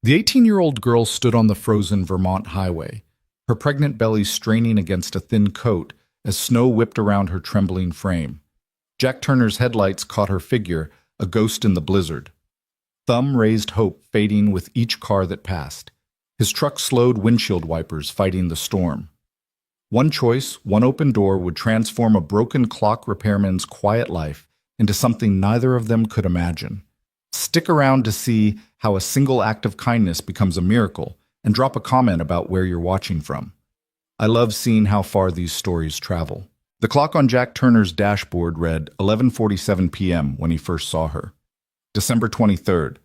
The 18-year-old girl stood on the frozen Vermont highway, her pregnant belly straining against a thin coat as snow whipped around her trembling frame. Jack Turner's headlights caught her figure, a ghost in the blizzard. Thumb raised hope fading with each car that passed. His truck slowed, windshield wipers fighting the storm. One choice, one open door, would transform a broken clock repairman's quiet life into something neither of them could imagine. Stick around to see how a single act of kindness becomes a miracle, and drop a comment about where you're watching from. I love seeing how far these stories travel. The clock on Jack Turner's dashboard read 11:47 p.m. when he first saw her. December 23rd.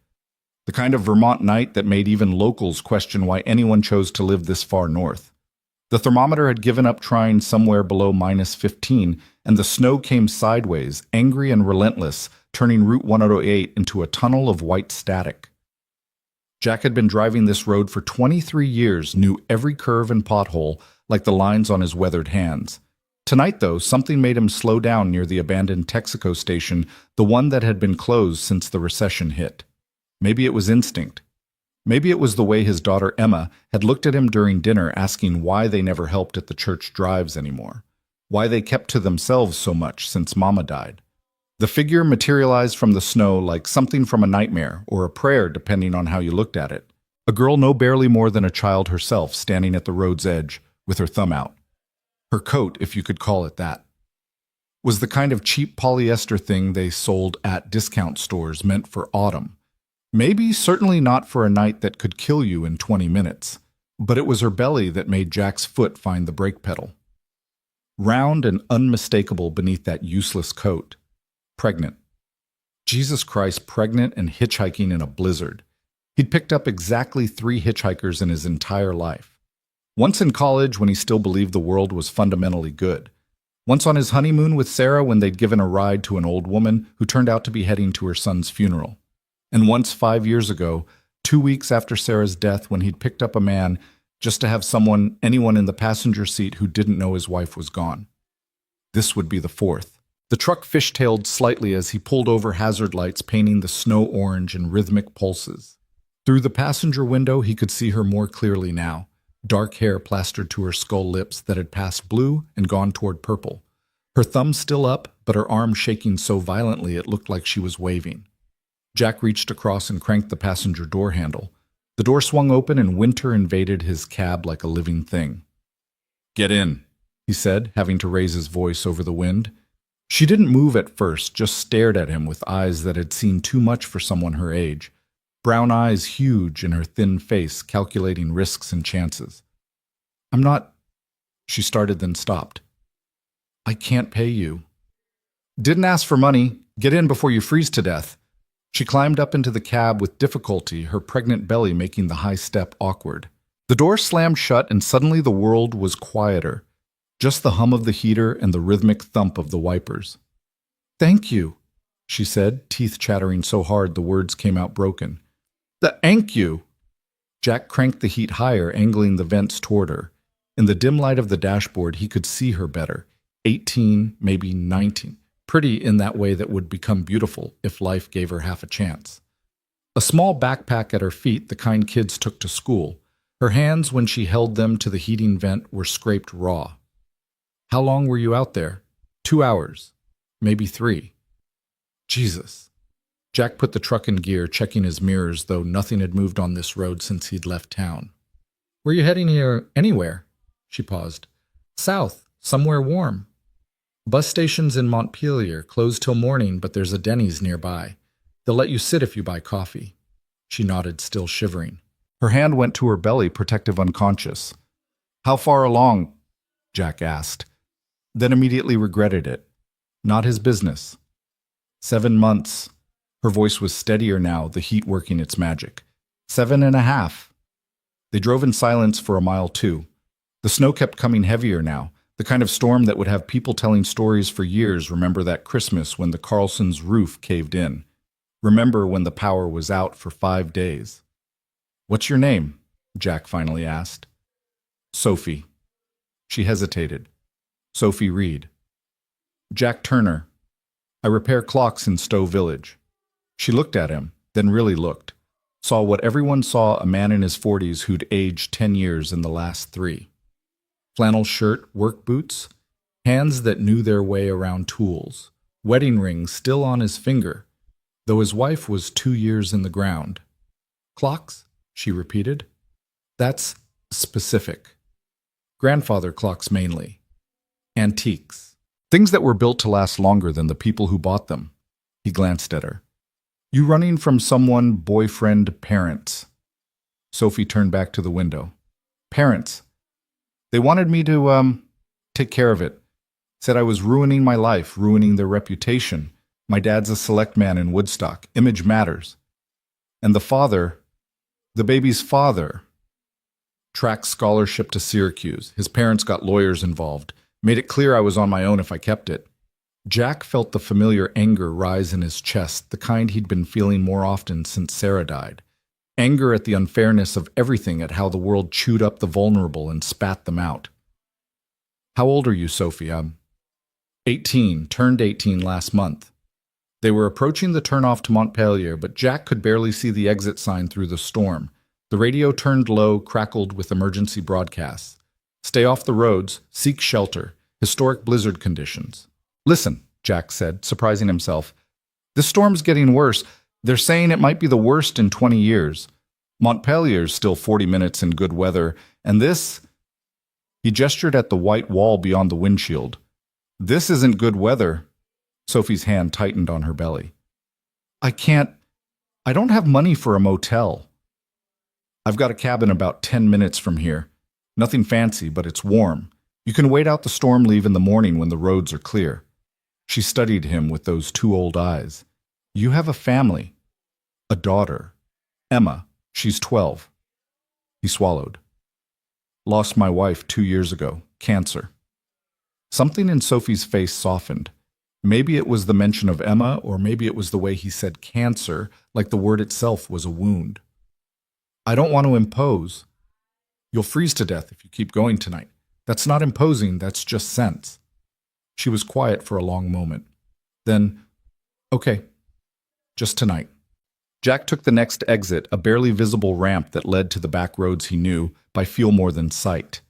The kind of Vermont night that made even locals question why anyone chose to live this far north. The thermometer had given up trying somewhere below -15, and the snow came sideways, angry and relentless, turning Route 108 into a tunnel of white static. Jack had been driving this road for 23 years, knew every curve and pothole like the lines on his weathered hands. Tonight, though, something made him slow down near the abandoned Texaco station, the one that had been closed since the recession hit. Maybe it was instinct. Maybe it was the way his daughter Emma had looked at him during dinner, asking why they never helped at the church drives anymore, why they kept to themselves so much since Mama died. The figure materialized from the snow like something from a nightmare or a prayer, depending on how you looked at it. A girl no barely more than a child herself, standing at the road's edge with her thumb out. Her coat, if you could call it that, was the kind of cheap polyester thing they sold at discount stores, meant for autumn. Maybe, certainly not for a night that could kill you in 20 minutes. But it was her belly that made Jack's foot find the brake pedal. Round and unmistakable beneath that useless coat. Pregnant. Jesus Christ, pregnant and hitchhiking in a blizzard. He'd picked up exactly 3 hitchhikers in his entire life. Once in college when he still believed the world was fundamentally good. Once on his honeymoon with Sarah when they'd given a ride to an old woman who turned out to be heading to her son's funeral. And once 5 years ago, 2 weeks after Sarah's death, when he'd picked up a man just to have anyone in the passenger seat who didn't know his wife was gone. This would be the 4th. The truck fishtailed slightly as he pulled over, hazard lights painting the snow orange in rhythmic pulses. Through the passenger window, he could see her more clearly now, dark hair plastered to her skull lips that had passed blue and gone toward purple. Her thumb still up, but her arm shaking so violently it looked like she was waving. Jack reached across and cranked the passenger door handle. The door swung open and winter invaded his cab like a living thing. "Get in," he said, having to raise his voice over the wind. She didn't move at first, just stared at him with eyes that had seen too much for someone her age. Brown eyes huge in her thin face, calculating risks and chances. "I'm not—" she started, then stopped. "I can't pay you." "Didn't ask for money. Get in before you freeze to death." She climbed up into the cab with difficulty, her pregnant belly making the high step awkward. The door slammed shut and suddenly the world was quieter. Just the hum of the heater and the rhythmic thump of the wipers. "Thank you," she said, teeth chattering so hard the words came out broken. "Thank you." Jack cranked the heat higher, angling the vents toward her. In the dim light of the dashboard, he could see her better. 18, maybe 19. Pretty in that way that would become beautiful if life gave her half a chance. A small backpack at her feet, the kind kids took to school. Her hands, when she held them to the heating vent, were scraped raw. "How long were you out there?" 2 hours. Maybe 3. Jesus. Jack put the truck in gear, checking his mirrors, though nothing had moved on this road since he'd left town. "Were you heading here anywhere?" She paused. "South, somewhere warm." "Bus station's in Montpelier, closed till morning, but there's a Denny's nearby. They'll let you sit if you buy coffee." She nodded, still shivering. Her hand went to her belly, protective, unconscious. "How far along?" Jack asked, then immediately regretted it. Not his business. 7 months. Her voice was steadier now, the heat working its magic. 7.5. They drove in silence for a mile too. The snow kept coming heavier now. The kind of storm that would have people telling stories for years. Remember that Christmas when the Carlson's roof caved in. Remember when the power was out for 5 days. "What's your name?" Jack finally asked. "Sophie." She hesitated. "Sophie Reed." "Jack Turner. I repair clocks in Stowe Village." She looked at him, then really looked. saw what everyone saw: a man in his 40s who'd aged 10 years in the last 3. Flannel shirt, work boots, hands that knew their way around tools, wedding ring still on his finger, though his wife was 2 years in the ground. Clocks? She repeated. That's specific. Grandfather clocks mainly. Antiques. Things that were built to last longer than the people who bought them. He glanced at her. You running from someone, boyfriend, parents. Sophie turned back to the window. Parents. They wanted me to, take care of it. Said I was ruining my life, ruining their reputation. My dad's a select man in Woodstock. Image matters. And the father, the baby's father, tracked scholarship to Syracuse. His parents got lawyers involved. Made it clear I was on my own if I kept it. Jack felt the familiar anger rise in his chest, the kind he'd been feeling more often since Sarah died. Anger at the unfairness of everything, at how the world chewed up the vulnerable and spat them out. How old are you, Sophie? 18, turned 18 last month. They were approaching the turnoff to Montpelier, but Jack could barely see the exit sign through the storm. The radio turned low, crackled with emergency broadcasts. Stay off the roads, seek shelter, historic blizzard conditions. Listen, Jack said, surprising himself. This storm's getting worse. They're saying it might be the worst in 20 years. Montpelier's still 40 minutes in good weather, and this... He gestured at the white wall beyond the windshield. This isn't good weather. Sophie's hand tightened on her belly. I don't have money for a motel. I've got a cabin about 10 minutes from here. Nothing fancy, but it's warm. You can wait out the storm, leave in the morning when the roads are clear. She studied him with those 2 old eyes. You have a family. A daughter. Emma. She's 12. He swallowed. Lost my wife 2 years ago. Cancer. Something in Sophie's face softened. Maybe it was the mention of Emma, or maybe it was the way he said cancer, like the word itself was a wound. I don't want to impose. You'll freeze to death if you keep going tonight. That's not imposing, that's just sense. She was quiet for a long moment. Then, okay, just tonight. Jack took the next exit, a barely visible ramp that led to the back roads he knew by feel more than sight.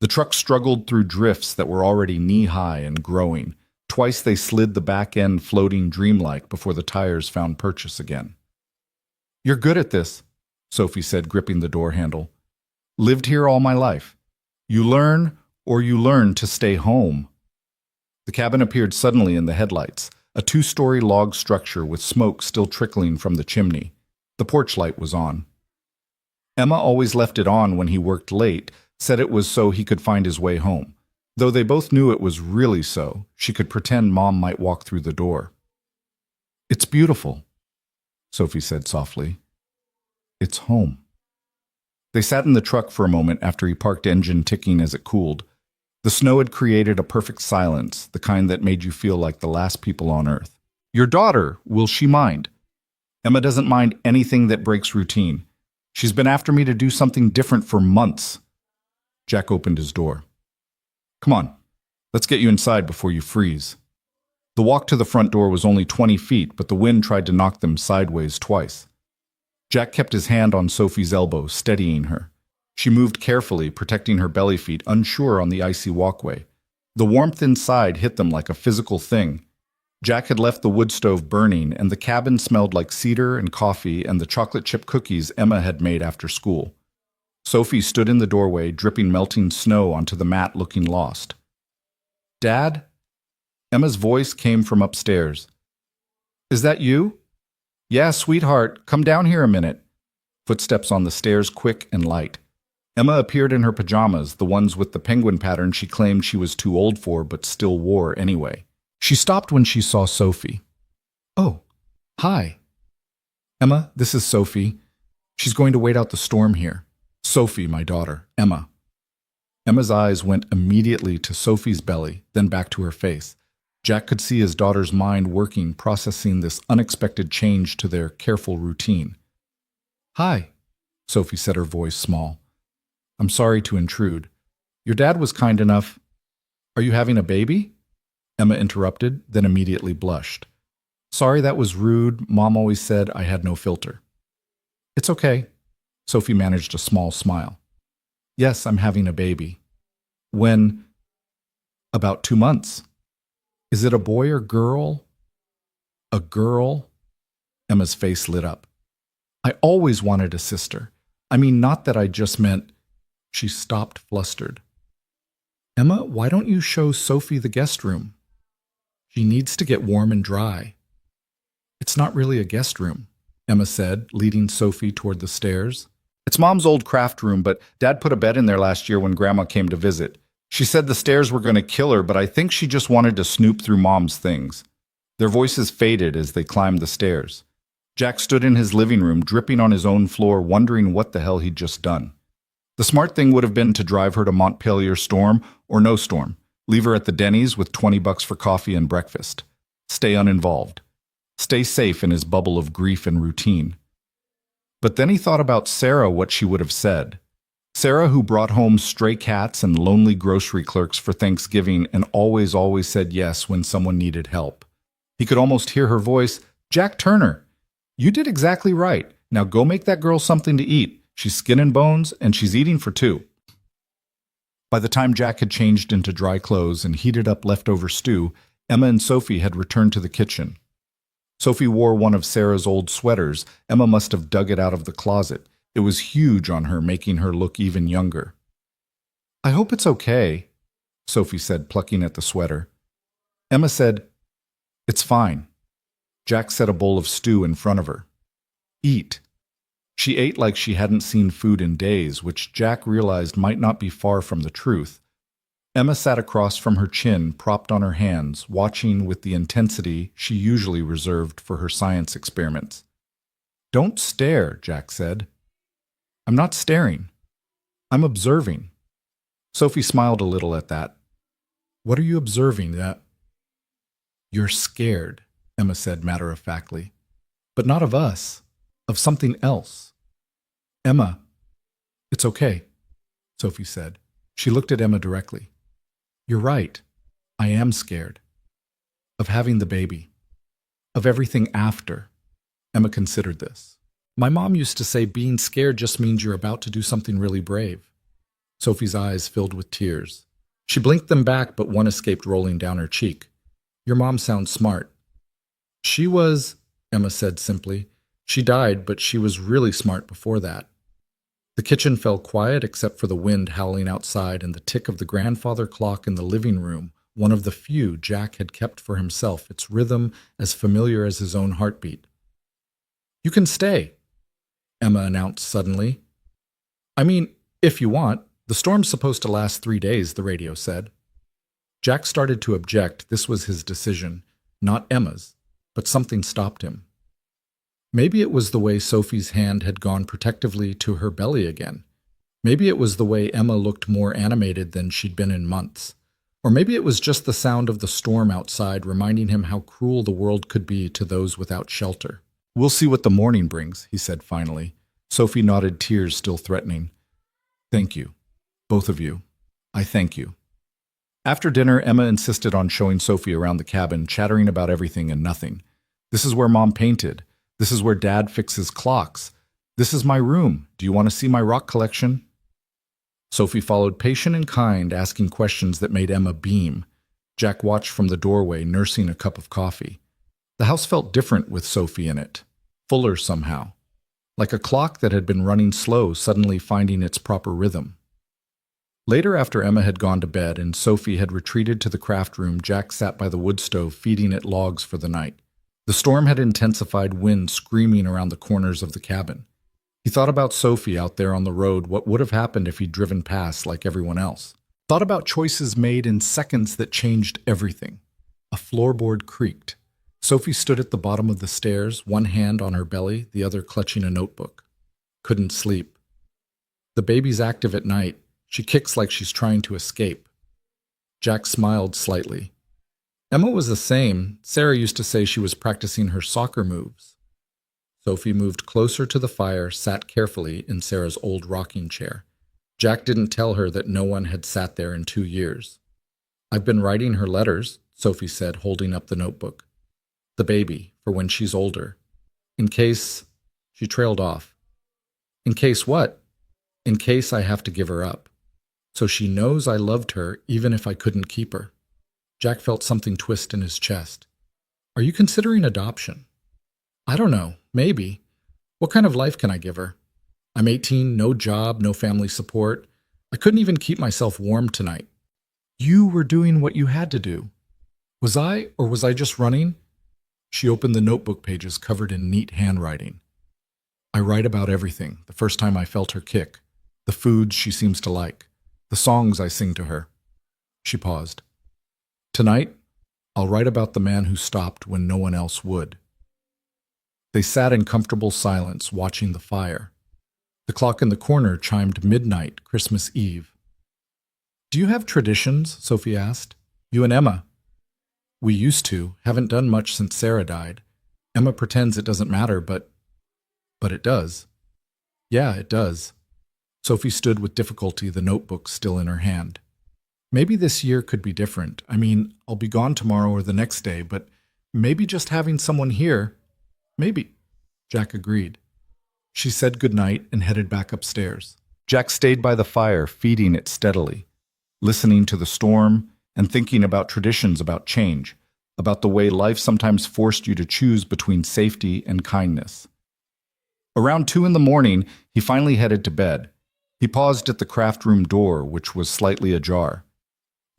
The truck struggled through drifts that were already knee-high and growing. Twice they slid the back end floating dreamlike before the tires found purchase again. You're good at this, Sophie said, gripping the door handle. Lived here all my life. You learn to stay home. The cabin appeared suddenly in the headlights, a 2-story log structure with smoke still trickling from the chimney. The porch light was on. Emma always left it on when he worked late, said it was so he could find his way home. Though they both knew it was really so, she could pretend Mom might walk through the door. It's beautiful, Sophie said softly. It's home. They sat in the truck for a moment after he parked, engine ticking as it cooled. The snow had created a perfect silence, the kind that made you feel like the last people on Earth. Your daughter, will she mind? Emma doesn't mind anything that breaks routine. She's been after me to do something different for months. Jack opened his door. Come on, let's get you inside before you freeze. The walk to the front door was only 20 feet, but the wind tried to knock them sideways twice. Jack kept his hand on Sophie's elbow, steadying her. She moved carefully, protecting her belly feet, unsure on the icy walkway. The warmth inside hit them like a physical thing. Jack had left the wood stove burning, and the cabin smelled like cedar and coffee and the chocolate chip cookies Emma had made after school. Sophie stood in the doorway, dripping melting snow onto the mat, looking lost. Dad? Emma's voice came from upstairs. Is that you? Yeah, sweetheart, come down here a minute. Footsteps on the stairs, quick and light. Emma appeared in her pajamas, the ones with the penguin pattern she claimed she was too old for but still wore anyway. She stopped when she saw Sophie. Oh, hi. Emma, this is Sophie. She's going to wait out the storm here. Sophie, my daughter, Emma. Emma's eyes went immediately to Sophie's belly, then back to her face. Jack could see his daughter's mind working, processing this unexpected change to their careful routine. Hi, Sophie said, her voice small. I'm sorry to intrude. Your dad was kind enough. Are you having a baby? Emma interrupted, then immediately blushed. Sorry, that was rude. Mom always said I had no filter. It's okay. Sophie managed a small smile. Yes, I'm having a baby. When? About 2 months. Is it a boy or girl? A girl? Emma's face lit up. I always wanted a sister. I mean, not that I just meant. She stopped, flustered. Emma, why don't you show Sophie the guest room? She needs to get warm and dry. It's not really a guest room, Emma said, leading Sophie toward the stairs. It's Mom's old craft room, but Dad put a bed in there last year when Grandma came to visit. She said the stairs were going to kill her, but I think she just wanted to snoop through Mom's things. Their voices faded as they climbed the stairs. Jack stood in his living room, dripping on his own floor, wondering what the hell he'd just done. The smart thing would have been to drive her to Montpelier, storm or no storm. Leave her at the Denny's with $20 for coffee and breakfast. Stay uninvolved. Stay safe in his bubble of grief and routine. But then he thought about Sarah, what she would have said. Sarah, who brought home stray cats and lonely grocery clerks for Thanksgiving and always said yes when someone needed help. He could almost hear her voice, Jack Turner, you did exactly right. Now go make that girl something to eat. She's skin and bones, and she's eating for two. By the time Jack had changed into dry clothes and heated up leftover stew, Emma and Sophie had returned to the kitchen. Sophie wore one of Sarah's old sweaters. Emma must have dug it out of the closet. It was huge on her, making her look even younger. I hope it's okay, Sophie said, plucking at the sweater. Emma said, It's fine. Jack set a bowl of stew in front of her. Eat. She ate like she hadn't seen food in days, which Jack realized might not be far from the truth. Emma sat across from her chin, propped on her hands, watching with the intensity she usually reserved for her science experiments. Don't stare, Jack said. I'm not staring. I'm observing. Sophie smiled a little at that. What are you observing, that? You're scared, Emma said matter-of-factly. But not of us, of something else. Emma, it's okay, Sophie said. She looked at Emma directly. You're right. I am scared. Of having the baby. Of everything after. Emma considered this. My mom used to say being scared just means you're about to do something really brave. Sophie's eyes filled with tears. She blinked them back, but one escaped rolling down her cheek. Your mom sounds smart. She was, Emma said simply. She died, but she was really smart before that. The kitchen fell quiet except for the wind howling outside and the tick of the grandfather clock in the living room, one of the few Jack had kept for himself, its rhythm as familiar as his own heartbeat. You can stay, Emma announced suddenly. I mean, if you want. The storm's supposed to last 3 days, the radio said. Jack started to object. This was his decision, not Emma's, but something stopped him. Maybe it was the way Sophie's hand had gone protectively to her belly again. Maybe it was the way Emma looked more animated than she'd been in months. Or maybe it was just the sound of the storm outside reminding him how cruel the world could be to those without shelter. We'll see what the morning brings, he said finally. Sophie nodded, tears still threatening. Thank you. Both of you. I thank you. After dinner, Emma insisted on showing Sophie around the cabin, chattering about everything and nothing. This is where Mom painted. This is where Dad fixes clocks. This is my room. Do you want to see my rock collection? Sophie followed, patient and kind, asking questions that made Emma beam. Jack watched from the doorway, nursing a cup of coffee. The house felt different with Sophie in it, fuller somehow, like a clock that had been running slow suddenly finding its proper rhythm. Later, after Emma had gone to bed and Sophie had retreated to the craft room, Jack sat by the wood stove, feeding it logs for the night. The storm had intensified, wind screaming around the corners of the cabin. He thought about Sophie out there on the road, what would have happened if he'd driven past like everyone else. Thought about choices made in seconds that changed everything. A floorboard creaked. Sophie stood at the bottom of the stairs, one hand on her belly, the other clutching a notebook. Couldn't sleep. The baby's active at night. She kicks like she's trying to escape. Jack smiled slightly. Emma was the same. Sarah used to say she was practicing her soccer moves. Sophie moved closer to the fire, sat carefully in Sarah's old rocking chair. Jack didn't tell her that no one had sat there in 2 years. I've been writing her letters, Sophie said, holding up the notebook. The baby, for when she's older. In case... She trailed off. In case what? In case I have to give her up. So she knows I loved her even if I couldn't keep her. Jack felt something twist in his chest. Are you considering adoption? I don't know. Maybe. What kind of life can I give her? I'm 18, no job, no family support. I couldn't even keep myself warm tonight. You were doing what you had to do. Was I, or was I just running? She opened the notebook pages covered in neat handwriting. I write about everything, the first time I felt her kick, the foods she seems to like, the songs I sing to her. She paused. Tonight, I'll write about the man who stopped when no one else would. They sat in comfortable silence, watching the fire. The clock in the corner chimed midnight, Christmas Eve. Do you have traditions? Sophie asked. You and Emma. We used to, haven't done much since Sarah died. Emma pretends it doesn't matter, but it does. Yeah, it does. Sophie stood with difficulty, the notebook still in her hand. Maybe this year could be different. I mean, I'll be gone tomorrow or the next day, but maybe just having someone here. Maybe. Jack agreed. She said goodnight and headed back upstairs. Jack stayed by the fire, feeding it steadily, listening to the storm and thinking about traditions, about change, about the way life sometimes forced you to choose between safety and kindness. Around 2 a.m, he finally headed to bed. He paused at the craft room door, which was slightly ajar.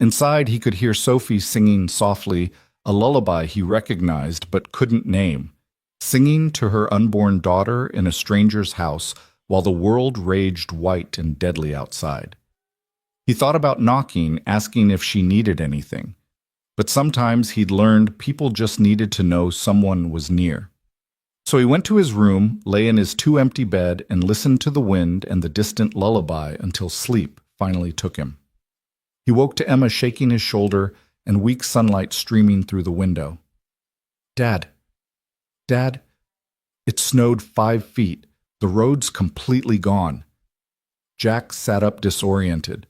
Inside, he could hear Sophie singing softly a lullaby he recognized but couldn't name, singing to her unborn daughter in a stranger's house while the world raged white and deadly outside. He thought about knocking, asking if she needed anything. But sometimes he'd learned people just needed to know someone was near. So he went to his room, lay in his too-empty bed, and listened to the wind and the distant lullaby until sleep finally took him. He woke to Emma shaking his shoulder and weak sunlight streaming through the window. Dad, it snowed 5 feet. The road's completely gone. Jack sat up disoriented.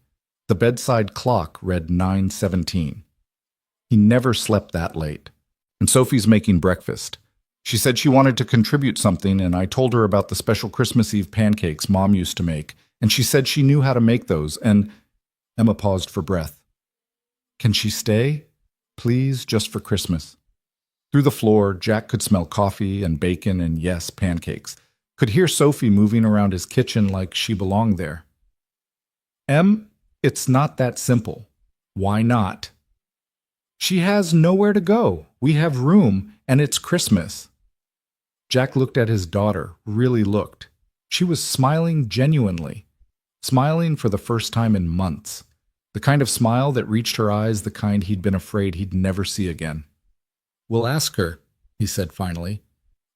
The bedside clock read 9:17. He never slept that late. And Sophie's making breakfast. She said she wanted to contribute something, and I told her about the special Christmas Eve pancakes Mom used to make, and she said she knew how to make those, and Emma paused for breath. Can she stay? Please, just for Christmas. Through the floor, Jack could smell coffee and bacon and, yes, pancakes. Could hear Sophie moving around his kitchen like she belonged there. It's not that simple. Why not? She has nowhere to go. We have room, and it's Christmas. Jack looked at his daughter, really looked. She was smiling genuinely, smiling for the first time in months. The kind of smile that reached her eyes, the kind he'd been afraid he'd never see again. We'll ask her, he said finally.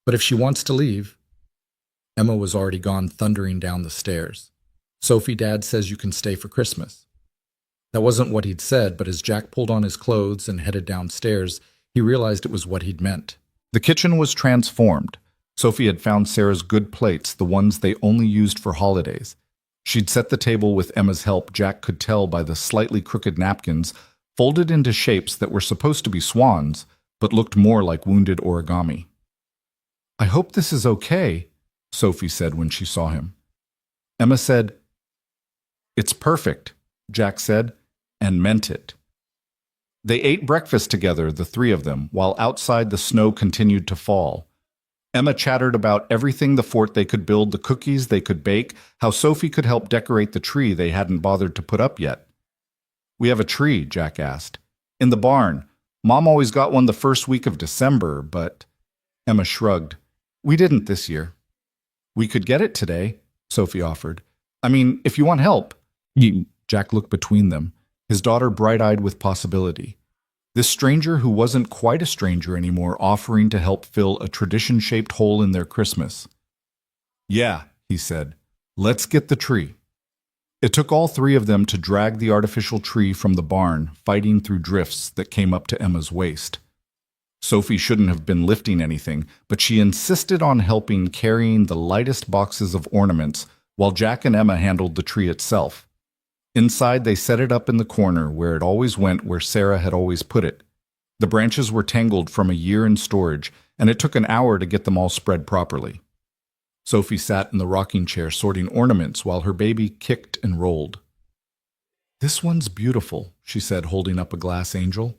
But if she wants to leave. Emma was already gone, thundering down the stairs. Sophie, Dad says you can stay for Christmas. That wasn't what he'd said, but as Jack pulled on his clothes and headed downstairs, he realized it was what he'd meant. The kitchen was transformed. Sophie had found Sarah's good plates, the ones they only used for holidays. She'd set the table with Emma's help. Jack could tell by the slightly crooked napkins, folded into shapes that were supposed to be swans, but looked more like wounded origami. I hope this is okay, Sophie said when she saw him. Emma said, It's perfect, Jack said, and meant it. They ate breakfast together, the 3 of them, while outside the snow continued to fall. Emma chattered about everything the fort they could build, the cookies they could bake, how Sophie could help decorate the tree they hadn't bothered to put up yet. We have a tree, Jack asked. In the barn. Mom always got one the first week of December, but... Emma shrugged. We didn't this year. We could get it today, Sophie offered. I mean, if you want help. Jack looked between them, his daughter bright-eyed with possibility. This stranger who wasn't quite a stranger anymore offering to help fill a tradition-shaped hole in their Christmas. Yeah, he said. Let's get the tree. It took all 3 of them to drag the artificial tree from the barn, fighting through drifts that came up to Emma's waist. Sophie shouldn't have been lifting anything, but she insisted on helping, carrying the lightest boxes of ornaments, while Jack and Emma handled the tree itself. Inside, they set it up in the corner where it always went, where Sarah had always put it. The branches were tangled from a year in storage, and it took an hour to get them all spread properly. Sophie sat in the rocking chair sorting ornaments while her baby kicked and rolled. "This one's beautiful," she said, holding up a glass angel.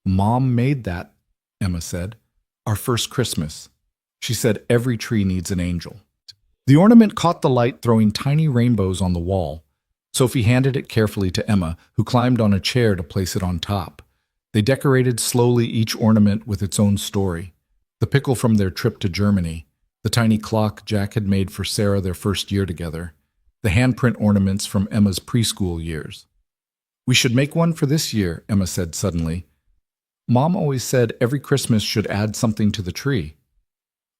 "Mom made that," Emma said. "Our first Christmas. She said every tree needs an angel." The ornament caught the light, throwing tiny rainbows on the wall. Sophie handed it carefully to Emma, who climbed on a chair to place it on top. They decorated slowly, each ornament with its own story. The pickle from their trip to Germany, the tiny clock Jack had made for Sarah their first year together, the handprint ornaments from Emma's preschool years. "We should make one for this year," Emma said suddenly. "Mom always said every Christmas should add something to the tree."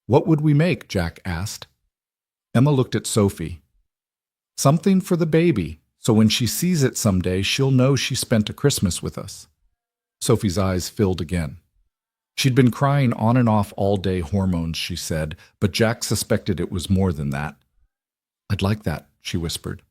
"What would we make?" Jack asked. Emma looked at Sophie. "Something for the baby, so when she sees it someday, she'll know she spent a Christmas with us." Sophie's eyes filled again. She'd been crying on and off all day, hormones, she said, but Jack suspected it was more than that. "I'd like that," she whispered.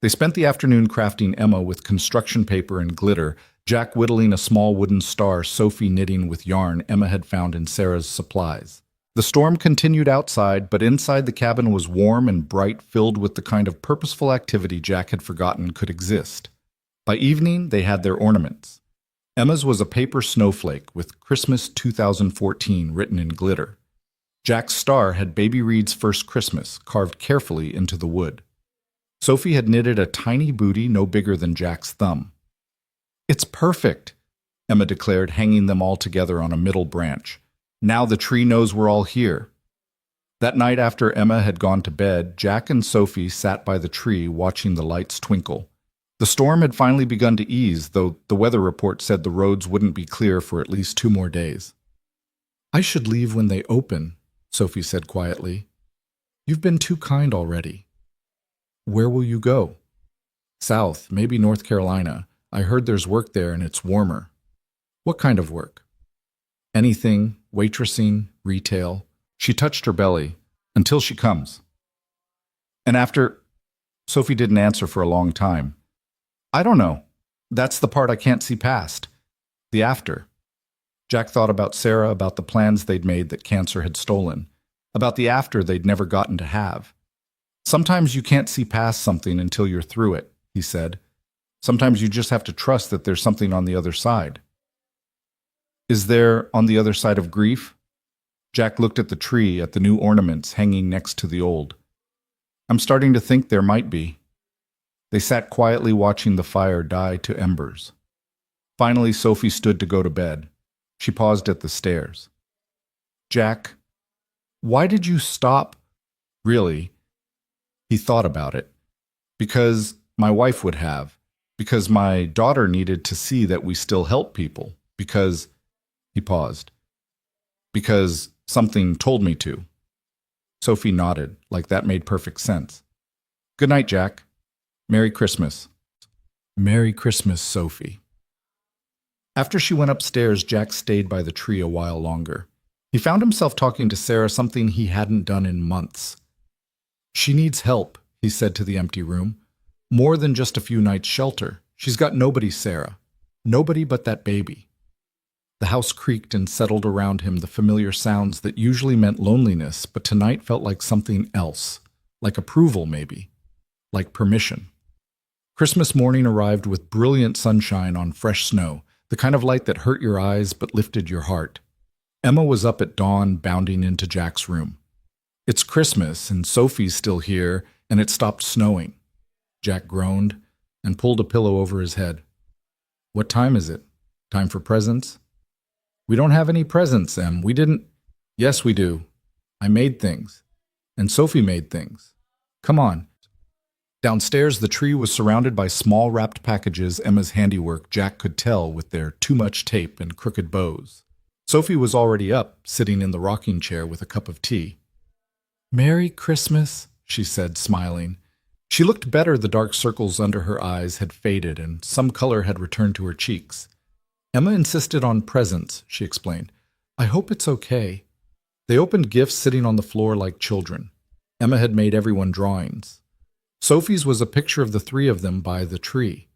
They spent the afternoon crafting Emma with construction paper and glitter, Jack whittling a small wooden star, Sophie knitting with yarn Emma had found in Sarah's supplies. The storm continued outside, but inside the cabin was warm and bright, filled with the kind of purposeful activity Jack had forgotten could exist. By evening, they had their ornaments. Emma's was a paper snowflake with Christmas 2014 written in glitter. Jack's star had Baby Reed's first Christmas carved carefully into the wood. Sophie had knitted a tiny booty no bigger than Jack's thumb. "It's perfect," Emma declared, hanging them all together on a middle branch. "Now the tree knows we're all here." That night after Emma had gone to bed, Jack and Sophie sat by the tree watching the lights twinkle. The storm had finally begun to ease, though the weather report said the roads wouldn't be clear for at least 2 more days. "I should leave when they open," Sophie said quietly. "You've been too kind already." "Where will you go?" "South, maybe North Carolina. I heard there's work there and it's warmer." "What kind of work?" "Anything, waitressing, retail." She touched her belly. "Until she comes." "And after?" Sophie didn't answer for a long time. "I don't know. That's the part I can't see past. The after." Jack thought about Sarah, about the plans they'd made that cancer had stolen, about the after they'd never gotten to have. "Sometimes you can't see past something until you're through it," he said. "Sometimes you just have to trust that there's something on the other side." "Is there on the other side of grief?" Jack looked at the tree, at the new ornaments hanging next to the old. "I'm starting to think there might be." They sat quietly watching the fire die to embers. Finally, Sophie stood to go to bed. She paused at the stairs. "Jack, why did you stop?" "Really?" He thought about it. "Because my wife would have. Because my daughter needed to see that we still help people. Because—" He paused. "Because something told me to." Sophie nodded, like that made perfect sense. "Good night, Jack. Merry Christmas." "Merry Christmas, Sophie." After she went upstairs, Jack stayed by the tree a while longer. He found himself talking to Sarah, something he hadn't done in months. "She needs help," he said to the empty room. "More than just a few nights' shelter. She's got nobody, Sarah. Nobody but that baby." The house creaked and settled around him, the familiar sounds that usually meant loneliness, but tonight felt like something else. Like approval, maybe. Like permission. Christmas morning arrived with brilliant sunshine on fresh snow, the kind of light that hurt your eyes but lifted your heart. Emma was up at dawn, bounding into Jack's room. "It's Christmas, and Sophie's still here, and it stopped snowing." Jack groaned and pulled a pillow over his head. "What time is it? Time for presents?" "We don't have any presents, Em. We didn't—" "Yes, we do. I made things. And Sophie made things. Come on." Downstairs, the tree was surrounded by small wrapped packages, Emma's handiwork, Jack could tell, with their too much tape and crooked bows. Sophie was already up, sitting in the rocking chair with a cup of tea. "Merry Christmas," she said, smiling. She looked better. The dark circles under her eyes had faded, and some color had returned to her cheeks. "Emma insisted on presents," she explained. "I hope it's okay." They opened gifts sitting on the floor like children. Emma had made everyone drawings. Sophie's was a picture of the 3 of them by the tree.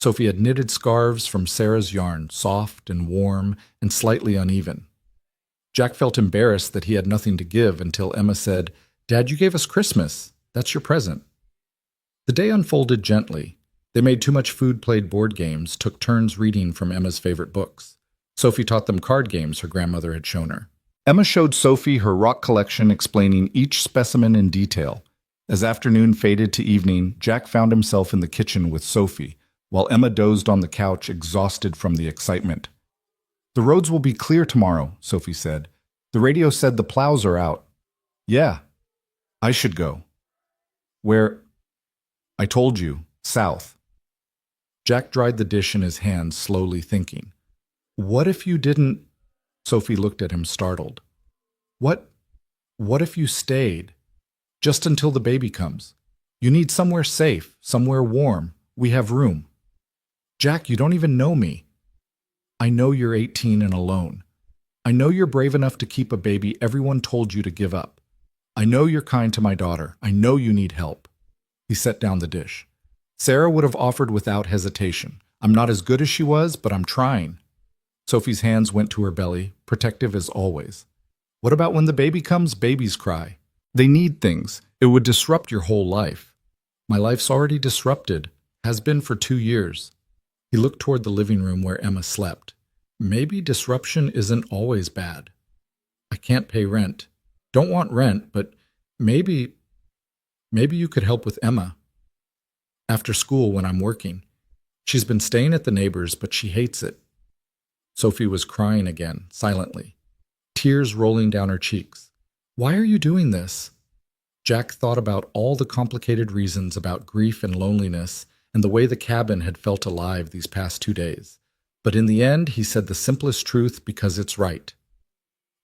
Sophie had knitted scarves from Sarah's yarn, soft and warm and slightly uneven. Jack felt embarrassed that he had nothing to give until Emma said, Dad, you gave us Christmas. That's your present. The day unfolded gently. They made too much food, played board games, took turns reading from Emma's favorite books. Sophie taught them card games her grandmother had shown her. Emma showed Sophie her rock collection, explaining each specimen in detail. As afternoon faded to evening, Jack found himself in the kitchen with Sophie, while Emma dozed on the couch, exhausted from the excitement. "The roads will be clear tomorrow," Sophie said. "The radio said the plows are out." "Yeah, I should go." "Where?" "I told you, south." Jack dried the dish in his hand, slowly thinking. "What if you didn't—" Sophie looked at him, startled. What if you stayed? Just until the baby comes. You need somewhere safe, somewhere warm. We have room." "Jack, you don't even know me." "I know you're 18 and alone. I know you're brave enough to keep a baby everyone told you to give up. I know you're kind to my daughter. I know you need help." He set down the dish. "Sarah would have offered without hesitation. I'm not as good as she was, but I'm trying." Sophie's hands went to her belly, protective as always. "What about when the baby comes? Babies cry. They need things. It would disrupt your whole life." "My life's already disrupted. Has been for 2 years." He looked toward the living room where Emma slept. "Maybe disruption isn't always bad. I can't pay rent. Don't want rent, but maybe you could help with Emma. After school when I'm working. She's been staying at the neighbors, but she hates it." Sophie was crying again, silently, tears rolling down her cheeks. "Why are you doing this?" Jack thought about all the complicated reasons about grief and loneliness and the way the cabin had felt alive these past 2 days. But in the end, he said the simplest truth because it's right.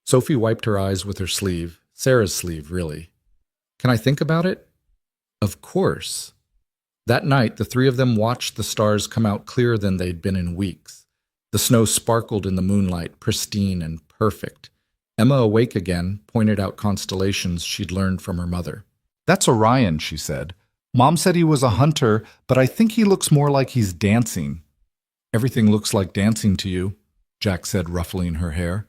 Sophie wiped her eyes with her sleeve, Sarah's sleeve, really. "Can I think about it?" "Of course." That night, the three of them watched the stars come out clearer than they'd been in weeks. The snow sparkled in the moonlight, pristine and perfect. Emma, awake again, pointed out constellations she'd learned from her mother. "That's Orion," she said. "Mom said he was a hunter, but I think he looks more like he's dancing." "Everything looks like dancing to you," Jack said, ruffling her hair.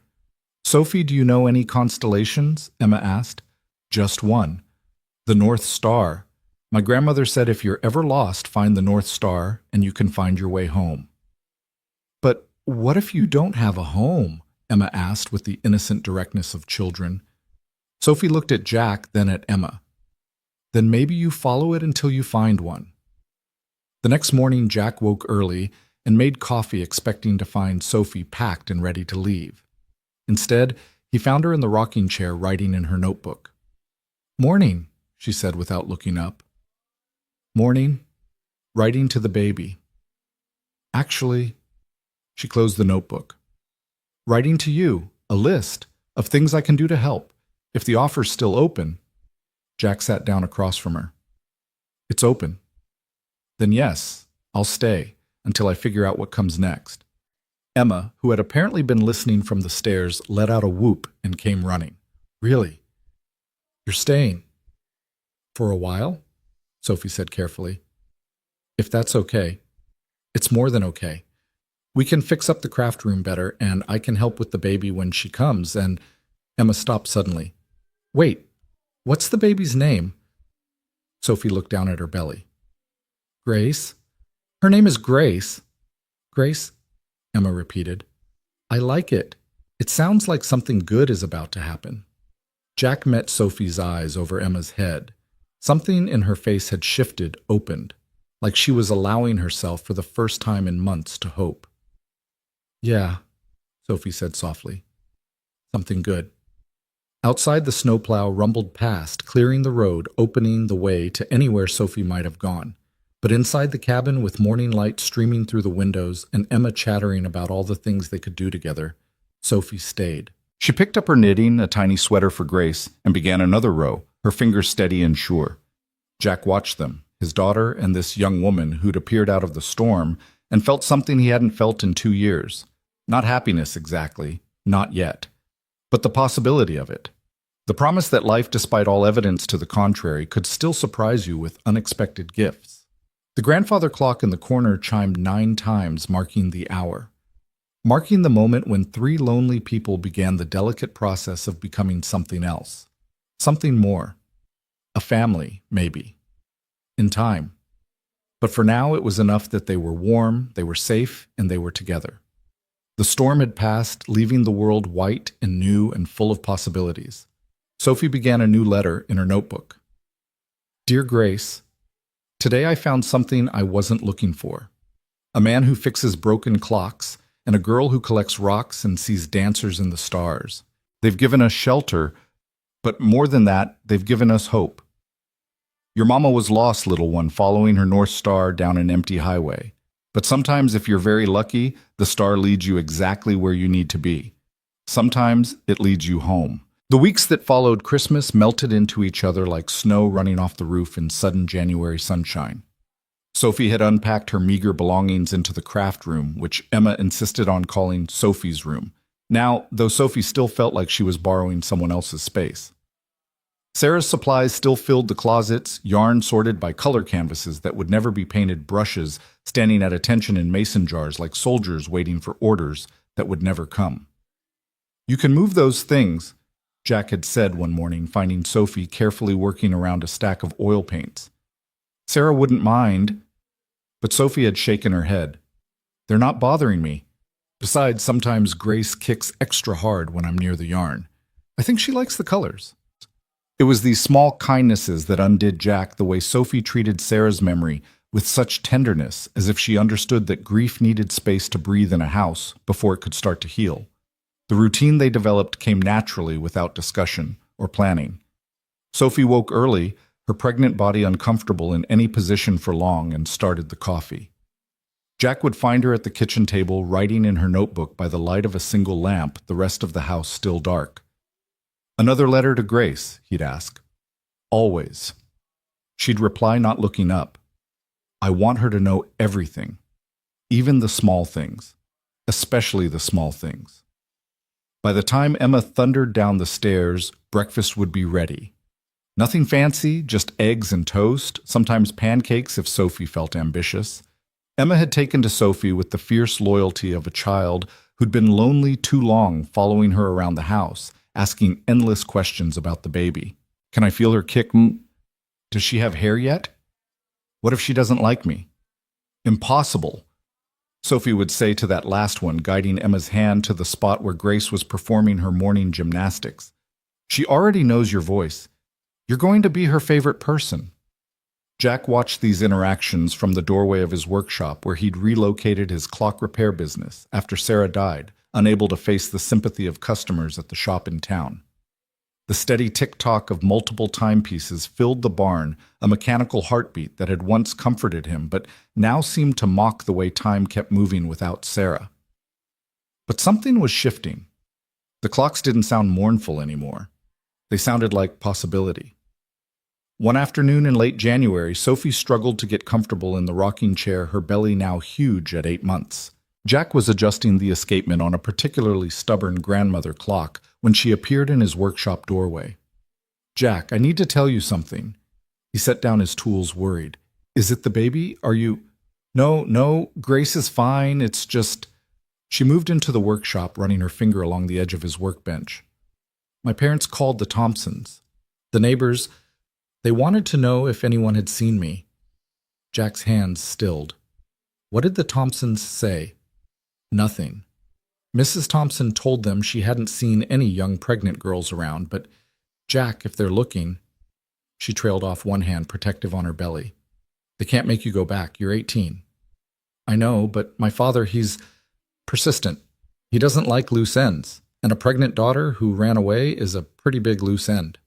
"Sophie, do you know any constellations?" Emma asked. "Just one. The North Star. My grandmother said if you're ever lost, find the North Star and you can find your way home." "But what if you don't have a home?" Emma asked with the innocent directness of children. Sophie looked at Jack, then at Emma. "Then maybe you follow it until you find one." The next morning, Jack woke early and made coffee, expecting to find Sophie packed and ready to leave. Instead, he found her in the rocking chair writing in her notebook. "Morning," she said without looking up. "Morning. Writing to the baby. Actually," she closed the notebook. "Writing to you, a list of things I can do to help, if the offer's still open." Jack sat down across from her. "It's open." "Then yes, I'll stay until I figure out what comes next." Emma, who had apparently been listening from the stairs, let out a whoop and came running. "Really? You're staying?" "For a while?" Sophie said carefully. "If that's okay." "It's more than okay. We can fix up the craft room better, and I can help with the baby when she comes, and—" Emma stopped suddenly. "Wait, what's the baby's name?" Sophie looked down at her belly. "Grace? Her name is Grace." "Grace?" Emma repeated. "I like it. It sounds like something good is about to happen." Jack met Sophie's eyes over Emma's head. Something in her face had shifted, opened, like she was allowing herself for the first time in months to hope. "Yeah," Sophie said softly. "Something good." Outside, the snowplow rumbled past, clearing the road, opening the way to anywhere Sophie might have gone. But inside the cabin, with morning light streaming through the windows and Emma chattering about all the things they could do together, Sophie stayed. She picked up her knitting, a tiny sweater for Grace, and began another row, her fingers steady and sure. Jack watched them, his daughter and this young woman who'd appeared out of the storm, and felt something he hadn't felt in 2 years. Not happiness exactly, not yet, but the possibility of it. The promise that life, despite all evidence to the contrary, could still surprise you with unexpected gifts. The grandfather clock in the corner chimed 9 times, marking the hour. Marking the moment when 3 lonely people began the delicate process of becoming something else. Something more. a family, maybe, in time. But for now, it was enough that they were warm, they were safe, and they were together. The storm had passed, leaving the world white and new and full of possibilities. Sophie began a new letter in her notebook. Dear Grace, today I found something I wasn't looking for. A man who fixes broken clocks and a girl who collects rocks and sees dancers in the stars. They've given us shelter, but more than that, they've given us hope. Your mama was lost, little one, following her North Star down an empty highway. But sometimes, if you're very lucky, the star leads you exactly where you need to be. Sometimes it leads you home. The weeks that followed Christmas melted into each other like snow running off the roof in sudden January sunshine. Sophie had unpacked her meager belongings into the craft room, which Emma insisted on calling Sophie's room. Now, though Sophie still felt like she was borrowing someone else's space. Sarah's supplies still filled the closets, yarn sorted by color canvases that would never be painted, brushes standing at attention in mason jars like soldiers waiting for orders that would never come. You can move those things, Jack had said one morning, finding Sophie carefully working around a stack of oil paints. Sarah wouldn't mind, but Sophie had shaken her head. They're not bothering me. Besides, sometimes Grace kicks extra hard when I'm near the yarn. I think she likes the colors. It was these small kindnesses that undid Jack, the way Sophie treated Sarah's memory with such tenderness, as if she understood that grief needed space to breathe in a house before it could start to heal. The routine they developed came naturally without discussion or planning. Sophie woke early, her pregnant body uncomfortable in any position for long, and started the coffee. Jack would find her at the kitchen table writing in her notebook by the light of a single lamp, the rest of the house still dark. Another letter to Grace, he'd ask. Always. She'd reply, not looking up. I want her to know everything, even the small things, especially the small things. By the time Emma thundered down the stairs, breakfast would be ready. Nothing fancy, just eggs and toast, sometimes pancakes if Sophie felt ambitious. Emma had taken to Sophie with the fierce loyalty of a child who'd been lonely too long, following her around the house, asking endless questions about the baby. Can I feel her kick? Does she have hair yet? What if she doesn't like me? Impossible, Sophie would say to that last one, guiding Emma's hand to the spot where Grace was performing her morning gymnastics. She already knows your voice. You're going to be her favorite person. Jack watched these interactions from the doorway of his workshop, where he'd relocated his clock repair business after Sarah died, unable to face the sympathy of customers at the shop in town. The steady tick-tock of multiple timepieces filled the barn, a mechanical heartbeat that had once comforted him, but now seemed to mock the way time kept moving without Sarah. But something was shifting. The clocks didn't sound mournful anymore. They sounded like possibility. One afternoon in late January, Sophie struggled to get comfortable in the rocking chair, her belly now huge at 8 months. Jack was adjusting the escapement on a particularly stubborn grandmother clock when she appeared in his workshop doorway. Jack, I need to tell you something. He set down his tools, worried. Is it the baby? Are you... No, Grace is fine. It's just... She moved into the workshop, running her finger along the edge of his workbench. My parents called the Thompsons. The neighbors, they wanted to know if anyone had seen me. Jack's hands stilled. What did the Thompsons say? Nothing. Mrs. Thompson told them she hadn't seen any young pregnant girls around, but Jack, if they're looking... She trailed off, one hand protective on her belly. They can't make you go back. You're 18. I know, but my father, he's persistent. He doesn't like loose ends, and a pregnant daughter who ran away is a pretty big loose end.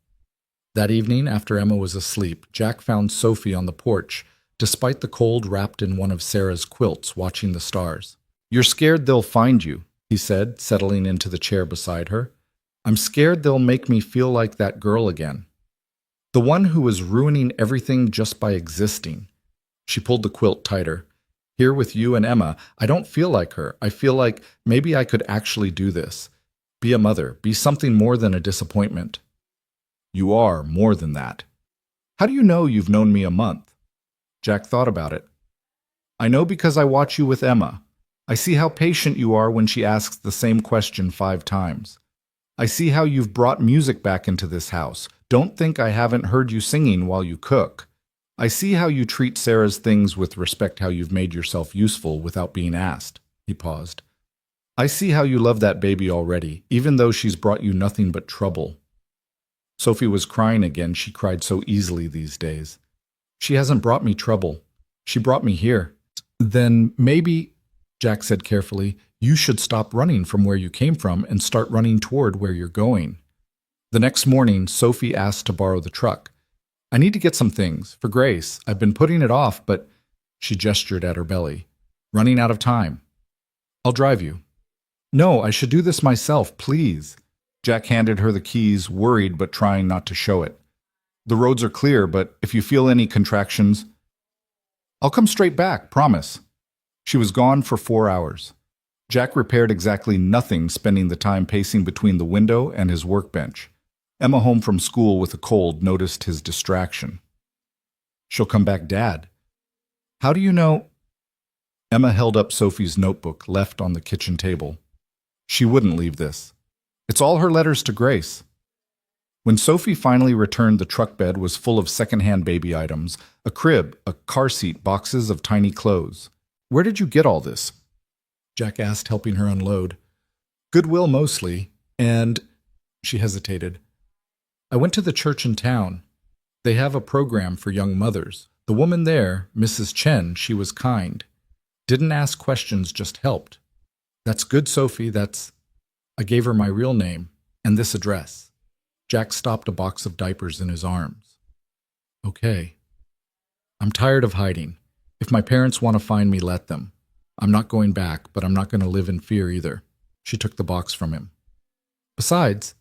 That evening, after Emma was asleep, Jack found Sophie on the porch, despite the cold, wrapped in one of Sarah's quilts, watching the stars. You're scared they'll find you, he said, settling into the chair beside her. I'm scared they'll make me feel like that girl again. The one who was ruining everything just by existing. She pulled the quilt tighter. Here with you and Emma, I don't feel like her. I feel like maybe I could actually do this. Be a mother. Be something more than a disappointment. You are more than that. How do you know you've known me a month? Jack thought about it. I know because I watch you with Emma. I see how patient you are when she asks the same question 5 times. I see how you've brought music back into this house. Don't think I haven't heard you singing while you cook. I see how you treat Sarah's things with respect, how you've made yourself useful without being asked. He paused. I see how you love that baby already, even though she's brought you nothing but trouble. Sophie was crying again. She cried so easily these days. She hasn't brought me trouble. She brought me here. Then maybe, Jack said carefully, you should stop running from where you came from and start running toward where you're going. The next morning, Sophie asked to borrow the truck. I need to get some things for Grace. I've been putting it off, but she gestured at her belly. Running out of time. I'll drive you. No, I should do this myself, please. Jack handed her the keys, worried but trying not to show it. The roads are clear, but if you feel any contractions, I'll come straight back, promise. She was gone for 4 hours. Jack repaired exactly nothing, spending the time pacing between the window and his workbench. Emma, home from school with a cold, noticed his distraction. She'll come back, Dad. How do you know? Emma held up Sophie's notebook left on the kitchen table. She wouldn't leave this. It's all her letters to Grace. When Sophie finally returned, the truck bed was full of secondhand baby items, a crib, a car seat, boxes of tiny clothes. Where did you get all this? Jack asked, helping her unload. Goodwill mostly, and she hesitated. I went to the church in town. They have a program for young mothers. The woman there, Mrs. Chen, she was kind. Didn't ask questions, just helped. That's good, Sophie, I gave her my real name and this address. Jack stopped a box of diapers in his arms. Okay. I'm tired of hiding. If my parents want to find me, let them. I'm not going back, but I'm not going to live in fear either. She took the box from him. Besides,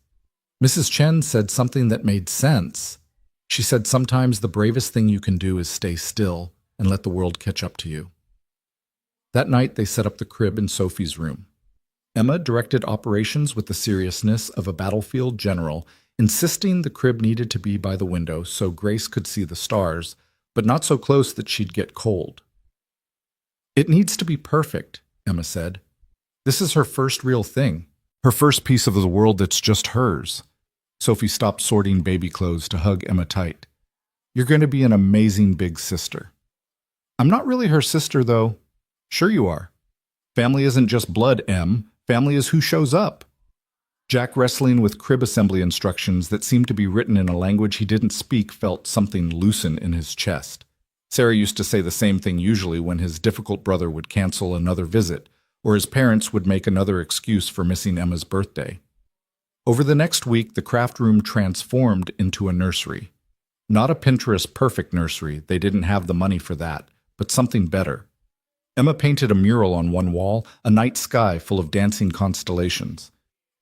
Mrs. Chen said something that made sense. She said sometimes the bravest thing you can do is stay still and let the world catch up to you. That night they set up the crib in Sophie's room. Emma directed operations with the seriousness of a battlefield general, insisting the crib needed to be by the window so Grace could see the stars, but not so close that she'd get cold. It needs to be perfect, Emma said. This is her first real thing, her first piece of the world that's just hers. Sophie stopped sorting baby clothes to hug Emma tight. You're going to be an amazing big sister. I'm not really her sister, though. Sure you are. Family isn't just blood, Em. Family is who shows up. Jack, wrestling with crib assembly instructions that seemed to be written in a language he didn't speak, felt something loosen in his chest. Sarah used to say the same thing usually when his difficult brother would cancel another visit, or his parents would make another excuse for missing Emma's birthday. Over the next week, the craft room transformed into a nursery. Not a Pinterest-perfect nursery, they didn't have the money for that, but something better. Emma painted a mural on one wall, a night sky full of dancing constellations.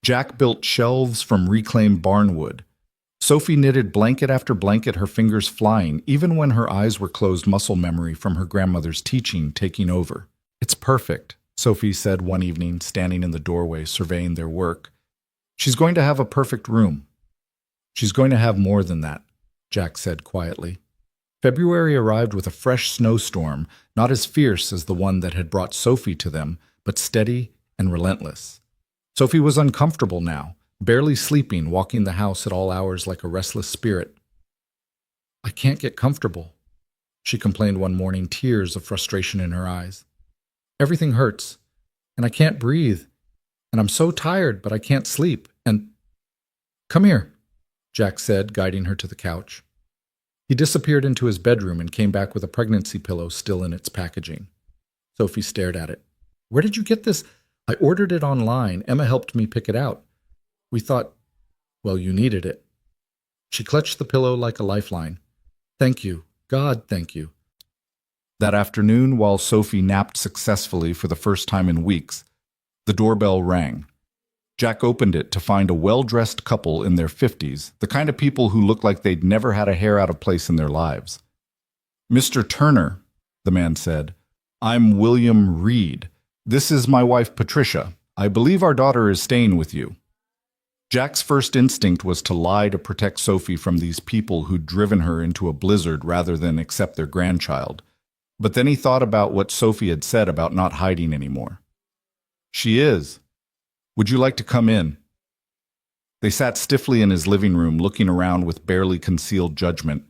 Jack built shelves from reclaimed barnwood. Sophie knitted blanket after blanket, her fingers flying, even when her eyes were closed, muscle memory from her grandmother's teaching taking over. It's perfect, Sophie said one evening, standing in the doorway surveying their work. She's going to have a perfect room. She's going to have more than that, Jack said quietly. February arrived with a fresh snowstorm, not as fierce as the one that had brought Sophie to them, but steady and relentless. Sophie was uncomfortable now, barely sleeping, walking the house at all hours like a restless spirit. I can't get comfortable, she complained one morning, tears of frustration in her eyes. Everything hurts, and I can't breathe, and I'm so tired, but I can't sleep, and... Come here, Jack said, guiding her to the couch. He disappeared into his bedroom and came back with a pregnancy pillow still in its packaging. Sophie stared at it. Where did you get this? I ordered it online. Emma helped me pick it out. We thought, well, you needed it. She clutched the pillow like a lifeline. Thank you. God, thank you. That afternoon, while Sophie napped successfully for the first time in weeks, the doorbell rang. Jack opened it to find a well-dressed couple in their 50s, the kind of people who looked like they'd never had a hair out of place in their lives. Mr. Turner, the man said, I'm William Reed. This is my wife, Patricia. I believe our daughter is staying with you. Jack's first instinct was to lie to protect Sophie from these people who'd driven her into a blizzard rather than accept their grandchild. But then he thought about what Sophie had said about not hiding anymore. She is. Would you like to come in? They sat stiffly in his living room, looking around with barely concealed judgment.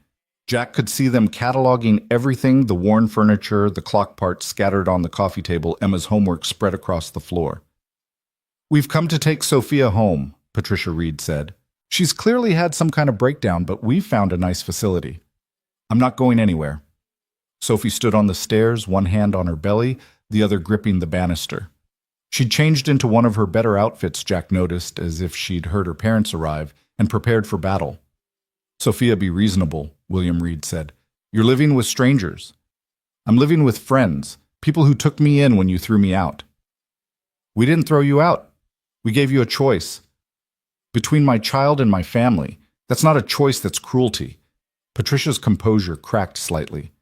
Jack could see them cataloging everything, the worn furniture, the clock parts scattered on the coffee table, Emma's homework spread across the floor. "We've come to take Sophia home," Patricia Reed said. "She's clearly had some kind of breakdown, but we've found a nice facility." "I'm not going anywhere." Sophie stood on the stairs, one hand on her belly, the other gripping the banister. She'd changed into one of her better outfits, Jack noticed, as if she'd heard her parents arrive and prepared for battle. "Sophia, be reasonable," William Reed said. "You're living with strangers." "I'm living with friends, people who took me in when you threw me out." "We didn't throw you out. We gave you a choice. Between my child and my family. That's not a choice, that's cruelty." Patricia's composure cracked slightly.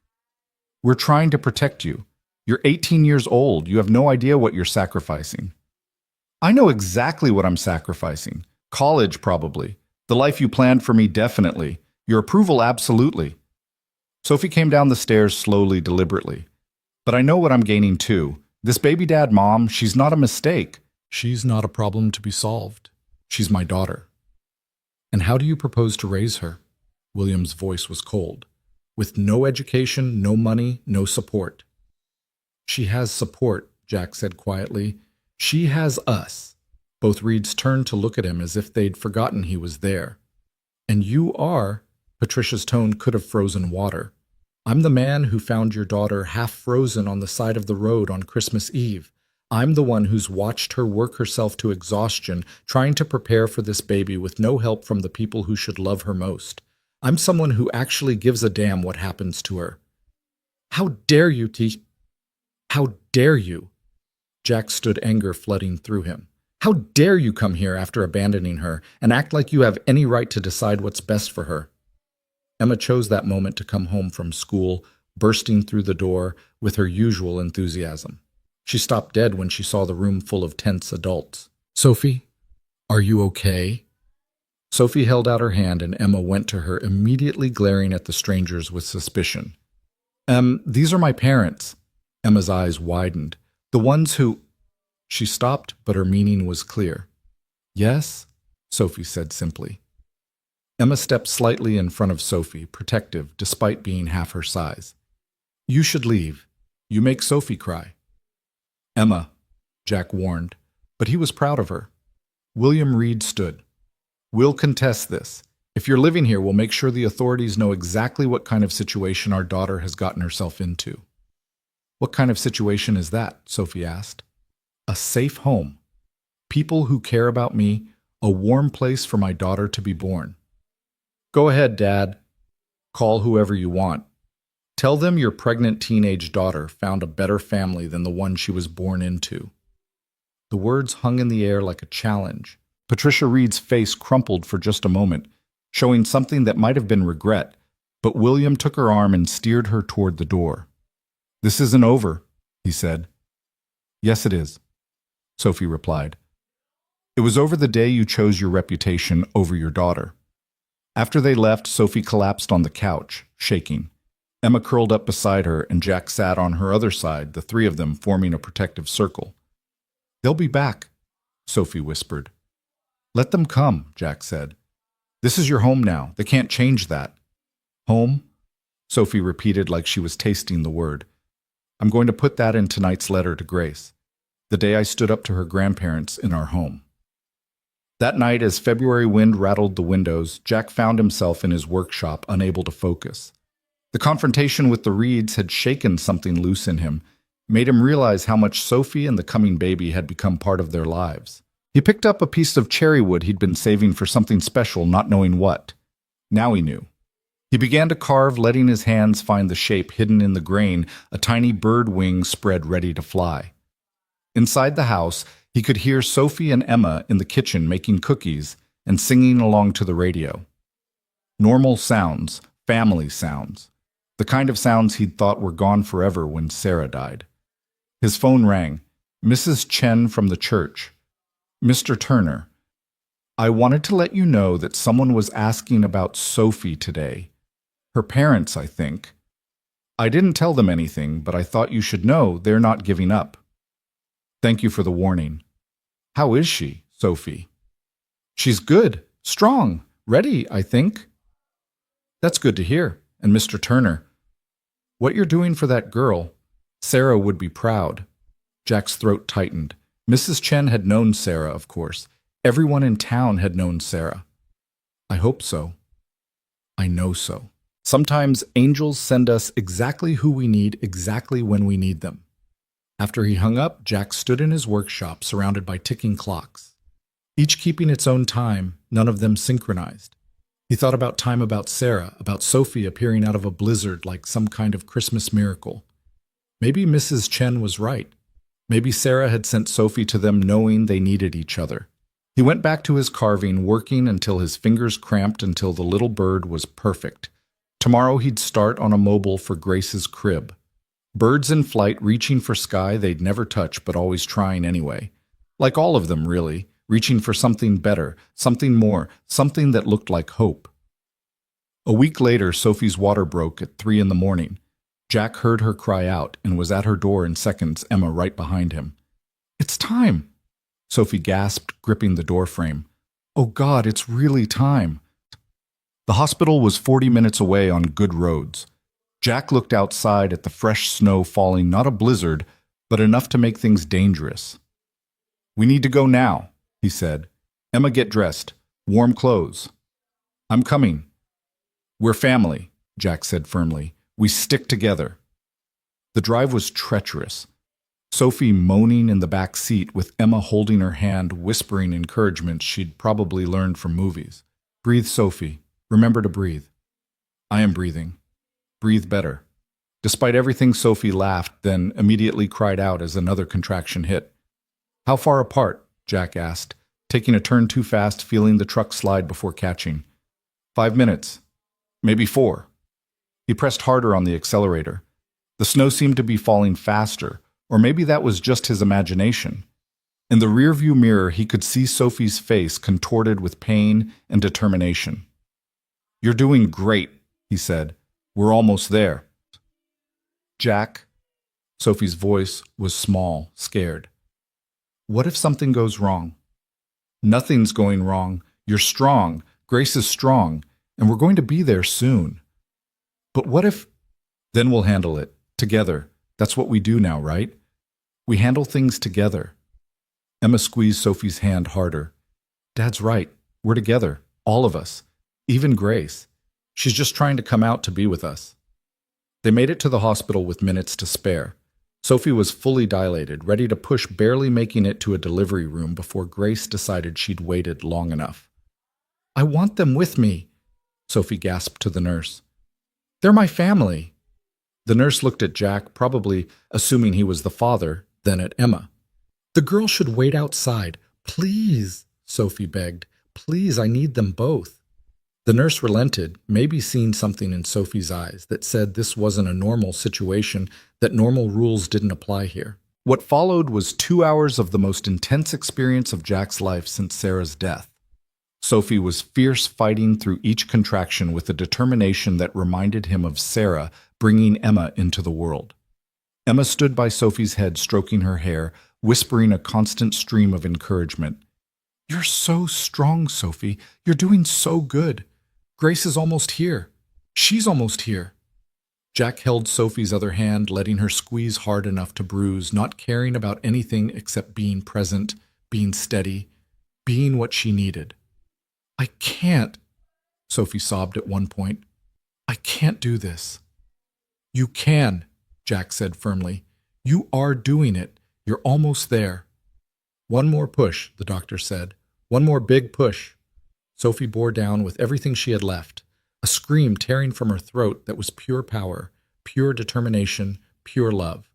"We're trying to protect you. You're 18 years old. You have no idea what you're sacrificing." "I know exactly what I'm sacrificing. College, probably. The life you planned for me, definitely. Your approval, absolutely." Sophie came down the stairs slowly, deliberately. "But I know what I'm gaining too. This baby dad mom, she's not a mistake. She's not a problem to be solved. She's my daughter." "And how do you propose to raise her?" William's voice was cold. "With no education, no money, no support." "She has support," Jack said quietly. "She has us." Both Reeds turned to look at him as if they'd forgotten he was there. "And you are," Patricia's tone could have frozen water. "I'm the man who found your daughter half frozen on the side of the road on Christmas Eve. I'm the one who's watched her work herself to exhaustion, trying to prepare for this baby with no help from the people who should love her most. I'm someone who actually gives a damn what happens to her." "How dare you, How dare you?" Jack stood, anger flooding through him. "How dare you come here after abandoning her and act like you have any right to decide what's best for her?" Emma chose that moment to come home from school, bursting through the door with her usual enthusiasm. She stopped dead when she saw the room full of tense adults. "Sophie, are you okay?" Sophie held out her hand and Emma went to her, immediately glaring at the strangers with suspicion. These are my parents." Emma's eyes widened. "The ones who—" She stopped, but her meaning was clear. "Yes?" Sophie said simply. Emma stepped slightly in front of Sophie, protective, despite being half her size. "You should leave. You make Sophie cry." "Emma," Jack warned, but he was proud of her. William Reed stood. "We'll contest this. If you're living here, we'll make sure the authorities know exactly what kind of situation our daughter has gotten herself into." "What kind of situation is that?" Sophie asked. "A safe home. People who care about me, a warm place for my daughter to be born." "Go ahead, Dad. Call whoever you want. Tell them your pregnant teenage daughter found a better family than the one she was born into." The words hung in the air like a challenge. Patricia Reed's face crumpled for just a moment, showing something that might have been regret, but William took her arm and steered her toward the door. "This isn't over," he said. "Yes, it is," Sophie replied. "It was over the day you chose your reputation over your daughter." After they left, Sophie collapsed on the couch, shaking. Emma curled up beside her, and Jack sat on her other side, the three of them forming a protective circle. "They'll be back," Sophie whispered. "Let them come," Jack said. "This is your home now. They can't change that." "Home?" Sophie repeated like she was tasting the word. "I'm going to put that in tonight's letter to Grace. The day I stood up to her grandparents in our home." That night, as February wind rattled the windows, Jack found himself in his workshop, unable to focus. The confrontation with the Reeds had shaken something loose in him, made him realize how much Sophie and the coming baby had become part of their lives. He picked up a piece of cherry wood he'd been saving for something special, not knowing what. Now he knew. He began to carve, letting his hands find the shape hidden in the grain, a tiny bird wing spread ready to fly. Inside the house, he could hear Sophie and Emma in the kitchen making cookies and singing along to the radio. Normal sounds, family sounds, the kind of sounds he'd thought were gone forever when Sarah died. His phone rang. "Mrs. Chen from the church. Mr. Turner, I wanted to let you know that someone was asking about Sophie today. Her parents, I think. I didn't tell them anything, but I thought you should know they're not giving up. Thank you for the warning. How is she, Sophie?" She's good, strong, ready, I think. That's good to hear. And Mr. Turner, what you're doing for that girl, Sarah would be proud. Jack's throat tightened. Mrs. Chen had known Sarah, of course. Everyone in town had known Sarah. I hope so. I know so. Sometimes angels send us exactly who we need exactly when we need them. After he hung up, Jack stood in his workshop surrounded by ticking clocks, each keeping its own time, none of them synchronized. He thought about time about Sarah, about Sophie appearing out of a blizzard like some kind of Christmas miracle. Maybe Mrs. Chen was right. Maybe Sarah had sent Sophie to them knowing they needed each other. He went back to his carving, working until his fingers cramped until the little bird was perfect. Tomorrow he'd start on a mobile for Grace's crib. Birds in flight reaching for sky they'd never touch but always trying anyway. Like all of them, really, reaching for something better, something more, something that looked like hope. A week later, Sophie's water broke at 3 a.m. Jack heard her cry out and was at her door in seconds, Emma right behind him. "It's time!" Sophie gasped, gripping the doorframe. "Oh God, it's really time!" The hospital was 40 minutes away on good roads. Jack looked outside at the fresh snow falling, not a blizzard, but enough to make things dangerous. "We need to go now," he said. "Emma, get dressed. Warm clothes." "I'm coming." "We're family," Jack said firmly. "We stick together." The drive was treacherous. Sophie moaning in the back seat with Emma holding her hand, whispering encouragement she'd probably learned from movies. "Breathe, Sophie. Remember to breathe." "I am breathing." "Breathe better." Despite everything, Sophie laughed, then immediately cried out as another contraction hit. "How far apart?" Jack asked, taking a turn too fast, feeling the truck slide before catching. 5 minutes. Maybe 4. He pressed harder on the accelerator. The snow seemed to be falling faster, or maybe that was just his imagination. In the rearview mirror, he could see Sophie's face contorted with pain and determination. "You're doing great," he said. "We're almost there." "Jack," Sophie's voice was small, scared. "What if something goes wrong?" "Nothing's going wrong. You're strong. Grace is strong, and we're going to be there soon." "But what if—" "Then we'll handle it. Together. That's what we do now, right? We handle things together." Emma squeezed Sophie's hand harder. "Dad's right. We're together. All of us. Even Grace. She's just trying to come out to be with us." They made it to the hospital with minutes to spare. Sophie was fully dilated, ready to push, barely making it to a delivery room before Grace decided she'd waited long enough. "I want them with me," Sophie gasped to the nurse. "They're my family." The nurse looked at Jack, probably assuming he was the father, then at Emma. "The girl should wait outside. Please," Sophie begged. "Please, I need them both." The nurse relented, maybe seeing something in Sophie's eyes that said this wasn't a normal situation, that normal rules didn't apply here. What followed was 2 hours of the most intense experience of Jack's life since Sarah's death. Sophie was fierce, fighting through each contraction with a determination that reminded him of Sarah bringing Emma into the world. Emma stood by Sophie's head, stroking her hair, whispering a constant stream of encouragement. "You're so strong, Sophie. You're doing so good. Grace is almost here. She's almost here." Jack held Sophie's other hand, letting her squeeze hard enough to bruise, not caring about anything except being present, being steady, being what she needed. "I can't," Sophie sobbed at one point. "I can't do this." "You can," Jack said firmly. "You are doing it. You're almost there." "One more push," the doctor said. "One more big push." Sophie bore down with everything she had left, a scream tearing from her throat that was pure power, pure determination, pure love.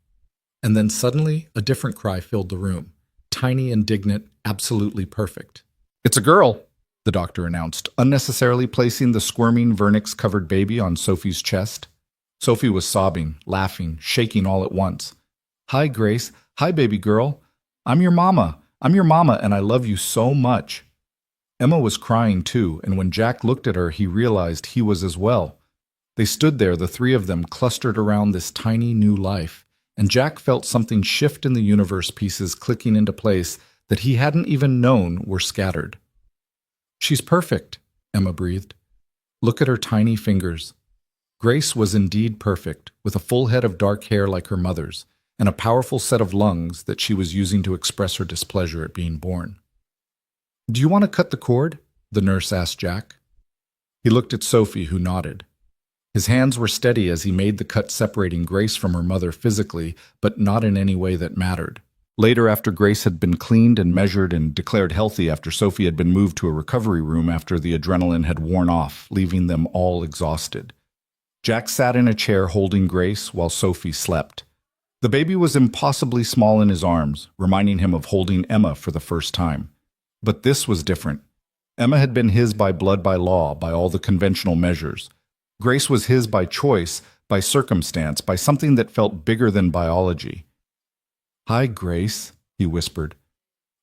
And then suddenly, a different cry filled the room, tiny, indignant, absolutely perfect. "It's a girl," the doctor announced, unnecessarily placing the squirming, vernix-covered baby on Sophie's chest. Sophie was sobbing, laughing, shaking all at once. "Hi, Grace. Hi, baby girl. I'm your mama. I'm your mama, and I love you so much." Emma was crying too, and when Jack looked at her, he realized he was as well. They stood there, the three of them, clustered around this tiny new life, and Jack felt something shift in the universe, pieces clicking into place that he hadn't even known were scattered. She's perfect, Emma breathed. Look at her tiny fingers. Grace was indeed perfect, with a full head of dark hair like her mother's, and a powerful set of lungs that she was using to express her displeasure at being born. Do you want to cut the cord? The nurse asked Jack. He looked at Sophie, who nodded. His hands were steady as he made the cut separating Grace from her mother physically, but not in any way that mattered. Later, after Grace had been cleaned and measured and declared healthy after Sophie had been moved to a recovery room after the adrenaline had worn off, leaving them all exhausted, Jack sat in a chair holding Grace while Sophie slept. The baby was impossibly small in his arms, reminding him of holding Emma for the first time. But this was different. Emma had been his by blood, by law, by all the conventional measures. Grace was his by choice, by circumstance, by something that felt bigger than biology. Hi, Grace, he whispered.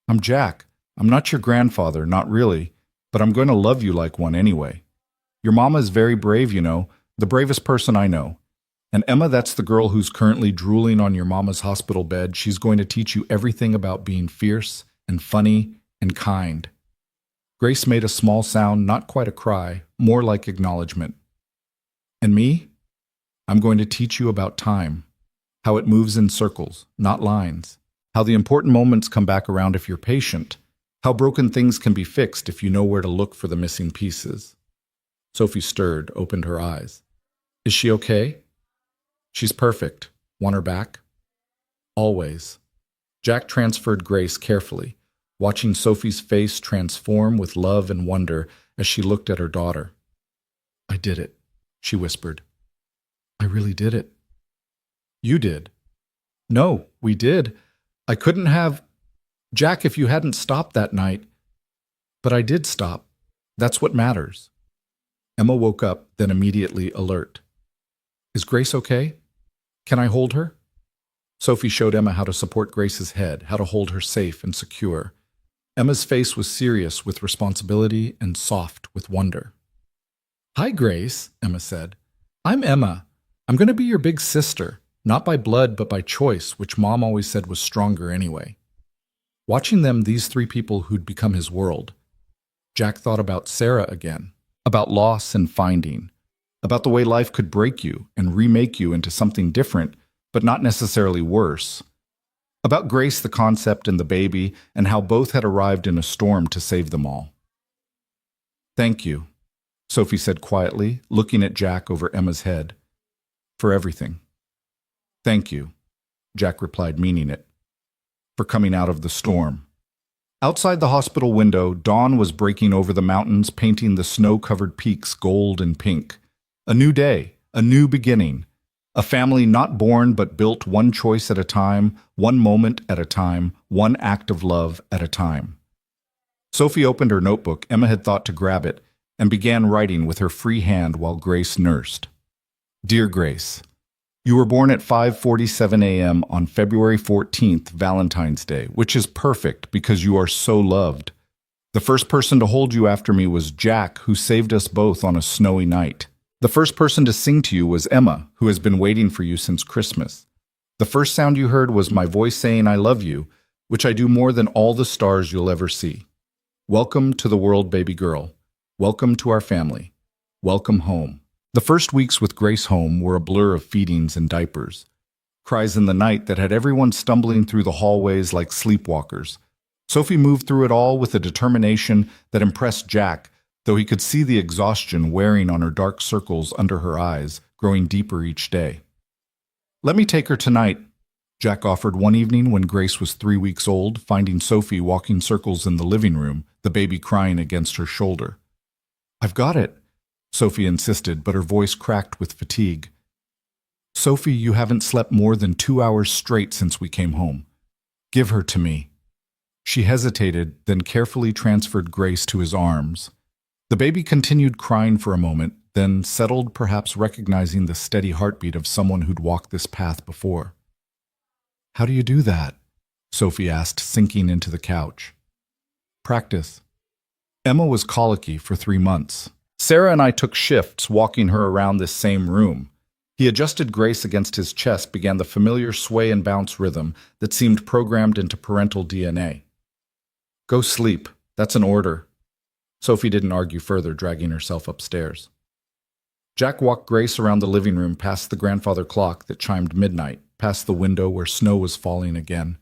I'm Jack. I'm not your grandfather, not really, but I'm going to love you like one anyway. Your mama is very brave, you know, the bravest person I know. And Emma, that's the girl who's currently drooling on your mama's hospital bed. She's going to teach you everything about being fierce and funny and kind. Grace made a small sound, not quite a cry, more like acknowledgement. And me? I'm going to teach you about time, how it moves in circles, not lines, how the important moments come back around if you're patient, how broken things can be fixed if you know where to look for the missing pieces. Sophie stirred, opened her eyes. Is she okay? She's perfect. Want her back? Always. Jack transferred Grace carefully, watching Sophie's face transform with love and wonder as she looked at her daughter. I did it, she whispered. I really did it. You did. No, we did. I couldn't have... Jack, if you hadn't stopped that night... But I did stop. That's what matters. Emma woke up, then immediately alert. Is Grace okay? Can I hold her? Sophie showed Emma how to support Grace's head, how to hold her safe and secure. Emma's face was serious with responsibility and soft with wonder. Hi, Grace, Emma said. I'm Emma. I'm going to be your big sister, not by blood but by choice, which Mom always said was stronger anyway. Watching them, these three people who'd become his world, Jack thought about Sarah again, about loss and finding, about the way life could break you and remake you into something different, but not necessarily worse. About Grace, the concept, and the baby, and how both had arrived in a storm to save them all. Thank you, Sophie said quietly, looking at Jack over Emma's head. For everything. Thank you, Jack replied, meaning it. For coming out of the storm. Outside the hospital window, dawn was breaking over the mountains, painting the snow-covered peaks gold and pink. A new day, a new beginning. A family not born but built one choice at a time, one moment at a time, one act of love at a time. Sophie opened her notebook. Emma had thought to grab it, and began writing with her free hand while Grace nursed. Dear Grace, you were born at 5:47 a.m. on February 14th, Valentine's Day, which is perfect because you are so loved. The first person to hold you after me was Jack, who saved us both on a snowy night. The first person to sing to you was Emma, who has been waiting for you since Christmas. The first sound you heard was my voice saying I love you, which I do more than all the stars you'll ever see. Welcome to the world, baby girl. Welcome to our family. Welcome home. The first weeks with Grace home were a blur of feedings and diapers. Cries in the night that had everyone stumbling through the hallways like sleepwalkers. Sophie moved through it all with a determination that impressed Jack, though he could see the exhaustion wearing on her dark circles under her eyes, growing deeper each day. Let me take her tonight, Jack offered one evening when Grace was 3 weeks old, finding Sophie walking circles in the living room, the baby crying against her shoulder. I've got it, Sophie insisted, but her voice cracked with fatigue. Sophie, you haven't slept more than 2 hours straight since we came home. Give her to me. She hesitated, then carefully transferred Grace to his arms. The baby continued crying for a moment, then settled, perhaps recognizing the steady heartbeat of someone who'd walked this path before. How do you do that? Sophie asked, sinking into the couch. Practice. Emma was colicky for 3 months. Sarah and I took shifts walking her around this same room. He adjusted Grace against his chest, began the familiar sway and bounce rhythm that seemed programmed into parental DNA. Go sleep. That's an order. Sophie didn't argue further, dragging herself upstairs. Jack walked Grace around the living room, past the grandfather clock that chimed midnight, past the window where snow was falling again,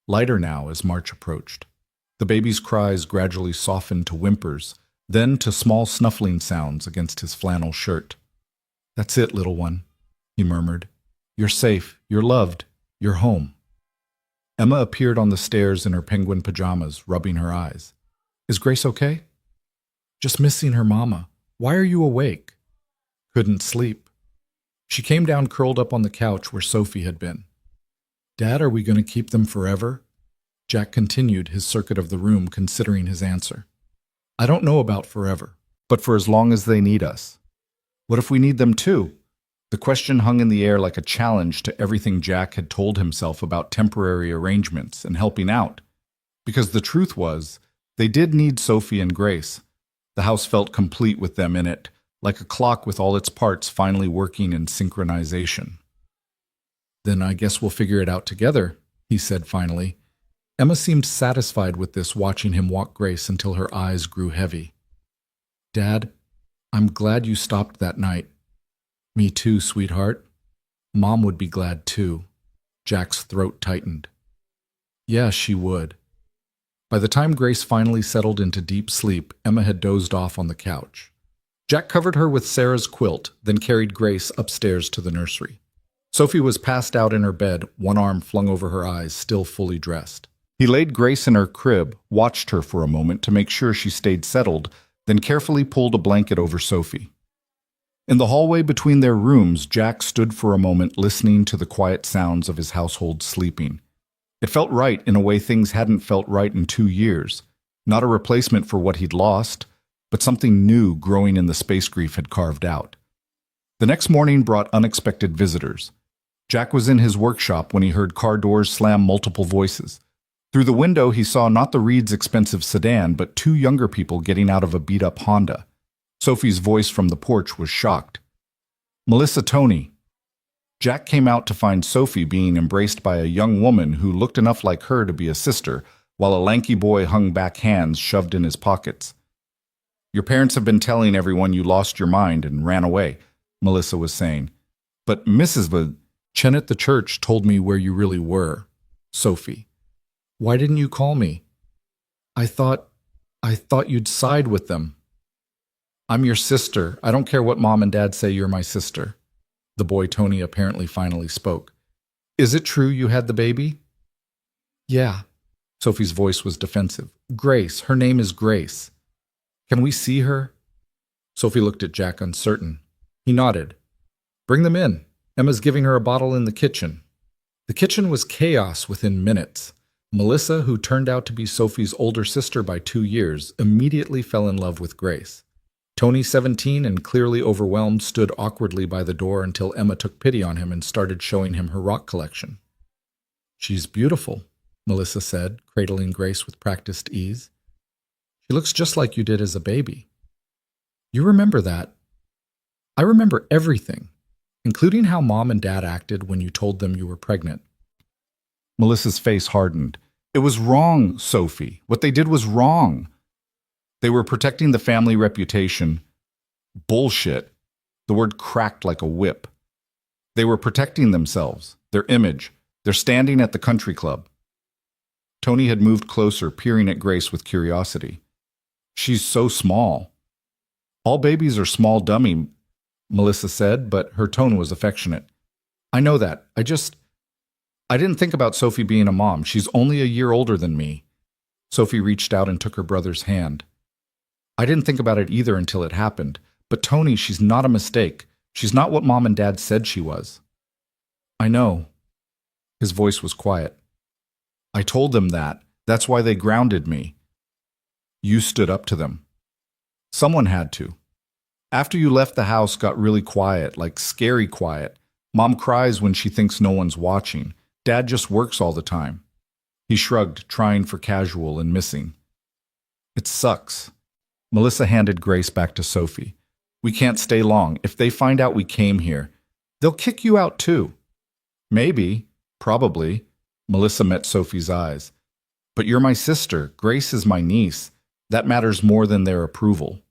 lighter now as March approached. The baby's cries gradually softened to whimpers, then to small snuffling sounds against his flannel shirt. "That's it, little one," he murmured. "You're safe, you're loved, you're home." Emma appeared on the stairs in her penguin pajamas, rubbing her eyes. "Is Grace okay?" "Just missing her mama. Why are you awake?" "Couldn't sleep." She came down, curled up on the couch where Sophie had been. "Dad, are we going to keep them forever?" Jack continued his circuit of the room, considering his answer. "I don't know about forever, but for as long as they need us." "What if we need them too?" The question hung in the air like a challenge to everything Jack had told himself about temporary arrangements and helping out. Because the truth was, they did need Sophie and Grace. The house felt complete with them in it, like a clock with all its parts finally working in synchronization. "Then I guess we'll figure it out together," he said finally. Emma seemed satisfied with this, watching him walk Grace until her eyes grew heavy. "Dad, I'm glad you stopped that night." "Me too, sweetheart. Mom would be glad too." Jack's throat tightened. "Yeah, she would." By the time Grace finally settled into deep sleep, Emma had dozed off on the couch. Jack covered her with Sarah's quilt, then carried Grace upstairs to the nursery. Sophie was passed out in her bed, one arm flung over her eyes, still fully dressed. He laid Grace in her crib, watched her for a moment to make sure she stayed settled, then carefully pulled a blanket over Sophie. In the hallway between their rooms, Jack stood for a moment listening to the quiet sounds of his household sleeping. It felt right in a way things hadn't felt right in 2 years. Not a replacement for what he'd lost, but something new growing in the space grief had carved out. The next morning brought unexpected visitors. Jack was in his workshop when he heard car doors slam, multiple voices. Through the window, he saw not the Reeds' expensive sedan, but 2 younger people getting out of a beat-up Honda. Sophie's voice from the porch was shocked. "Melissa, Tony." Jack came out to find Sophie being embraced by a young woman who looked enough like her to be a sister, while a lanky boy hung back, hands shoved in his pockets. "Your parents have been telling everyone you lost your mind and ran away," Melissa was saying. "But Chen at the church told me where you really were." "Sophie, why didn't you call me?" I thought you'd side with them." "I'm your sister. I don't care what Mom and Dad say, you're my sister." The boy Tony apparently finally spoke. "Is it true you had the baby?" "Yeah." Sophie's voice was defensive. "Grace. Her name is Grace." "Can we see her?" Sophie looked at Jack, uncertain. He nodded. "Bring them in. Emma's giving her a bottle in the kitchen." The kitchen was chaos within minutes. Melissa, who turned out to be Sophie's older sister by 2 years, immediately fell in love with Grace. Tony, 17 and clearly overwhelmed, stood awkwardly by the door until Emma took pity on him and started showing him her rock collection. "She's beautiful," Melissa said, cradling Grace with practiced ease. "She looks just like you did as a baby." "You remember that?" "I remember everything, including how Mom and Dad acted when you told them you were pregnant." Melissa's face hardened. "It was wrong, Sophie. What they did was wrong. They were protecting the family reputation." "Bullshit." The word cracked like a whip. "They were protecting themselves, their image. They're standing at the country club." Tony had moved closer, peering at Grace with curiosity. "She's so small." "All babies are small, dummy," Melissa said, but her tone was affectionate. "I know that. I didn't think about Sophie being a mom. She's only a year older than me." Sophie reached out and took her brother's hand. "I didn't think about it either until it happened. But Tony, she's not a mistake. She's not what Mom and Dad said she was." "I know." His voice was quiet. "I told them that. That's why they grounded me." "You stood up to them." "Someone had to. After you left, the house got really quiet, like scary quiet. Mom cries when she thinks no one's watching. Dad just works all the time." He shrugged, trying for casual and missing. "It sucks." Melissa handed Grace back to Sophie. "We can't stay long. If they find out we came here, they'll kick you out too." "Maybe. Probably." Melissa met Sophie's eyes. "But you're my sister. Grace is my niece. That matters more than their approval.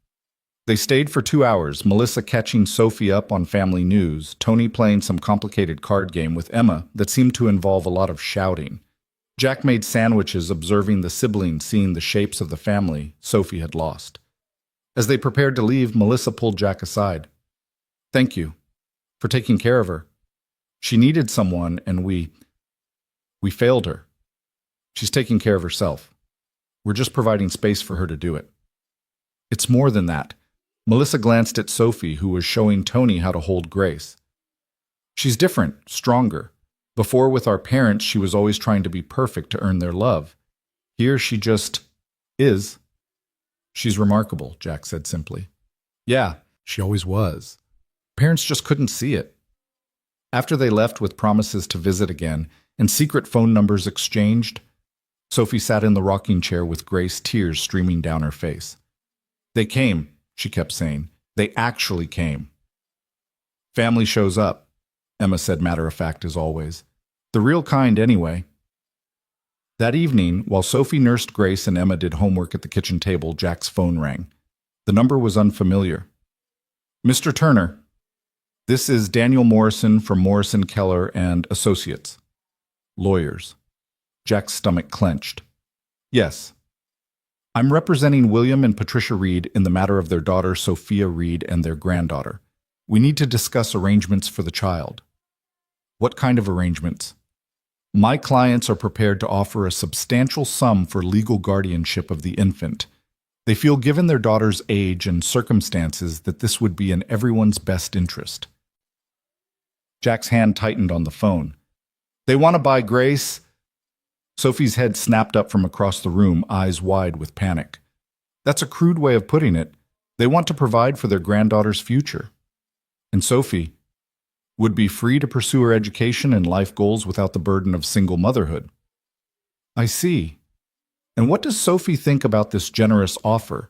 They stayed for 2 hours, Melissa catching Sophie up on family news, Tony playing some complicated card game with Emma that seemed to involve a lot of shouting. Jack made sandwiches, observing the siblings seeing the shapes of the family Sophie had lost. As they prepared to leave, Melissa pulled Jack aside. "Thank you for taking care of her. She needed someone, and we failed her. She's taking care of herself. We're just providing space for her to do it." "It's more than that." Melissa glanced at Sophie, who was showing Tony how to hold Grace. "She's different, stronger. Before, with our parents, she was always trying to be perfect to earn their love. Here, she just is." "She's remarkable," Jack said simply. "Yeah, she always was. Parents just couldn't see it." After they left with promises to visit again and secret phone numbers exchanged, Sophie sat in the rocking chair with Grace, tears streaming down her face. "They came," she kept saying. "They actually came." "Family shows up," Emma said, matter of fact as always. "The real kind, anyway." That evening, while Sophie nursed Grace and Emma did homework at the kitchen table, Jack's phone rang. The number was unfamiliar. "Mr. Turner, this is Daniel Morrison from Morrison, Keller and Associates. Lawyers." Jack's stomach clenched. "Yes. I'm representing William and Patricia Reed in the matter of their daughter Sophia Reed and their granddaughter. We need to discuss arrangements for the child." "What kind of arrangements?" "My clients are prepared to offer a substantial sum for legal guardianship of the infant. They feel, given their daughter's age and circumstances, that this would be in everyone's best interest." Jack's hand tightened on the phone. "They want to buy Grace." Sophie's head snapped up from across the room, eyes wide with panic. "That's a crude way of putting it. They want to provide for their granddaughter's future. And Sophie would be free to pursue her education and life goals without the burden of single motherhood." "I see. And what does Sophie think about this generous offer?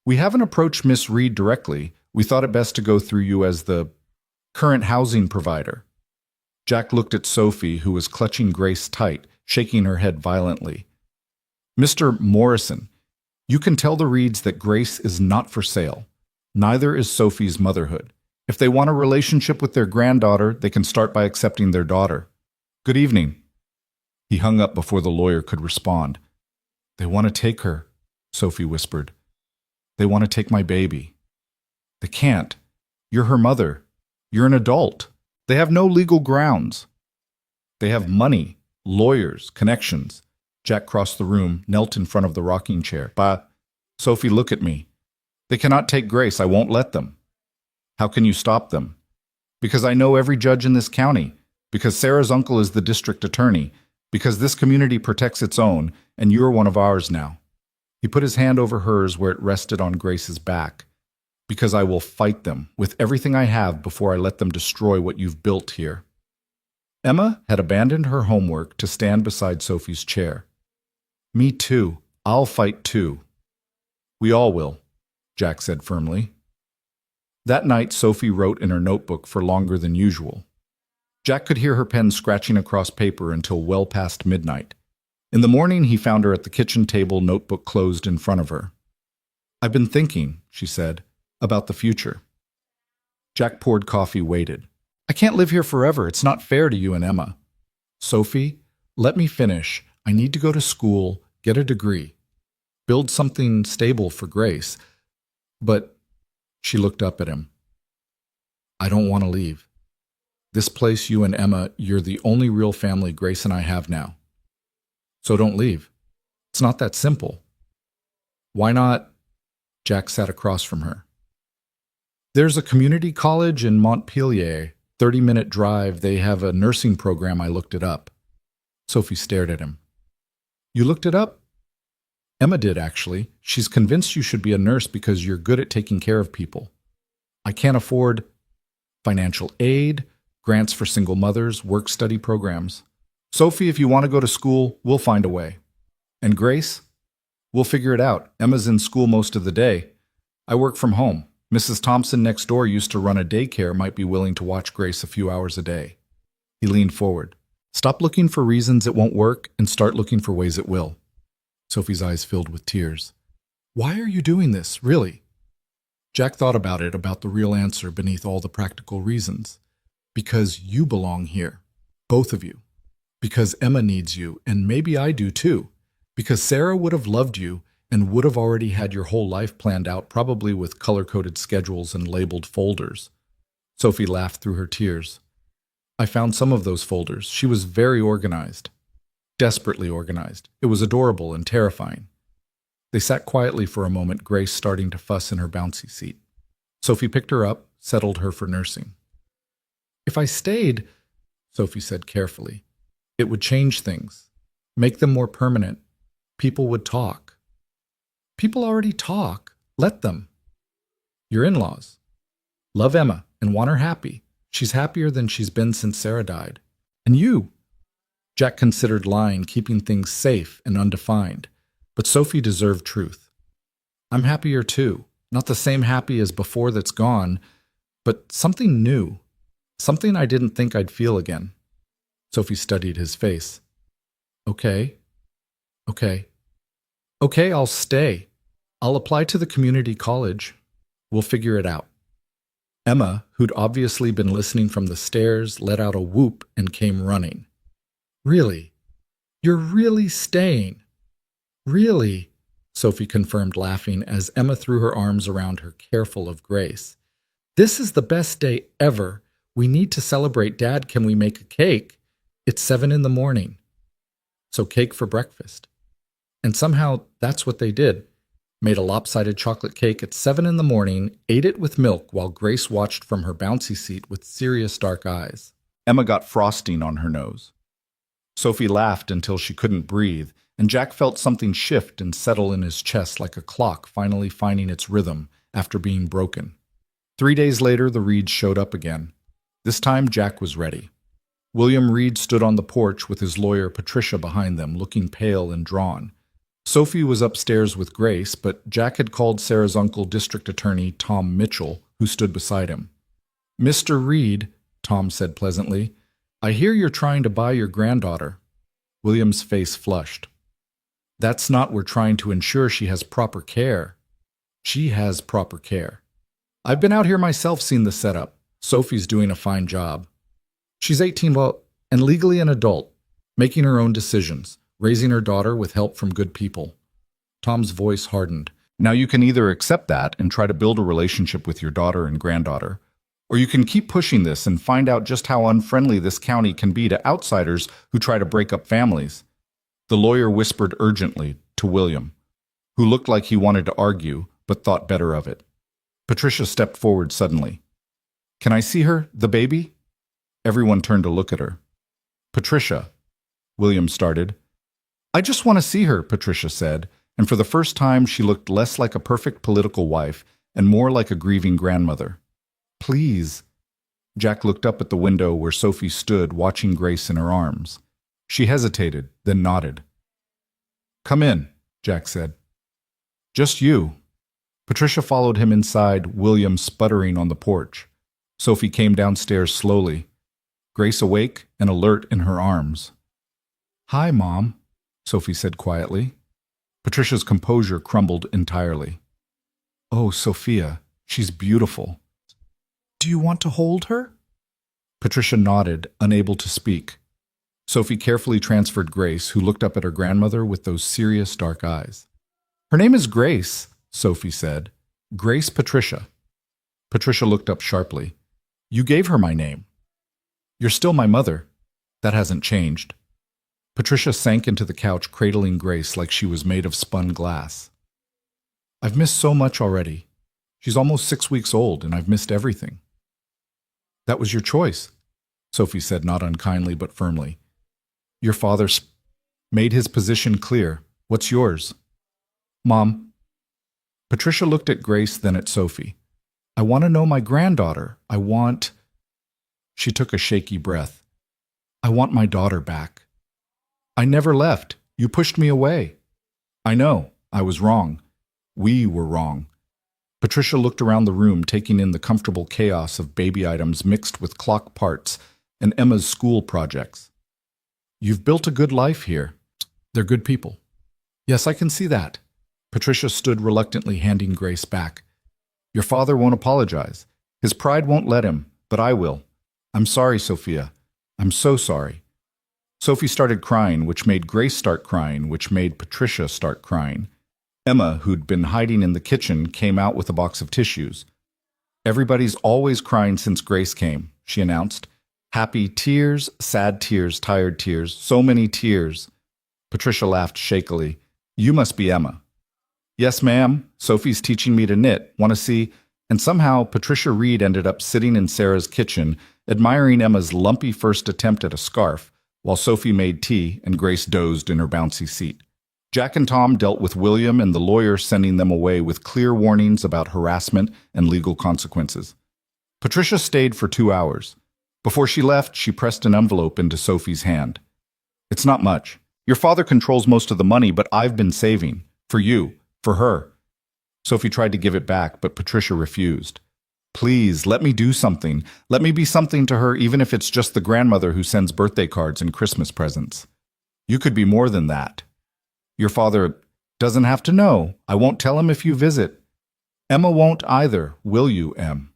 We haven't approached Miss Reed directly. We thought it best to go through you as the current housing provider." Jack looked at Sophie, who was clutching Grace tight, shaking her head violently. "Mr. Morrison, you can tell the Reeds that Grace is not for sale. Neither is Sophie's motherhood. If they want a relationship with their granddaughter, they can start by accepting their daughter. Good evening." He hung up before the lawyer could respond. "They want to take her," Sophie whispered. "They want to take my baby." "They can't. You're her mother. You're an adult. They have no legal grounds." "They have money, lawyers, connections." Jack crossed the room, knelt in front of the rocking chair. Sophie, look at me. "They cannot take Grace. I won't let them." "How can you stop them?" "Because I know every judge in this county. Because Sarah's uncle is the district attorney. Because this community protects its own, and you're one of ours now." He put his hand over hers where it rested on Grace's back. "Because I will fight them with everything I have before I let them destroy what you've built here." Emma had abandoned her homework to stand beside Sophie's chair. "Me too. I'll fight too." "We all will," Jack said firmly. That night, Sophie wrote in her notebook for longer than usual. Jack could hear her pen scratching across paper until well past midnight. In the morning, he found her at the kitchen table, notebook closed in front of her. "I've been thinking," she said, "about the future." Jack poured coffee, waited. "I can't live here forever. It's not fair to you and Emma." "Sophie, let me finish. I need to go to school, get a degree, build something stable for Grace. But," she looked up at him, "I don't want to leave. This place, you and Emma, you're the only real family Grace and I have now. So don't leave. It's not that simple." "Why not?" Jack sat across from her. "There's a community college in Montpelier, 30-minute drive. They have a nursing program. I looked it up." Sophie stared at him. "You looked it up?" "Emma did, actually. She's convinced you should be a nurse because you're good at taking care of people. I can't afford financial aid, grants for single mothers, work-study programs. Sophie, if you want to go to school, we'll find a way. And Grace? We'll figure it out. Emma's in school most of the day. I work from home. Mrs. Thompson next door used to run a daycare, might be willing to watch Grace a few hours a day." He leaned forward. "Stop looking for reasons it won't work and start looking for ways it will." Sophie's eyes filled with tears. Why are you doing this, really? Jack thought about the real answer beneath all the practical reasons. Because you belong here. Both of you. Because Emma needs you, and maybe I do too. Because Sarah would have loved you and would have already had your whole life planned out, probably with color-coded schedules and labeled folders. Sophie laughed through her tears. I found some of those folders. She was very organized. Desperately organized. It was adorable and terrifying. They sat quietly for a moment, Grace starting to fuss in her bouncy seat. Sophie picked her up, settled her for nursing. If I stayed, Sophie said carefully, it would change things, make them more permanent. People would talk. People already talk. Let them. Your in-laws. Love Emma and want her happy. She's happier than she's been since Sarah died. And you. Jack considered lying, keeping things safe and undefined. But Sophie deserved truth. I'm happier too. Not the same happy as before that's gone, but something new. Something I didn't think I'd feel again. Sophie studied his face. Okay. Okay, I'll stay. I'll apply to the community college. We'll figure it out. Emma, who'd obviously been listening from the stairs, let out a whoop and came running. Really? You're really staying? Really? Sophie confirmed, laughing as Emma threw her arms around her, careful of Grace. This is the best day ever. We need to celebrate. Dad, can we make a cake? It's 7 a.m. So cake for breakfast. And somehow that's what they did. Made a lopsided chocolate cake at 7 a.m, ate it with milk while Grace watched from her bouncy seat with serious dark eyes. Emma got frosting on her nose. Sophie laughed until she couldn't breathe, and Jack felt something shift and settle in his chest like a clock finally finding its rhythm after being broken. 3 days later, the Reeds showed up again. This time, Jack was ready. William Reed stood on the porch with his lawyer Patricia behind them, looking pale and drawn. Sophie was upstairs with Grace, but Jack had called Sarah's uncle, District Attorney Tom Mitchell, who stood beside him. Mr. Reed, Tom said pleasantly, I hear you're trying to buy your granddaughter. William's face flushed. That's not, we're trying to ensure she has proper care. She has proper care. I've been out here myself, seen the setup. Sophie's doing a fine job. She's 18, and legally an adult, making her own decisions, raising her daughter with help from good people. Tom's voice hardened. Now you can either accept that and try to build a relationship with your daughter and granddaughter, or you can keep pushing this and find out just how unfriendly this county can be to outsiders who try to break up families. The lawyer whispered urgently to William, who looked like he wanted to argue, but thought better of it. Patricia stepped forward suddenly. Can I see her, the baby? Everyone turned to look at her. Patricia, William started. I just want to see her, Patricia said, and for the first time she looked less like a perfect political wife and more like a grieving grandmother. Please. Jack looked up at the window where Sophie stood, watching Grace in her arms. She hesitated, then nodded. Come in, Jack said. Just you. Patricia followed him inside, William sputtering on the porch. Sophie came downstairs slowly, Grace awake and alert in her arms. Hi, Mom, Sophie said quietly. Patricia's composure crumbled entirely. Oh, Sophia, she's beautiful. Do you want to hold her? Patricia nodded, unable to speak. Sophie carefully transferred Grace, who looked up at her grandmother with those serious dark eyes. Her name is Grace, Sophie said. Grace Patricia. Patricia looked up sharply. You gave her my name. You're still my mother. That hasn't changed. Patricia sank into the couch, cradling Grace like she was made of spun glass. I've missed so much already. She's almost 6 weeks old, and I've missed everything. That was your choice, Sophie said, not unkindly but firmly. Your father made his position clear. What's yours? Mom. Patricia looked at Grace, then at Sophie. I want to know my granddaughter. She took a shaky breath. I want my daughter back. I never left. You pushed me away. I know. I was wrong. We were wrong. Patricia looked around the room, taking in the comfortable chaos of baby items mixed with clock parts and Emma's school projects. You've built a good life here. They're good people. Yes, I can see that. Patricia stood reluctantly, handing Grace back. Your father won't apologize. His pride won't let him, but I will. I'm sorry, Sophia. I'm so sorry. Sophie started crying, which made Grace start crying, which made Patricia start crying. Emma, who'd been hiding in the kitchen, came out with a box of tissues. Everybody's always crying since Grace came, she announced. Happy tears, sad tears, tired tears, so many tears. Patricia laughed shakily. You must be Emma. Yes, ma'am. Sophie's teaching me to knit. Want to see? And somehow Patricia Reed ended up sitting in Sarah's kitchen, admiring Emma's lumpy first attempt at a scarf, while Sophie made tea and Grace dozed in her bouncy seat. Jack and Tom dealt with William and the lawyer, sending them away with clear warnings about harassment and legal consequences. Patricia stayed for 2 hours. Before she left, she pressed an envelope into Sophie's hand. It's not much. Your father controls most of the money, but I've been saving. For you. For her. Sophie tried to give it back, but Patricia refused. Please, let me do something. Let me be something to her, even if it's just the grandmother who sends birthday cards and Christmas presents. You could be more than that. Your father doesn't have to know. I won't tell him if you visit. Emma won't either, will you, Em?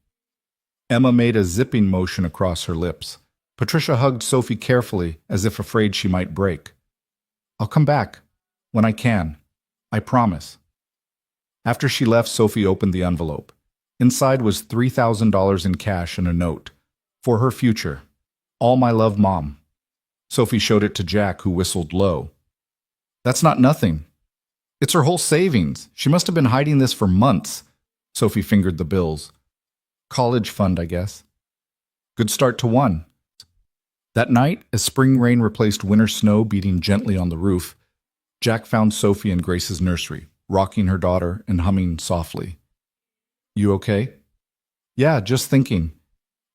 Emma made a zipping motion across her lips. Patricia hugged Sophie carefully, as if afraid she might break. I'll come back. When I can. I promise. After she left, Sophie opened the envelope. Inside was $3,000 in cash and a note. For her future. All my love, Mom. Sophie showed it to Jack, who whistled low. That's not nothing. It's her whole savings. She must have been hiding this for months. Sophie fingered the bills. College fund, I guess. Good start to one. That night, as spring rain replaced winter snow beating gently on the roof, Jack found Sophie in Grace's nursery, rocking her daughter and humming softly. You okay? Yeah, just thinking.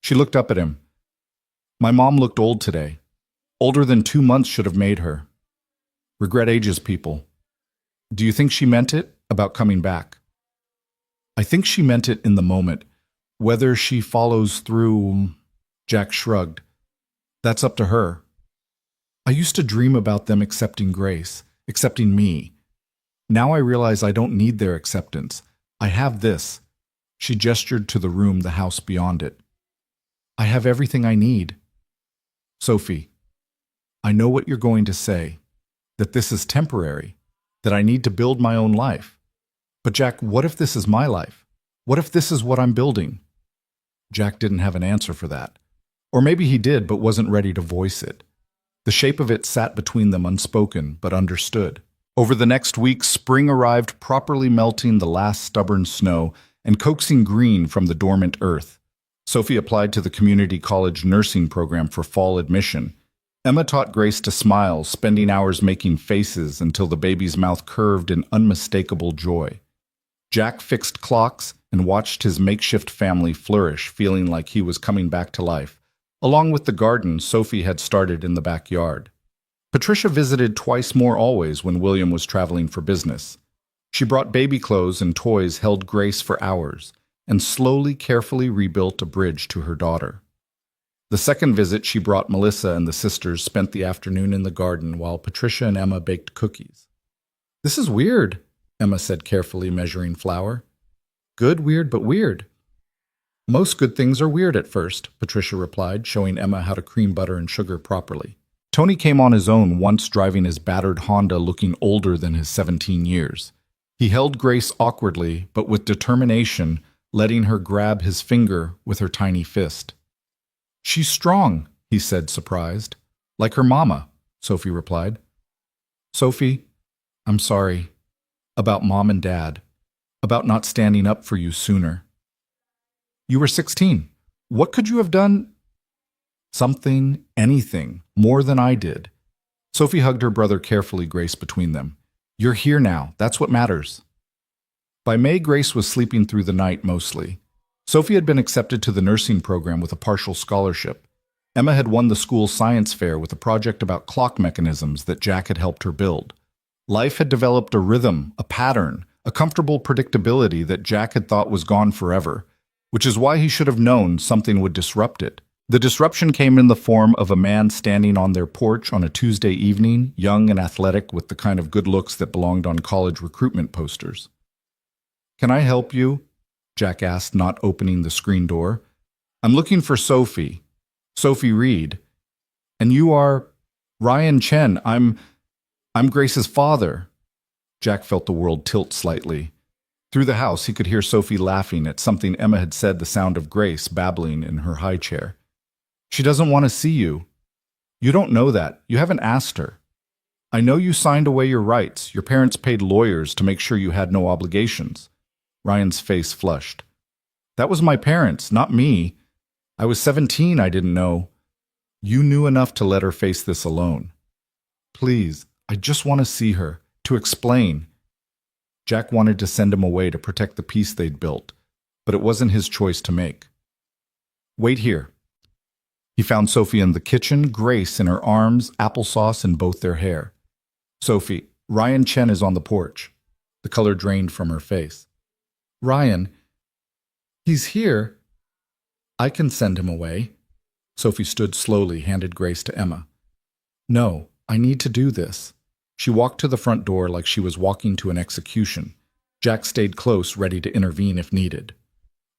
She looked up at him. My mom looked old today. Older than 2 months should have made her. Regret ages people. Do you think she meant it about coming back? I think she meant it in the moment. Whether she follows through, Jack shrugged. That's up to her. I used to dream about them accepting Grace, accepting me. Now I realize I don't need their acceptance. I have this. She gestured to the room, the house beyond it. I have everything I need. Sophie, I know what you're going to say, that this is temporary, that I need to build my own life. But Jack, what if this is my life? What if this is what I'm building? Jack didn't have an answer for that. Or maybe he did, but wasn't ready to voice it. The shape of it sat between them unspoken, but understood. Over the next week, spring arrived, properly melting the last stubborn snow and coaxing green from the dormant earth. Sophie applied to the community college nursing program for fall admission. Emma taught Grace to smile, spending hours making faces until the baby's mouth curved in unmistakable joy. Jack fixed clocks and watched his makeshift family flourish, feeling like he was coming back to life, along with the garden Sophie had started in the backyard. Patricia visited twice more always when William was traveling for business. She brought baby clothes and toys, held Grace for hours, and slowly, carefully rebuilt a bridge to her daughter. The second visit, she brought Melissa, and the sisters spent the afternoon in the garden while Patricia and Emma baked cookies. This is weird, Emma said carefully, measuring flour. Good, weird, but weird. Most good things are weird at first, Patricia replied, showing Emma how to cream butter and sugar properly. Tony came on his own once, driving his battered Honda, looking older than his 17 years. He held Grace awkwardly, but with determination, letting her grab his finger with her tiny fist. She's strong, he said, surprised. Like her mama, Sophie replied. Sophie, I'm sorry. About Mom and Dad. About not standing up for you sooner. You were 16. What could you have done? Something, anything, more than I did. Sophie hugged her brother carefully, Grace between them. You're here now. That's what matters. By May, Grace was sleeping through the night mostly. Sophie had been accepted to the nursing program with a partial scholarship. Emma had won the school science fair with a project about clock mechanisms that Jack had helped her build. Life had developed a rhythm, a pattern, a comfortable predictability that Jack had thought was gone forever, which is why he should have known something would disrupt it. The disruption came in the form of a man standing on their porch on a Tuesday evening, young and athletic with the kind of good looks that belonged on college recruitment posters. "Can I help you?" Jack asked, not opening the screen door. "I'm looking for Sophie. Sophie Reed. And you are Ryan Chen. I'm Grace's father." Jack felt the world tilt slightly. Through the house, he could hear Sophie laughing at something Emma had said, the sound of Grace babbling in her high chair. "She doesn't want to see you." "You don't know that. You haven't asked her." "I know you signed away your rights. Your parents paid lawyers to make sure you had no obligations." Ryan's face flushed. "That was my parents, not me. I was 17, I didn't know." "You knew enough to let her face this alone." "Please, I just want to see her, to explain." Jack wanted to send him away to protect the peace they'd built, but it wasn't his choice to make. "Wait here." He found Sophie in the kitchen, Grace in her arms, applesauce in both their hair. "Sophie, Ryan Chen is on the porch." The color drained from her face. "Ryan, he's here." "I can send him away." Sophie stood slowly, handed Grace to Emma. "No, I need to do this." She walked to the front door like she was walking to an execution. Jack stayed close, ready to intervene if needed.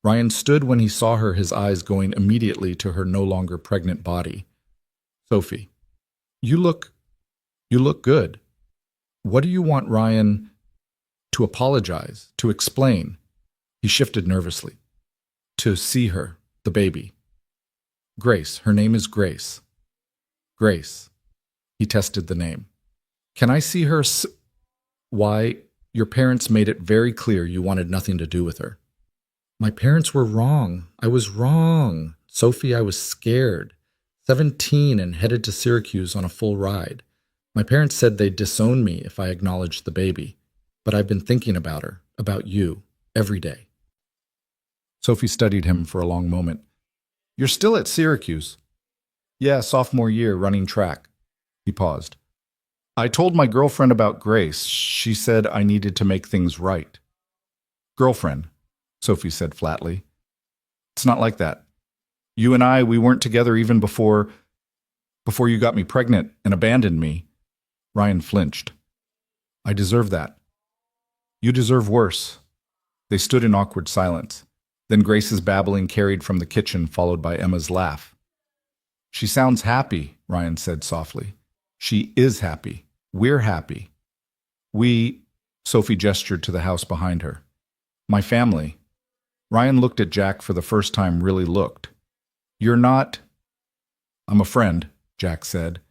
Ryan stood when he saw her, his eyes going immediately to her no longer pregnant body. "Sophie, you look good. What do you want Ryan to apologize, to explain?" He shifted nervously. "To see her, the baby. Grace, her name is Grace." "Grace." He tested the name. "Can I see her Why, your parents made it very clear you wanted nothing to do with her." "My parents were wrong. I was wrong. Sophie, I was scared. 17 and headed to Syracuse on a full ride. My parents said they'd disown me if I acknowledged the baby. But I've been thinking about her, about you, every day." Sophie studied him for a long moment. "You're still at Syracuse?" "Yeah, sophomore year, running track." He paused. "I told my girlfriend about Grace. She said I needed to make things right." "Girlfriend," Sophie said flatly. "It's not like that. You and we weren't together even before you got me pregnant and abandoned me." Ryan flinched. "I deserve that." "You deserve worse." They stood in awkward silence. Then Grace's babbling carried from the kitchen, followed by Emma's laugh. "She sounds happy," Ryan said softly. "She is happy. We're happy. Sophie gestured to the house behind her. "My family." Ryan looked at Jack for the first time, really looked. "You're not—" "I'm a friend," Jack said.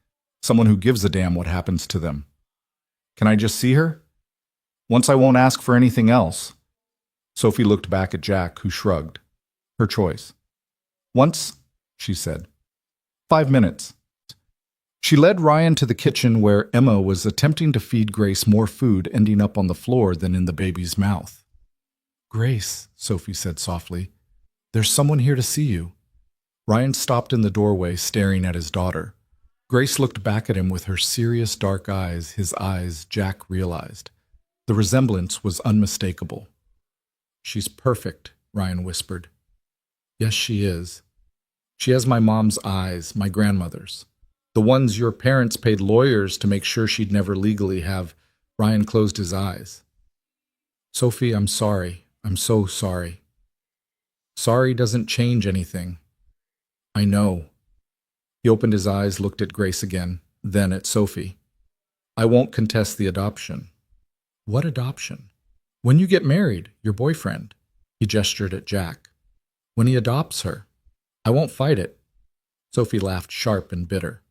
"Someone who gives a damn what happens to them." "Can I just see her? Once I won't ask for anything else." Sophie looked back at Jack, who shrugged. Her choice. "Once," she said. 5 minutes. She led Ryan to the kitchen where Emma was attempting to feed Grace more food, ending up on the floor than in the baby's mouth. "Grace," Sophie said softly, "there's someone here to see you." Ryan stopped in the doorway, staring at his daughter. Grace looked back at him with her serious dark eyes, his eyes, Jack realized. The resemblance was unmistakable. "She's perfect," Ryan whispered. "Yes, she is. She has my mom's eyes, my grandmother's. The ones your parents paid lawyers to make sure she'd never legally have." Ryan closed his eyes. "Sophie, I'm sorry. I'm so sorry." "Sorry doesn't change anything." "I know." He opened his eyes, looked at Grace again, then at Sophie. "I won't contest the adoption." "What adoption?" "When you get married, your boyfriend." He gestured at Jack. "When he adopts her. I won't fight it." Sophie laughed sharp and bitter.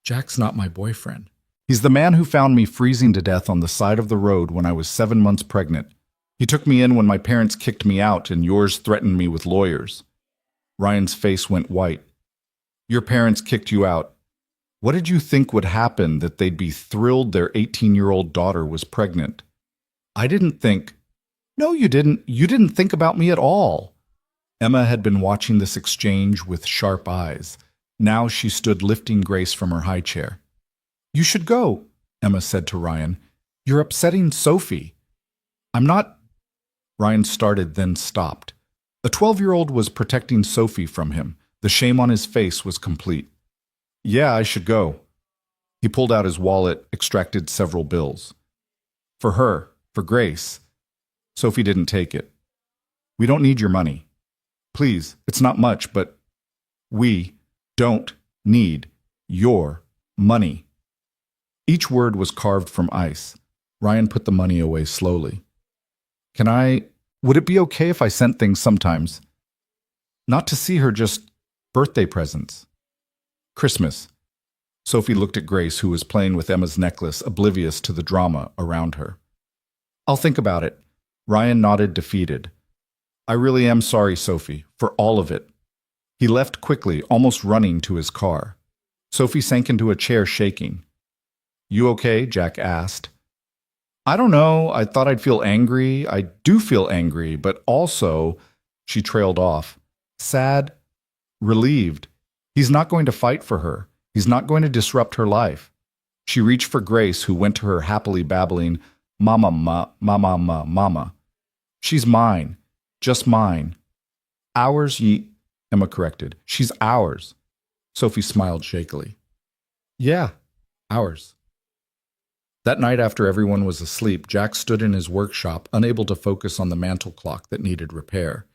"Jack's not my boyfriend. He's the man who found me freezing to death on the side of the road when I was 7 months pregnant. He took me in when my parents kicked me out and yours threatened me with lawyers." Ryan's face went white. "Your parents kicked you out. What did you think would happen, that they'd be thrilled their 18-year-old daughter was pregnant?" "I didn't think—" "No, you didn't. You didn't think about me at all." Emma had been watching this exchange with sharp eyes. Now she stood lifting Grace from her high chair. "You should go," Emma said to Ryan. "You're upsetting Sophie." "I'm not—" Ryan started, then stopped. A 12-year-old was protecting Sophie from him. The shame on his face was complete. Yeah, I should go. He pulled out his wallet, extracted several bills. For her, for Grace. Sophie didn't take it. We don't need your money. Please, it's not much, but we don't need your money. Each word was carved from ice. Ryan put the money away slowly. Would it be okay if I sent things sometimes? Not to see her, just birthday presents. Christmas. Sophie looked at Grace, who was playing with Emma's necklace, oblivious to the drama around her. I'll think about it. Ryan nodded, defeated. I really am sorry, Sophie, for all of it. He left quickly, almost running to his car. Sophie sank into a chair, shaking. You okay? Jack asked. I don't know. I thought I'd feel angry. I do feel angry, but also, she trailed off. Sad, relieved. He's not going to fight for her. He's not going to disrupt her life. She reached for Grace, who went to her happily babbling, Mama, mama. She's mine. Just mine. Ours, Emma corrected. She's ours. Sophie smiled shakily. Yeah, ours. That night, after everyone was asleep, Jack stood in his workshop, unable to focus on the mantel clock that needed repair.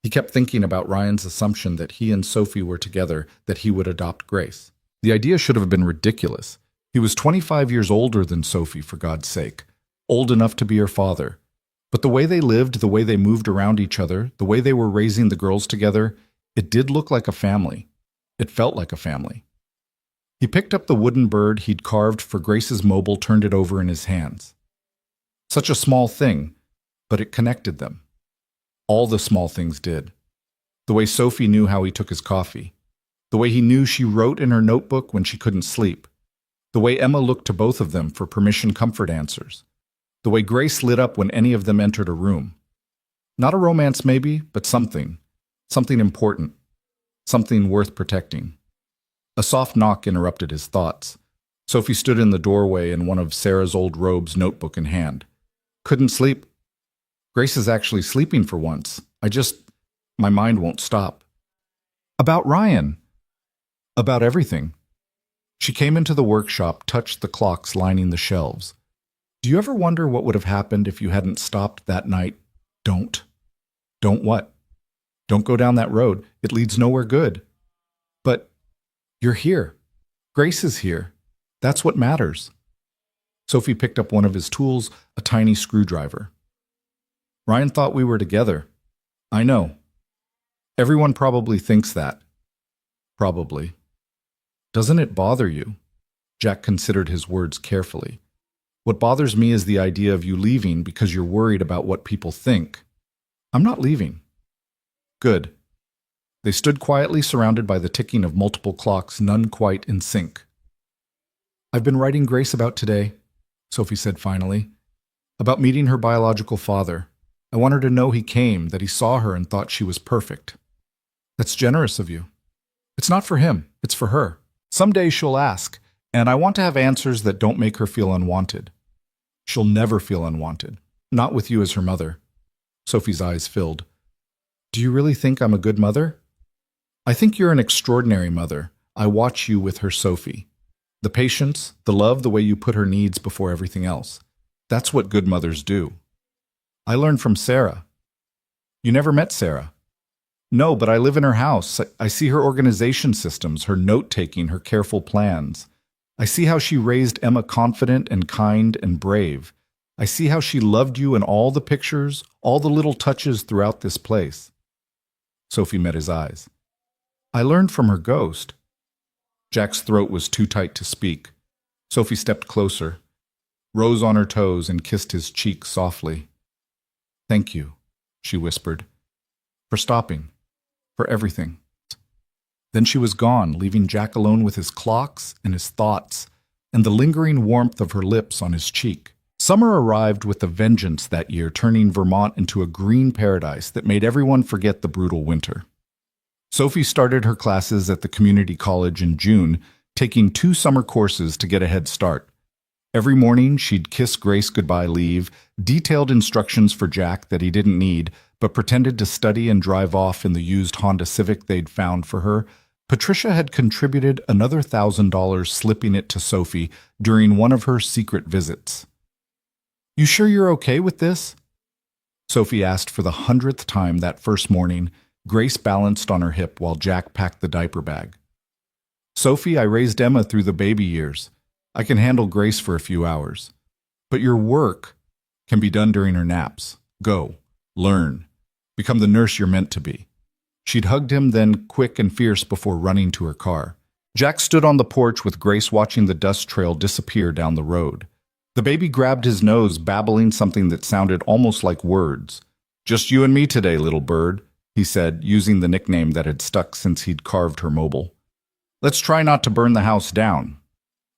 He kept thinking about Ryan's assumption that he and Sophie were together, that he would adopt Grace. The idea should have been ridiculous. He was 25 years older than Sophie, for God's sake, old enough to be her father. But the way they lived, the way they moved around each other, the way they were raising the girls together, it did look like a family. It felt like a family. He picked up the wooden bird he'd carved for Grace's mobile, turned it over in his hands. Such a small thing, but it connected them. All the small things did. The way Sophie knew how he took his coffee. The way he knew she wrote in her notebook when she couldn't sleep. The way Emma looked to both of them for permission comfort answers. The way Grace lit up when any of them entered a room. Not a romance maybe, but something. Something important. Something worth protecting. A soft knock interrupted his thoughts. Sophie stood in the doorway in one of Sarah's old robes, notebook in hand. Couldn't sleep. Grace is actually sleeping for once. My mind won't stop. About Ryan. About everything. She came into the workshop, touched the clocks lining the shelves. Do you ever wonder what would have happened if you hadn't stopped that night? Don't. Don't what? Don't go down that road. It leads nowhere good. But you're here. Grace is here. That's what matters. Sophie picked up one of his tools, a tiny screwdriver. Ryan thought we were together. I know. Everyone probably thinks that. Probably. Doesn't it bother you? Jack considered his words carefully. What bothers me is the idea of you leaving because you're worried about what people think. I'm not leaving. Good. They stood quietly, surrounded by the ticking of multiple clocks, none quite in sync. I've been writing Grace about today, Sophie said finally. About meeting her biological father. I want her to know he came, that he saw her and thought she was perfect. That's generous of you. It's not for him, it's for her. Someday she'll ask, and I want to have answers that don't make her feel unwanted. She'll never feel unwanted. Not with you as her mother. Sophie's eyes filled. Do you really think I'm a good mother? I think you're an extraordinary mother. I watch you with her Sophie. The patience, the love, the way you put her needs before everything else. That's what good mothers do. I learned from Sarah. You never met Sarah? No, but I live in her house. I see her organization systems, her note-taking, her careful plans. I see how she raised Emma confident and kind and brave. I see how she loved you in all the pictures, all the little touches throughout this place. Sophie met his eyes. I learned from her ghost. Jack's throat was too tight to speak. Sophie stepped closer, rose on her toes, and kissed his cheek softly. Thank you, she whispered, for stopping, for everything. Then she was gone, leaving Jack alone with his clocks and his thoughts, and the lingering warmth of her lips on his cheek. Summer arrived with a vengeance that year, turning Vermont into a green paradise that made everyone forget the brutal winter. Sophie started her classes at the community college in June, taking 2 summer courses to get a head start. Every morning, she'd kiss Grace goodbye, leave, detailed instructions for Jack that he didn't need, but pretended to study and drive off in the used Honda Civic they'd found for her, Patricia had contributed another $1,000, slipping it to Sophie during one of her secret visits. "You sure you're okay with this?" Sophie asked for the 100th time that first morning. Grace balanced on her hip while Jack packed the diaper bag. "Sophie, I raised Emma through the baby years. I can handle Grace for a few hours. But your work can be done during her naps. Go. Learn. Become the nurse you're meant to be." She'd hugged him then, quick and fierce, before running to her car. Jack stood on the porch with Grace watching the dust trail disappear down the road. The baby grabbed his nose, babbling something that sounded almost like words. "Just you and me today, little bird," he said, using the nickname that had stuck since he'd carved her mobile. "Let's try not to burn the house down."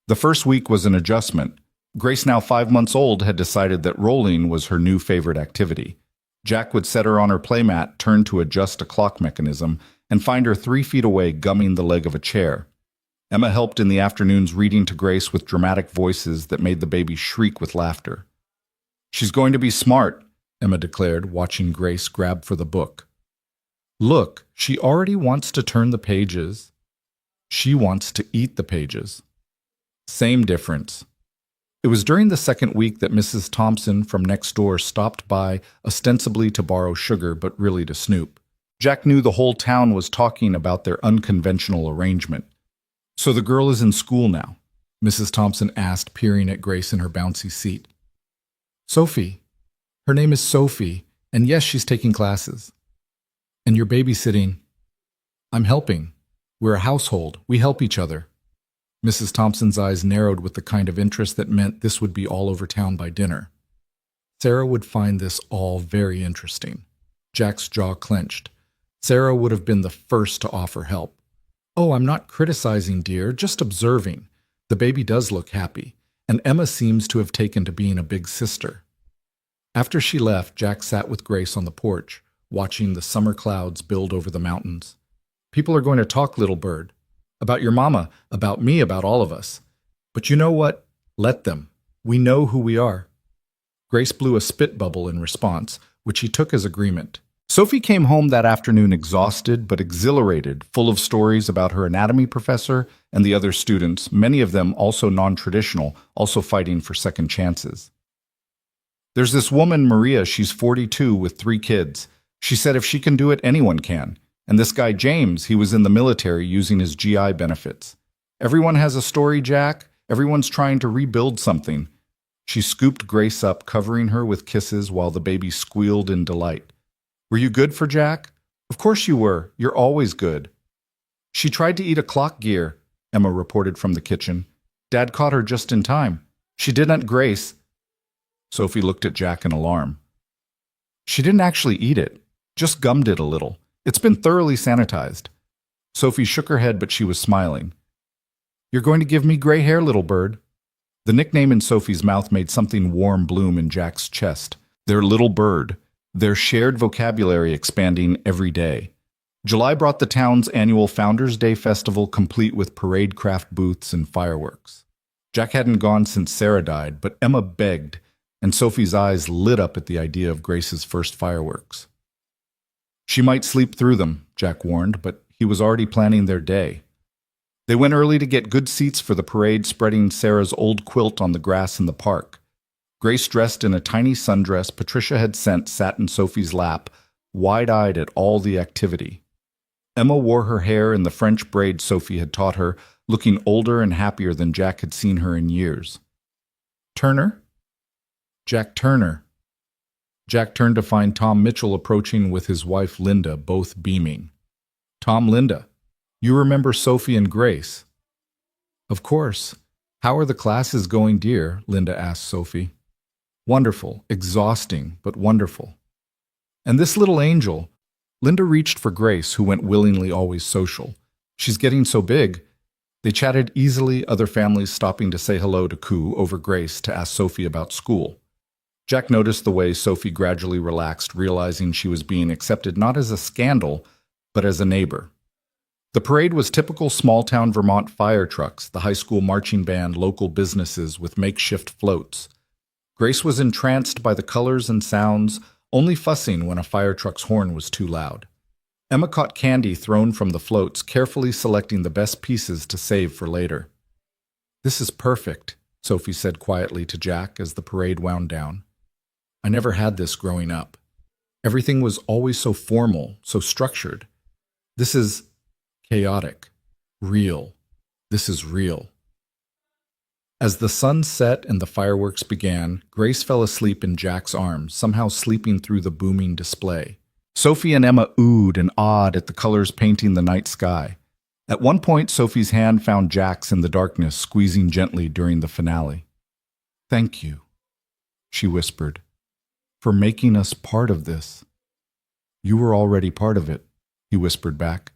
The first week was an adjustment. Grace, now 5 months old, had decided that rolling was her new favorite activity. Jack would set her on her playmat, turn to adjust a clock mechanism, and find her 3 feet away gumming the leg of a chair. Emma helped in the afternoons, reading to Grace with dramatic voices that made the baby shriek with laughter. "She's going to be smart," Emma declared, watching Grace grab for the book. "Look, she already wants to turn the pages. She wants to eat the pages." Same difference. It was during the second week that Mrs. Thompson from next door stopped by, ostensibly to borrow sugar, but really to snoop. Jack knew the whole town was talking about their unconventional arrangement. "So the girl is in school now?" Mrs. Thompson asked, peering at Grace in her bouncy seat. "Sophie. Her name is Sophie, and yes, she's taking classes. And you're babysitting." "I'm helping. We're a household. We help each other." Mrs. Thompson's eyes narrowed with the kind of interest that meant this would be all over town by dinner. Sarah would find this all very interesting. Jack's jaw clenched. Sarah would have been the first to offer help. "Oh, I'm not criticizing, dear, just observing. The baby does look happy, and Emma seems to have taken to being a big sister." After she left, Jack sat with Grace on the porch, watching the summer clouds build over the mountains. "People are going to talk, little bird. About your mama, about me, about all of us. But you know what? Let them. We know who we are." Grace blew a spit bubble in response, which he took as agreement. Sophie came home that afternoon exhausted but exhilarated, full of stories about her anatomy professor and the other students, many of them also non-traditional, also fighting for second chances. "There's this woman, Maria, she's 42 with 3 kids. She said if she can do it, anyone can. And this guy, James, he was in the military using his GI benefits. Everyone has a story, Jack. Everyone's trying to rebuild something." She scooped Grace up, covering her with kisses while the baby squealed in delight. "Were you good for Jack?" "Of course you were. You're always good." "She tried to eat a clock gear," Emma reported from the kitchen. "Dad caught her just in time. She didn't, Grace." Sophie looked at Jack in alarm. "She didn't actually eat it, just gummed it a little. It's been thoroughly sanitized." Sophie shook her head, but she was smiling. "You're going to give me gray hair, little bird." The nickname in Sophie's mouth made something warm bloom in Jack's chest. Their little bird, their shared vocabulary expanding every day. July brought the town's annual Founders' Day festival, complete with parade craft booths and fireworks. Jack hadn't gone since Sarah died, but Emma begged, and Sophie's eyes lit up at the idea of Grace's first fireworks. She might sleep through them, Jack warned, but he was already planning their day. They went early to get good seats for the parade, spreading Sarah's old quilt on the grass in the park. Grace, dressed in a tiny sundress Patricia had sent, sat in Sophie's lap, wide-eyed at all the activity. Emma wore her hair in the French braid Sophie had taught her, looking older and happier than Jack had seen her in years. "Turner?" "Jack Turner." Jack turned to find Tom Mitchell approaching with his wife Linda, both beaming. "Tom, Linda, you remember Sophie and Grace?" "Of course. How are the classes going, dear?" Linda asked Sophie. "Wonderful, exhausting, but wonderful." "And this little angel?" Linda reached for Grace, who went willingly, always social. "She's getting so big." They chatted easily, other families stopping to say hello to coo over Grace to ask Sophie about school. Jack noticed the way Sophie gradually relaxed, realizing she was being accepted not as a scandal, but as a neighbor. The parade was typical small-town Vermont fire trucks, the high school marching band, local businesses with makeshift floats. Grace was entranced by the colors and sounds, only fussing when a fire truck's horn was too loud. Emma caught candy thrown from the floats, carefully selecting the best pieces to save for later. "This is perfect," Sophie said quietly to Jack as the parade wound down. "I never had this growing up. Everything was always so formal, so structured. This is chaotic. Real. This is real." As the sun set and the fireworks began, Grace fell asleep in Jack's arms, somehow sleeping through the booming display. Sophie and Emma oohed and awed at the colors painting the night sky. At one point, Sophie's hand found Jack's in the darkness, squeezing gently during the finale. "Thank you," she whispered, "for making us part of this." "You were already part of it," he whispered back.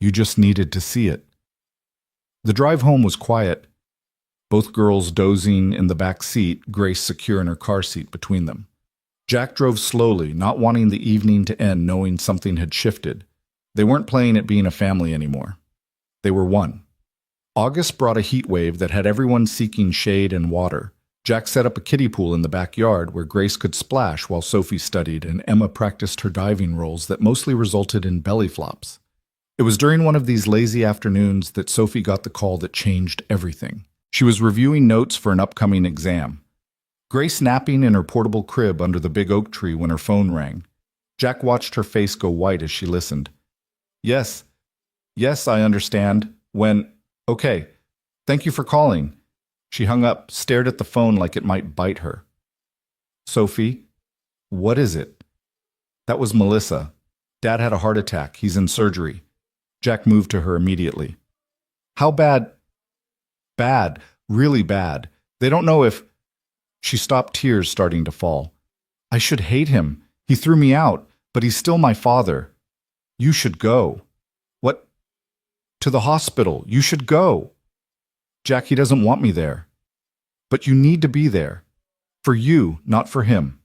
"You just needed to see it." The drive home was quiet, both girls dozing in the back seat, Grace secure in her car seat between them. Jack drove slowly, not wanting the evening to end, knowing something had shifted. They weren't playing at being a family anymore. They were one. August brought a heat wave that had everyone seeking shade and water. Jack set up a kiddie pool in the backyard where Grace could splash while Sophie studied and Emma practiced her diving rolls that mostly resulted in belly flops. It was during one of these lazy afternoons that Sophie got the call that changed everything. She was reviewing notes for an upcoming exam. Grace napping in her portable crib under the big oak tree when her phone rang. Jack watched her face go white as she listened. Yes, I understand. Okay, thank you for calling." She hung up, stared at the phone like it might bite her. "Sophie, what is it?" "That was Melissa. Dad had a heart attack. He's in surgery." Jack moved to her immediately. "How bad?" "Bad, really bad. They don't know if—" She stopped, tears starting to fall. "I should hate him. He threw me out, but he's still my father. You should go." "What?" "To the hospital. You should go." "Jack, he doesn't want me there." "But you need to be there. For you, not for him."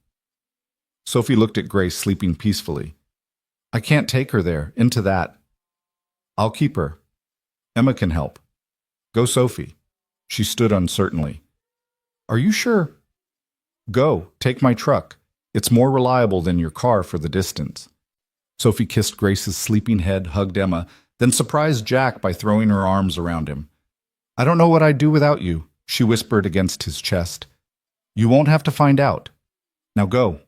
Sophie looked at Grace sleeping peacefully. "I can't take her there, into that." "I'll keep her. Emma can help." "Go, Sophie." She stood uncertainly. "Are you sure?" "Go, take my truck. It's more reliable than your car for the distance." Sophie kissed Grace's sleeping head, hugged Emma, then surprised Jack by throwing her arms around him. "I don't know what I'd do without you," she whispered against his chest. "You won't have to find out. Now go."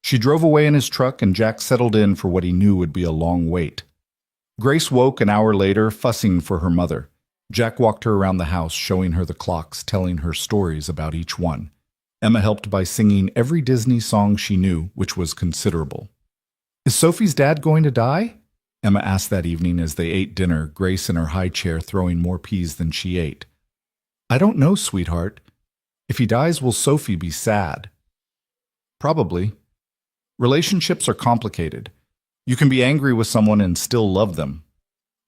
She drove away in his truck and Jack settled in for what he knew would be a long wait. Grace woke an hour later, fussing for her mother. Jack walked her around the house, showing her the clocks, telling her stories about each one. Emma helped by singing every Disney song she knew, which was considerable. "Is Sophie's dad going to die?" Emma asked that evening as they ate dinner, Grace in her high chair throwing more peas than she ate. "I don't know, sweetheart. If he dies, will Sophie be sad?" "Probably. Relationships are complicated. You can be angry with someone and still love them."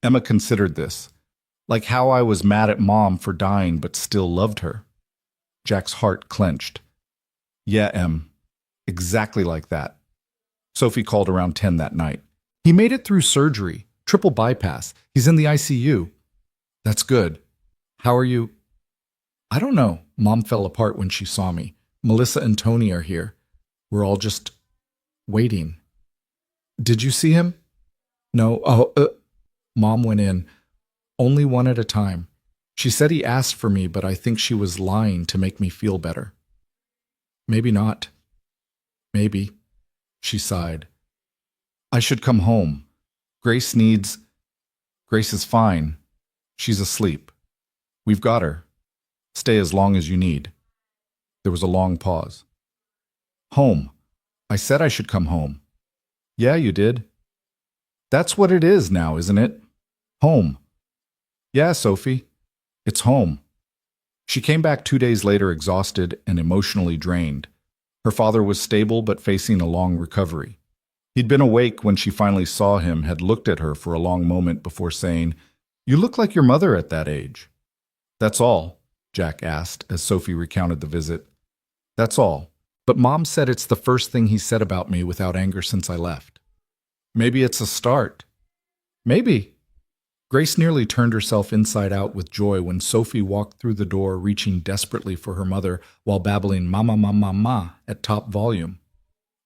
Emma considered this. "Like how I was mad at Mom for dying but still loved her." Jack's heart clenched. "Yeah, Em. Exactly like that." Sophie called around 10 that night. "He made it through surgery. Triple bypass. He's in the ICU." "That's good. How are you?" "I don't know. Mom fell apart when she saw me. Melissa and Tony are here. We're all just waiting." "Did you see him?" "No. Mom went in. Only one at a time. She said he asked for me, but I think she was lying to make me feel better." "Maybe not. Maybe." She sighed. "I should come home. Grace is fine. She's asleep. We've got her. Stay as long as you need." There was a long pause. "Home. I said I should come home." "Yeah, you did." "That's what it is now, isn't it? Home." "Yeah, Sophie. It's home." She came back 2 days later exhausted and emotionally drained. Her father was stable but facing a long recovery. He'd been awake when she finally saw him, had looked at her for a long moment before saying, "You look like your mother at that age." "That's all?" Jack asked as Sophie recounted the visit. "That's all. But Mom said it's the first thing he said about me without anger since I left." "Maybe it's a start." "Maybe." Grace nearly turned herself inside out with joy when Sophie walked through the door, reaching desperately for her mother while babbling "Mama, mama, ma" at top volume.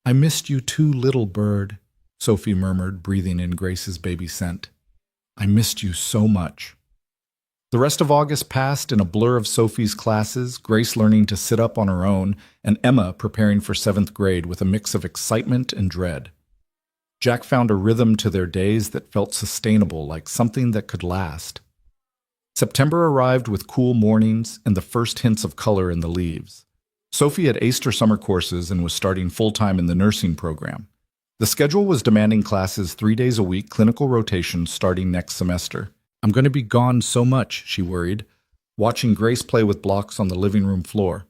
I missed you too, little bird, Sophie murmured, breathing in Grace's baby scent. I missed you so much. The rest of August passed in a blur of Sophie's classes, Grace learning to sit up on her own, and Emma preparing for 7th grade with a mix of excitement and dread. Jack found a rhythm to their days that felt sustainable, like something that could last. September arrived with cool mornings and the first hints of color in the leaves. Sophie had aced her summer courses and was starting full-time in the nursing program. The schedule was demanding classes 3 days a week, clinical rotations starting next semester. I'm going to be gone so much, she worried, watching Grace play with blocks on the living room floor.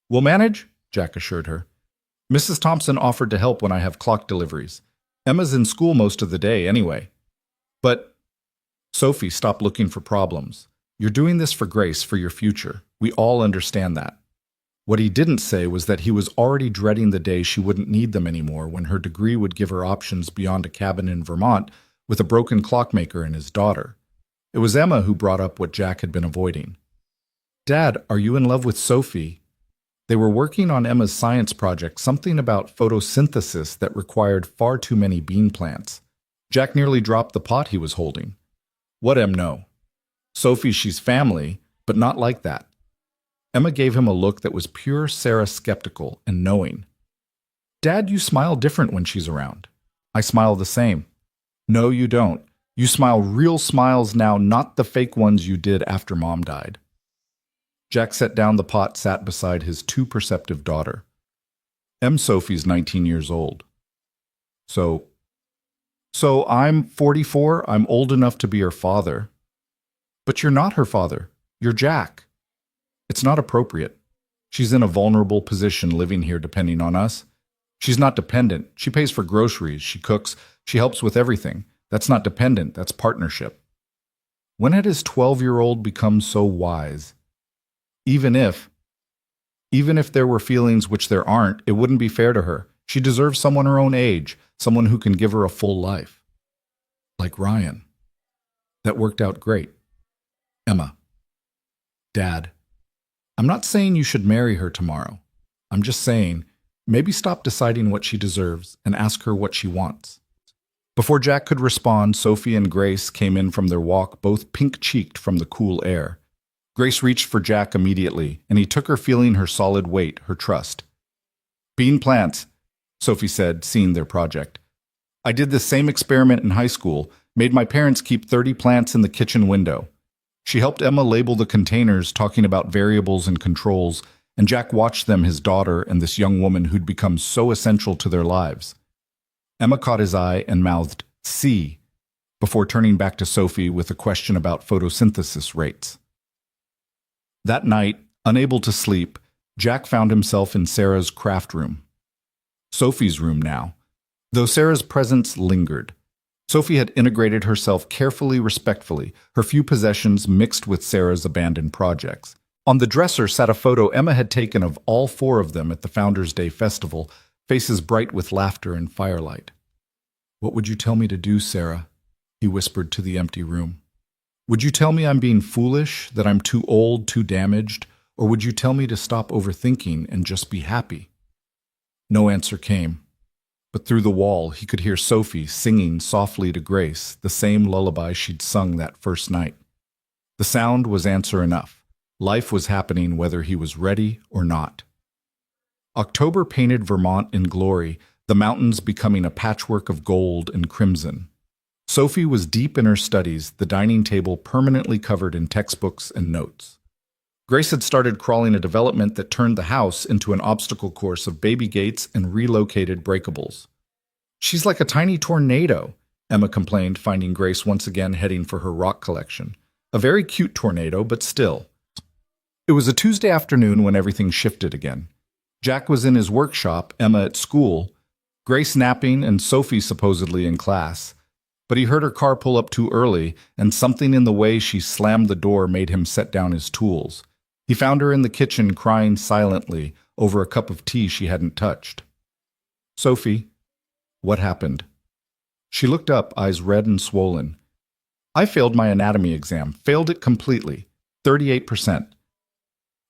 We'll manage, Jack assured her. Mrs. Thompson offered to help when I have clock deliveries. Emma's in school most of the day anyway. But, Sophie, stop looking for problems. You're doing this for Grace, for your future. We all understand that. What he didn't say was that he was already dreading the day she wouldn't need them anymore, when her degree would give her options beyond a cabin in Vermont with a broken clockmaker and his daughter. It was Emma who brought up what Jack had been avoiding. Dad, are you in love with Sophie? They were working on Emma's science project, something about photosynthesis that required far too many bean plants. Jack nearly dropped the pot he was holding. What, Em, no? Sophie, she's family, but not like that. Emma gave him a look that was pure Sarah skeptical and knowing. Dad, you smile different when she's around. I smile the same. No, you don't. You smile real smiles now, not the fake ones you did after Mom died. Jack set down the pot, sat beside his too perceptive daughter. Sophie's 19 years old. So I'm 44, I'm old enough to be her father. But you're not her father. You're Jack. It's not appropriate. She's in a vulnerable position living here depending on us. She's not dependent. She pays for groceries, she cooks, she helps with everything. That's not dependent, that's partnership. When had his 12-year-old become so wise? Even if there were feelings, which there aren't, it wouldn't be fair to her. She deserves someone her own age, someone who can give her a full life. Like Ryan. That worked out great. Emma. Dad. I'm not saying you should marry her tomorrow. I'm just saying, maybe stop deciding what she deserves and ask her what she wants. Before Jack could respond, Sophie and Grace came in from their walk, both pink-cheeked from the cool air. Grace reached for Jack immediately, and he took her, feeling her solid weight, her trust. Bean plants, Sophie said, seeing their project. I did this same experiment in high school, made my parents keep 30 plants in the kitchen window. She helped Emma label the containers, talking about variables and controls, and Jack watched them, his daughter and this young woman who'd become so essential to their lives. Emma caught his eye and mouthed, "See," before turning back to Sophie with a question about photosynthesis rates. That night, unable to sleep, Jack found himself in Sarah's craft room. Sophie's room now, though Sarah's presence lingered. Sophie had integrated herself carefully, respectfully, her few possessions mixed with Sarah's abandoned projects. On the dresser sat a photo Emma had taken of all 4 of them at the Founders' Day festival, faces bright with laughter and firelight. What would you tell me to do, Sarah? He whispered to the empty room. Would you tell me I'm being foolish, that I'm too old, too damaged, or would you tell me to stop overthinking and just be happy? No answer came, but through the wall he could hear Sophie singing softly to Grace the same lullaby she'd sung that first night. The sound was answer enough. Life was happening whether he was ready or not. October painted Vermont in glory, the mountains becoming a patchwork of gold and crimson. Sophie was deep in her studies, the dining table permanently covered in textbooks and notes. Grace had started crawling a development that turned the house into an obstacle course of baby gates and relocated breakables. She's like a tiny tornado, Emma complained, finding Grace once again heading for her rock collection. A very cute tornado, but still. It was a Tuesday afternoon when everything shifted again. Jack was in his workshop, Emma at school, Grace napping, and Sophie supposedly in class. But he heard her car pull up too early, and something in the way she slammed the door made him set down his tools. He found her in the kitchen crying silently over a cup of tea she hadn't touched. Sophie, what happened? She looked up, eyes red and swollen. I failed my anatomy exam, failed it completely, 38%.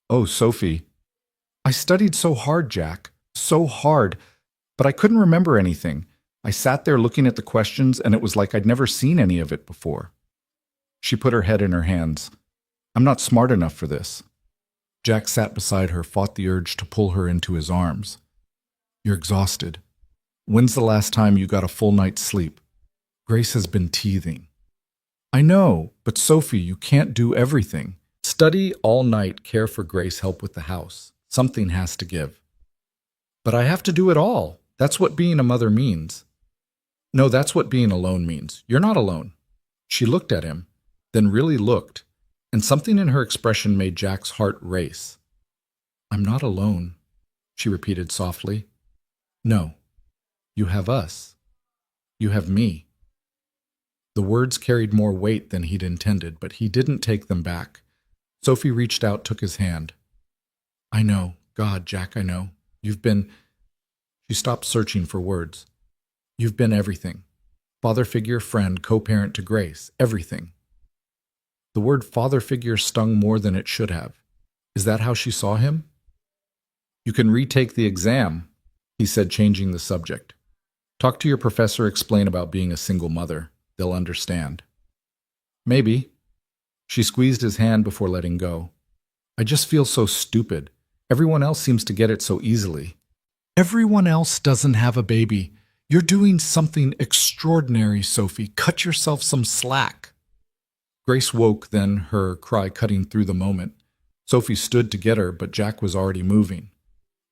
Oh, Sophie. I studied so hard, Jack, so hard, But I couldn't remember anything. I sat there looking at the questions, and it was like I'd never seen any of it before. She put her head in her hands. I'm not smart enough for this. Jack sat beside her, fought the urge to pull her into his arms. You're exhausted. When's the last time you got a full night's sleep? Grace has been teething. I know, but Sophie, you can't do everything. Study all night, care for Grace, help with the house. Something has to give. But I have to do it all. That's what being a mother means. No, that's what being alone means. You're not alone. She looked at him, then really looked, and something in her expression made Jack's heart race. I'm not alone, she repeated softly. No, you have us. You have me. The words carried more weight than he'd intended, but he didn't take them back. Sophie reached out, took his hand. I know. God, Jack, I know. You've been... She stopped searching for words. You've been everything. Father figure, friend, co-parent to Grace. Everything. The word father figure stung more than it should have. Is that how she saw him? You can retake the exam, he said, changing the subject. Talk to your professor, explain about being a single mother. They'll understand. Maybe. She squeezed his hand before letting go. I just feel so stupid. Everyone else seems to get it so easily. Everyone else doesn't have a baby. You're doing something extraordinary, Sophie. Cut yourself some slack. Grace woke, then, her cry cutting through the moment. Sophie stood to get her, but Jack was already moving.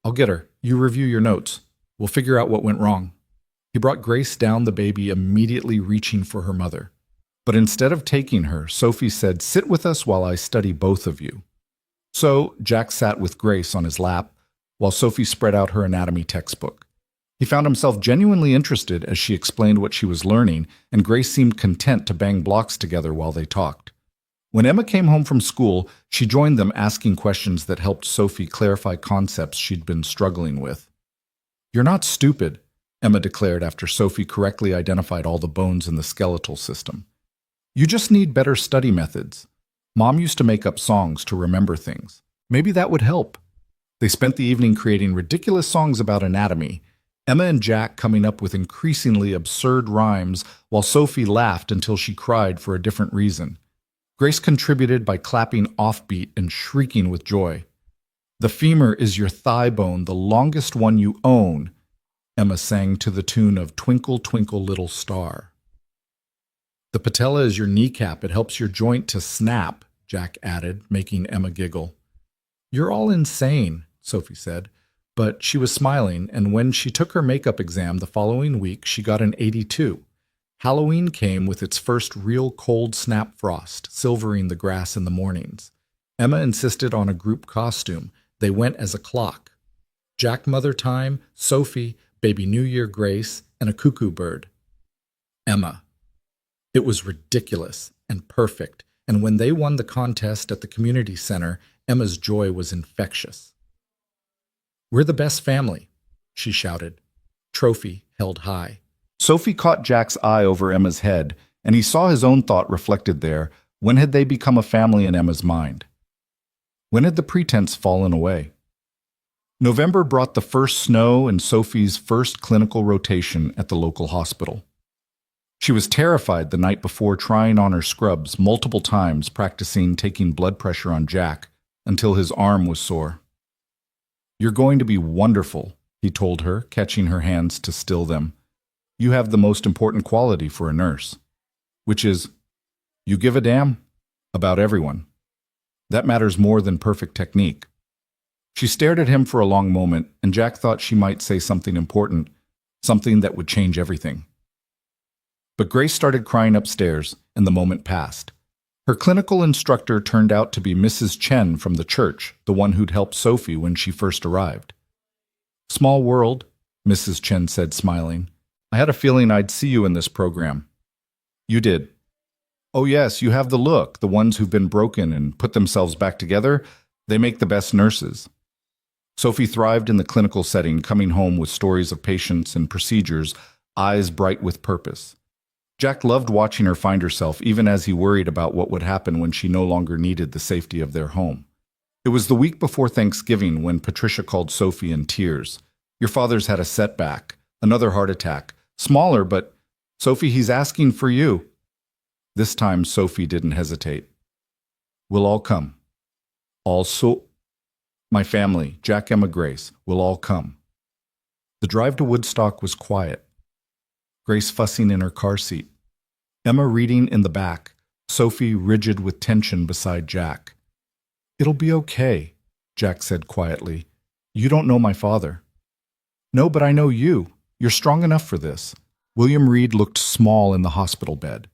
I'll get her. You review your notes. We'll figure out what went wrong. He brought Grace down, the baby immediately reaching for her mother. But instead of taking her, Sophie said, sit with us while I study both of you. So Jack sat with Grace on his lap, while Sophie spread out her anatomy textbook. He found himself genuinely interested as she explained what she was learning, and Grace seemed content to bang blocks together while they talked. When Emma came home from school, she joined them, asking questions that helped Sophie clarify concepts she'd been struggling with. You're not stupid, Emma declared after Sophie correctly identified all the bones in the skeletal system. You just need better study methods. Mom used to make up songs to remember things. Maybe that would help. They spent the evening creating ridiculous songs about anatomy, Emma and Jack coming up with increasingly absurd rhymes, while Sophie laughed until she cried for a different reason. Grace contributed by clapping offbeat and shrieking with joy. The femur is your thigh bone, the longest one you own, Emma sang to the tune of Twinkle, Twinkle, Little Star. The patella is your kneecap. It helps your joint to snap, Jack added, making Emma giggle. You're all insane, Sophie said, but she was smiling, and when she took her makeup exam the following week, she got an 82. Halloween came with its first real cold snap frost, silvering the grass in the mornings. Emma insisted on a group costume. They went as a clock. Jack Mother Time, Sophie, Baby New Year Grace, and a cuckoo bird. Emma. It was ridiculous and perfect, and when they won the contest at the community center, Emma's joy was infectious. We're the best family, she shouted, trophy held high. Sophie caught Jack's eye over Emma's head, and he saw his own thought reflected there. When had they become a family in Emma's mind? When had the pretense fallen away? November brought the first snow and Sophie's first clinical rotation at the local hospital. She was terrified the night before, trying on her scrubs multiple times, practicing taking blood pressure on Jack until his arm was sore. You're going to be wonderful, he told her, catching her hands to still them. You have the most important quality for a nurse, which is, you give a damn about everyone. That matters more than perfect technique. She stared at him for a long moment, and Jack thought she might say something important, something that would change everything. But Grace started crying upstairs, and the moment passed. Her clinical instructor turned out to be Mrs. Chen from the church, the one who'd helped Sophie when she first arrived. Small world, Mrs. Chen said, smiling. I had a feeling I'd see you in this program. You did. Oh yes, you have the look. The ones who've been broken and put themselves back together, they make the best nurses. Sophie thrived in the clinical setting, coming home with stories of patients and procedures, eyes bright with purpose. Jack loved watching her find herself, even as he worried about what would happen when she no longer needed the safety of their home. It was the week before Thanksgiving when Patricia called Sophie in tears. Your father's had a setback. Another heart attack. Smaller, but Sophie, he's asking for you. This time, Sophie didn't hesitate. We'll all come. Also, my family, Jack, Emma, Grace, will all come. The drive to Woodstock was quiet. Grace fussing in her car seat. Emma reading in the back, Sophie rigid with tension beside Jack. It'll be okay, Jack said quietly. You don't know my father. No, but I know you. You're strong enough for this. William Reed looked small in the hospital bed,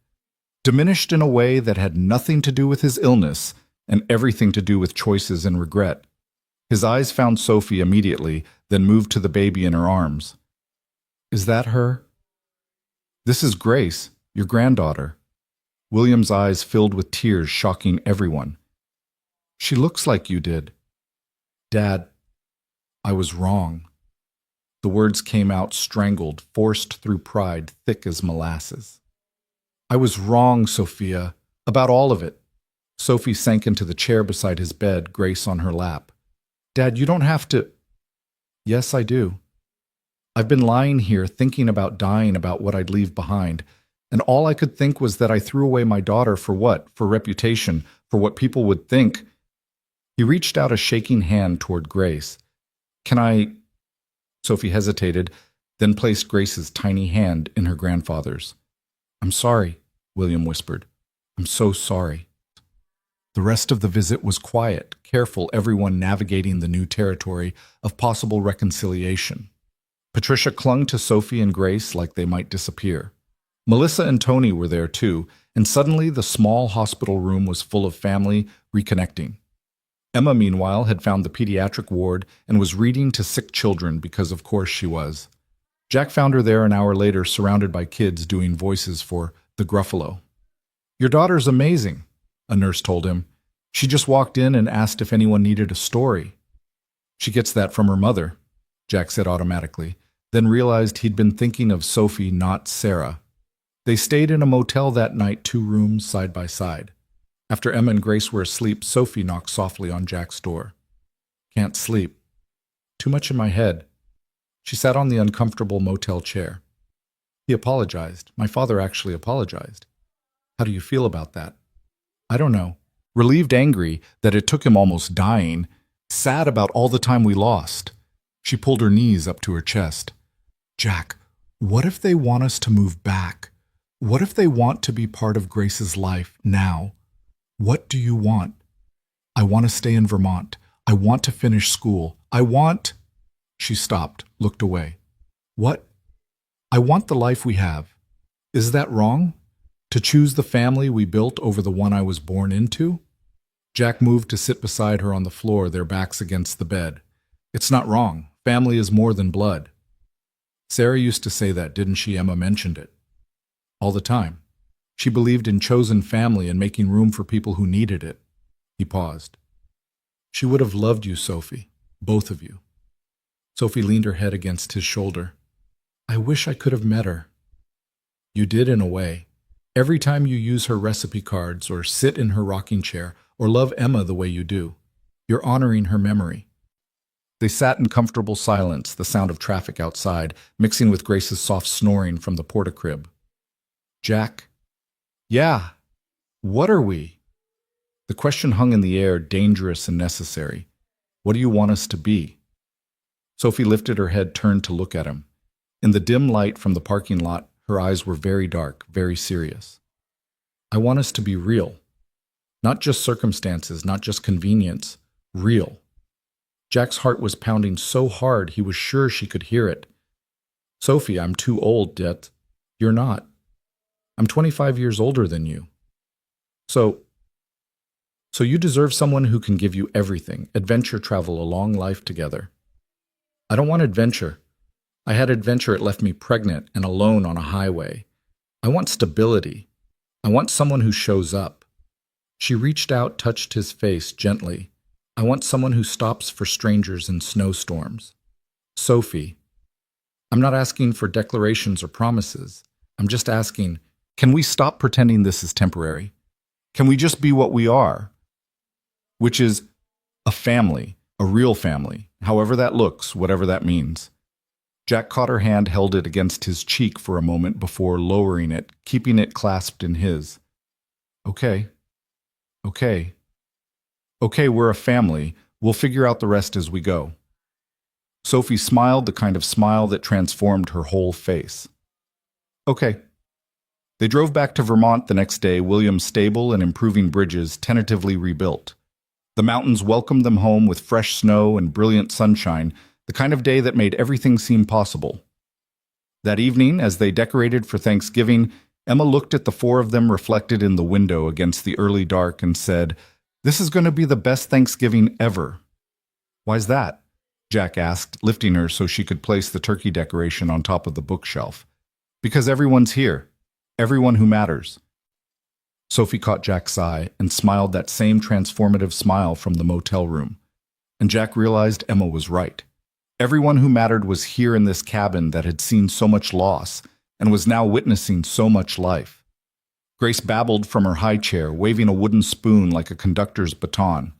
diminished in a way that had nothing to do with his illness and everything to do with choices and regret. His eyes found Sophie immediately, then moved to the baby in her arms. Is that her? This is Grace, your granddaughter. William's eyes filled with tears, shocking everyone. She looks like you did. Dad, I was wrong. The words came out strangled, forced through pride, thick as molasses. I was wrong, Sophia, about all of it. Sophie sank into the chair beside his bed, Grace on her lap. Dad, you don't have to. Yes, I do. I've been lying here thinking about dying, about what I'd leave behind, and all I could think was that I threw away my daughter for what? For reputation, for what people would think. He reached out a shaking hand toward Grace. Can I? Sophie hesitated, then placed Grace's tiny hand in her grandfather's. I'm sorry, William whispered. I'm so sorry. The rest of the visit was quiet, careful, everyone navigating the new territory of possible reconciliation. Patricia clung to Sophie and Grace like they might disappear. Melissa and Tony were there too, and suddenly the small hospital room was full of family reconnecting. Emma, meanwhile, had found the pediatric ward and was reading to sick children because of course she was. Jack found her there an hour later, surrounded by kids doing voices for the Gruffalo. Your daughter's amazing, a nurse told him. She just walked in and asked if anyone needed a story. She gets that from her mother, Jack said automatically, then realized he'd been thinking of Sophie, not Sarah. They stayed in a motel that night, 2 rooms side by side. After Emma and Grace were asleep, Sophie knocked softly on Jack's door. Can't sleep. Too much in my head. She sat on the uncomfortable motel chair. He apologized. My father actually apologized. How do you feel about that? I don't know. Relieved, angry that it took him almost dying, sad about all the time we lost. She pulled her knees up to her chest. Jack, what if they want us to move back? What if they want to be part of Grace's life now? What do you want? I want to stay in Vermont. I want to finish school. I want... She stopped, looked away. What? I want the life we have. Is that wrong? To choose the family we built over the one I was born into? Jack moved to sit beside her on the floor, their backs against the bed. It's not wrong. Family is more than blood. Sarah used to say that, didn't she? Emma mentioned it. All the time. She believed in chosen family and making room for people who needed it. He paused. She would have loved you, Sophie. Both of you. Sophie leaned her head against his shoulder. I wish I could have met her. You did in a way. Every time you use her recipe cards or sit in her rocking chair or love Emma the way you do, you're honoring her memory. They sat in comfortable silence, the sound of traffic outside, mixing with Grace's soft snoring from the porta-crib. Jack? Yeah. What are we? The question hung in the air, dangerous and necessary. What do you want us to be? Sophie lifted her head, turned to look at him. In the dim light from the parking lot, her eyes were very dark, very serious. I want us to be real. Not just circumstances, not just convenience. Real. Jack's heart was pounding so hard he was sure she could hear it. Sophie, I'm too old, yet you're not. I'm 25 years older than you. So you deserve someone who can give you everything, adventure, travel, a long life together. I don't want adventure. I had adventure, it left me pregnant and alone on a highway. I want stability. I want someone who shows up. She reached out, touched his face gently. I want someone who stops for strangers in snowstorms. Sophie, I'm not asking for declarations or promises. I'm just asking, can we stop pretending this is temporary? Can we just be what we are? Which is a family, a real family, however that looks, whatever that means. Jack caught her hand, held it against his cheek for a moment before lowering it, keeping it clasped in his. Okay. Okay. Okay, we're a family. We'll figure out the rest as we go. Sophie smiled, the kind of smile that transformed her whole face. Okay. They drove back to Vermont the next day, William's stable and improving bridges tentatively rebuilt. The mountains welcomed them home with fresh snow and brilliant sunshine, the kind of day that made everything seem possible. That evening, as they decorated for Thanksgiving, Emma looked at the four of them reflected in the window against the early dark and said, "This is going to be the best Thanksgiving ever." "Why's that?" Jack asked, lifting her so she could place the turkey decoration on top of the bookshelf. "Because everyone's here. Everyone who matters." Sophie caught Jack's eye and smiled that same transformative smile from the motel room. And Jack realized Emma was right. Everyone who mattered was here in this cabin that had seen so much loss and was now witnessing so much life. Grace babbled from her high chair, waving a wooden spoon like a conductor's baton.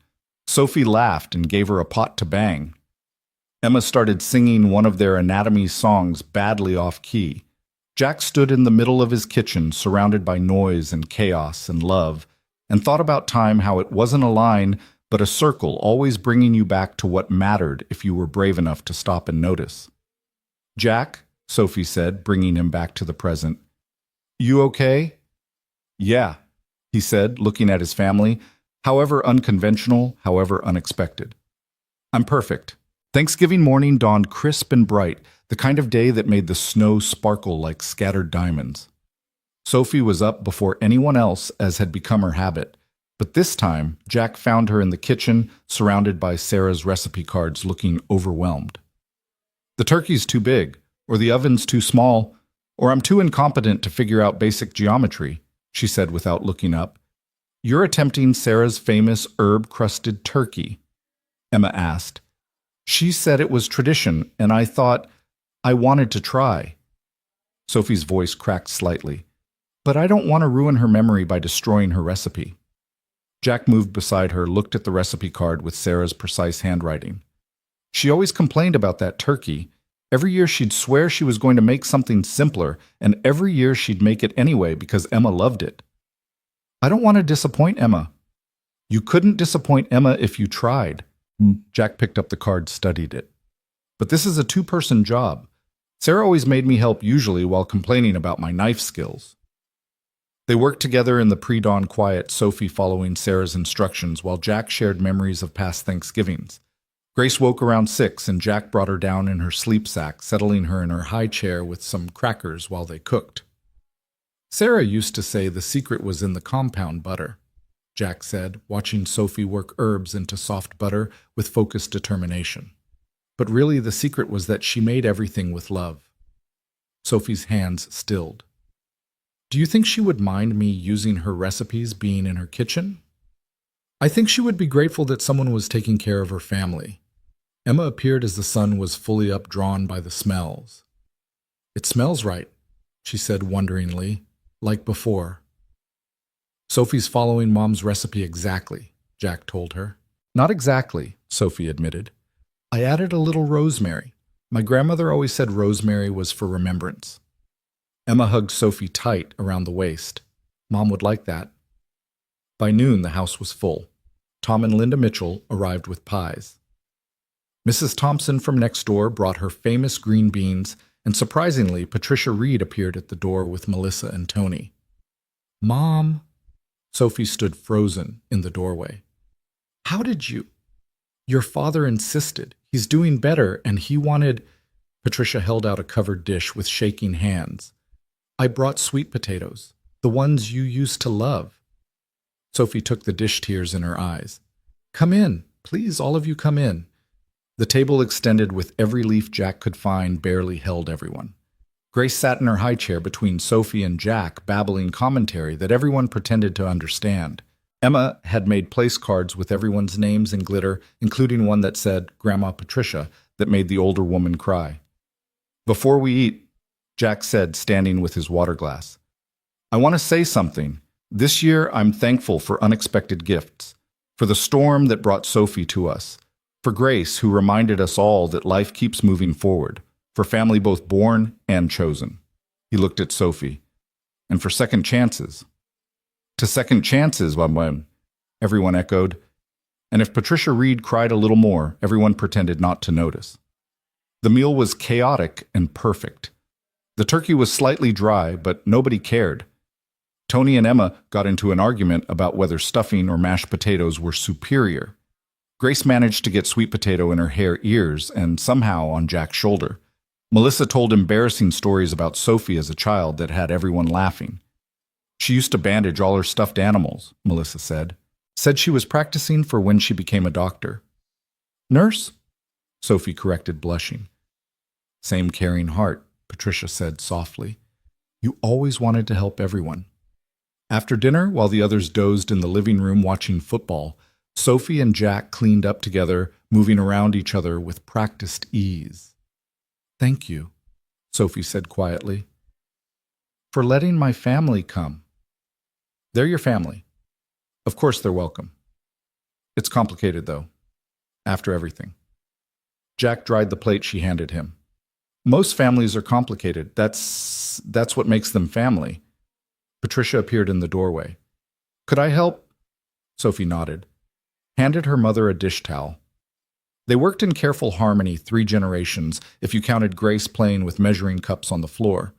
Sophie laughed and gave her a pot to bang. Emma started singing one of their anatomy songs badly off key. Jack stood in the middle of his kitchen, surrounded by noise and chaos and love, and thought about time, how it wasn't a line, but a circle, always bringing you back to what mattered if you were brave enough to stop and notice. "Jack," Sophie said, bringing him back to the present. "You okay?" "Yeah," he said, looking at his family, however unconventional, however unexpected. "I'm perfect." Thanksgiving morning dawned crisp and bright, the kind of day that made the snow sparkle like scattered diamonds. Sophie was up before anyone else, as had become her habit, but this time Jack found her in the kitchen, surrounded by Sarah's recipe cards, looking overwhelmed. "The turkey's too big, or the oven's too small, or I'm too incompetent to figure out basic geometry," she said without looking up. "You're attempting Sarah's famous herb-crusted turkey?" Emma asked. "She said it was tradition, and I thought I wanted to try." Sophie's voice cracked slightly. "But I don't want to ruin her memory by destroying her recipe." Jack moved beside her, looked at the recipe card with Sarah's precise handwriting. "She always complained about that turkey. Every year she'd swear she was going to make something simpler, and every year she'd make it anyway because Emma loved it." "I don't want to disappoint Emma." "You couldn't disappoint Emma if you tried." Jack picked up the card, studied it. "But this is a two-person job. Sarah always made me help, usually while complaining about my knife skills." They worked together in the pre-dawn quiet, Sophie following Sarah's instructions while Jack shared memories of past Thanksgivings. Grace woke around 6 and Jack brought her down in her sleep sack, settling her in her high chair with some crackers while they cooked. "Sarah used to say the secret was in the compound butter," Jack said, watching Sophie work herbs into soft butter with focused determination. "But really the secret was that she made everything with love." Sophie's hands stilled. "Do you think she would mind me using her recipes being in her kitchen?" "I think she would be grateful that someone was taking care of her family." Emma appeared as the sun was fully up, drawn by the smells. "It smells right," she said wonderingly, "like before." "Sophie's following Mom's recipe exactly," Jack told her. "Not exactly," Sophie admitted. "I added a little rosemary. My grandmother always said rosemary was for remembrance." Emma hugged Sophie tight around the waist. "Mom would like that." By noon, the house was full. Tom and Linda Mitchell arrived with pies. Mrs. Thompson from next door brought her famous green beans, and surprisingly, Patricia Reed appeared at the door with Melissa and Tony. "Mom," Sophie stood frozen in the doorway. "How did you—" "Your father insisted. He's doing better, and he wanted—" Patricia held out a covered dish with shaking hands. "I brought sweet potatoes, the ones you used to love." Sophie took the dish, tears in her eyes. "Come in. Please, all of you come in." The table extended with every leaf Jack could find, barely held everyone. Grace sat in her high chair between Sophie and Jack, babbling commentary that everyone pretended to understand. Emma had made place cards with everyone's names in glitter, including one that said Grandma Patricia, that made the older woman cry. "Before we eat," Jack said, standing with his water glass, "I want to say something. This year I'm thankful for unexpected gifts, for the storm that brought Sophie to us, for Grace, who reminded us all that life keeps moving forward, For family both born and chosen. He looked at Sophie. And for second chances. To second chances, when everyone echoed. And if Patricia Reed cried a little more, everyone pretended not to notice. The meal was chaotic and perfect. The turkey was slightly dry, but nobody cared. Tony and Emma got into an argument about whether stuffing or mashed potatoes were superior. Grace managed to get sweet potato in her hair ears and somehow on Jack's shoulder. Melissa told embarrassing stories about Sophie as a child that had everyone laughing. She used to bandage all her stuffed animals, Melissa said. Said she was practicing for when she became a doctor. Nurse? Sophie corrected, blushing. Same caring heart, Patricia said softly. You always wanted to help everyone. After dinner, while the others dozed in the living room watching football, Sophie and Jack cleaned up together, moving around each other with practiced ease. Thank you, Sophie said quietly, for letting my family come. They're your family. Of course they're welcome. It's complicated, though, after everything. Jack dried the plate she handed him. Most families are complicated. That's what makes them family. Patricia appeared in the doorway. Could I help? Sophie nodded, handed her mother a dish towel. They worked in careful harmony 3 generations, if you counted Grace playing with measuring cups on the floor.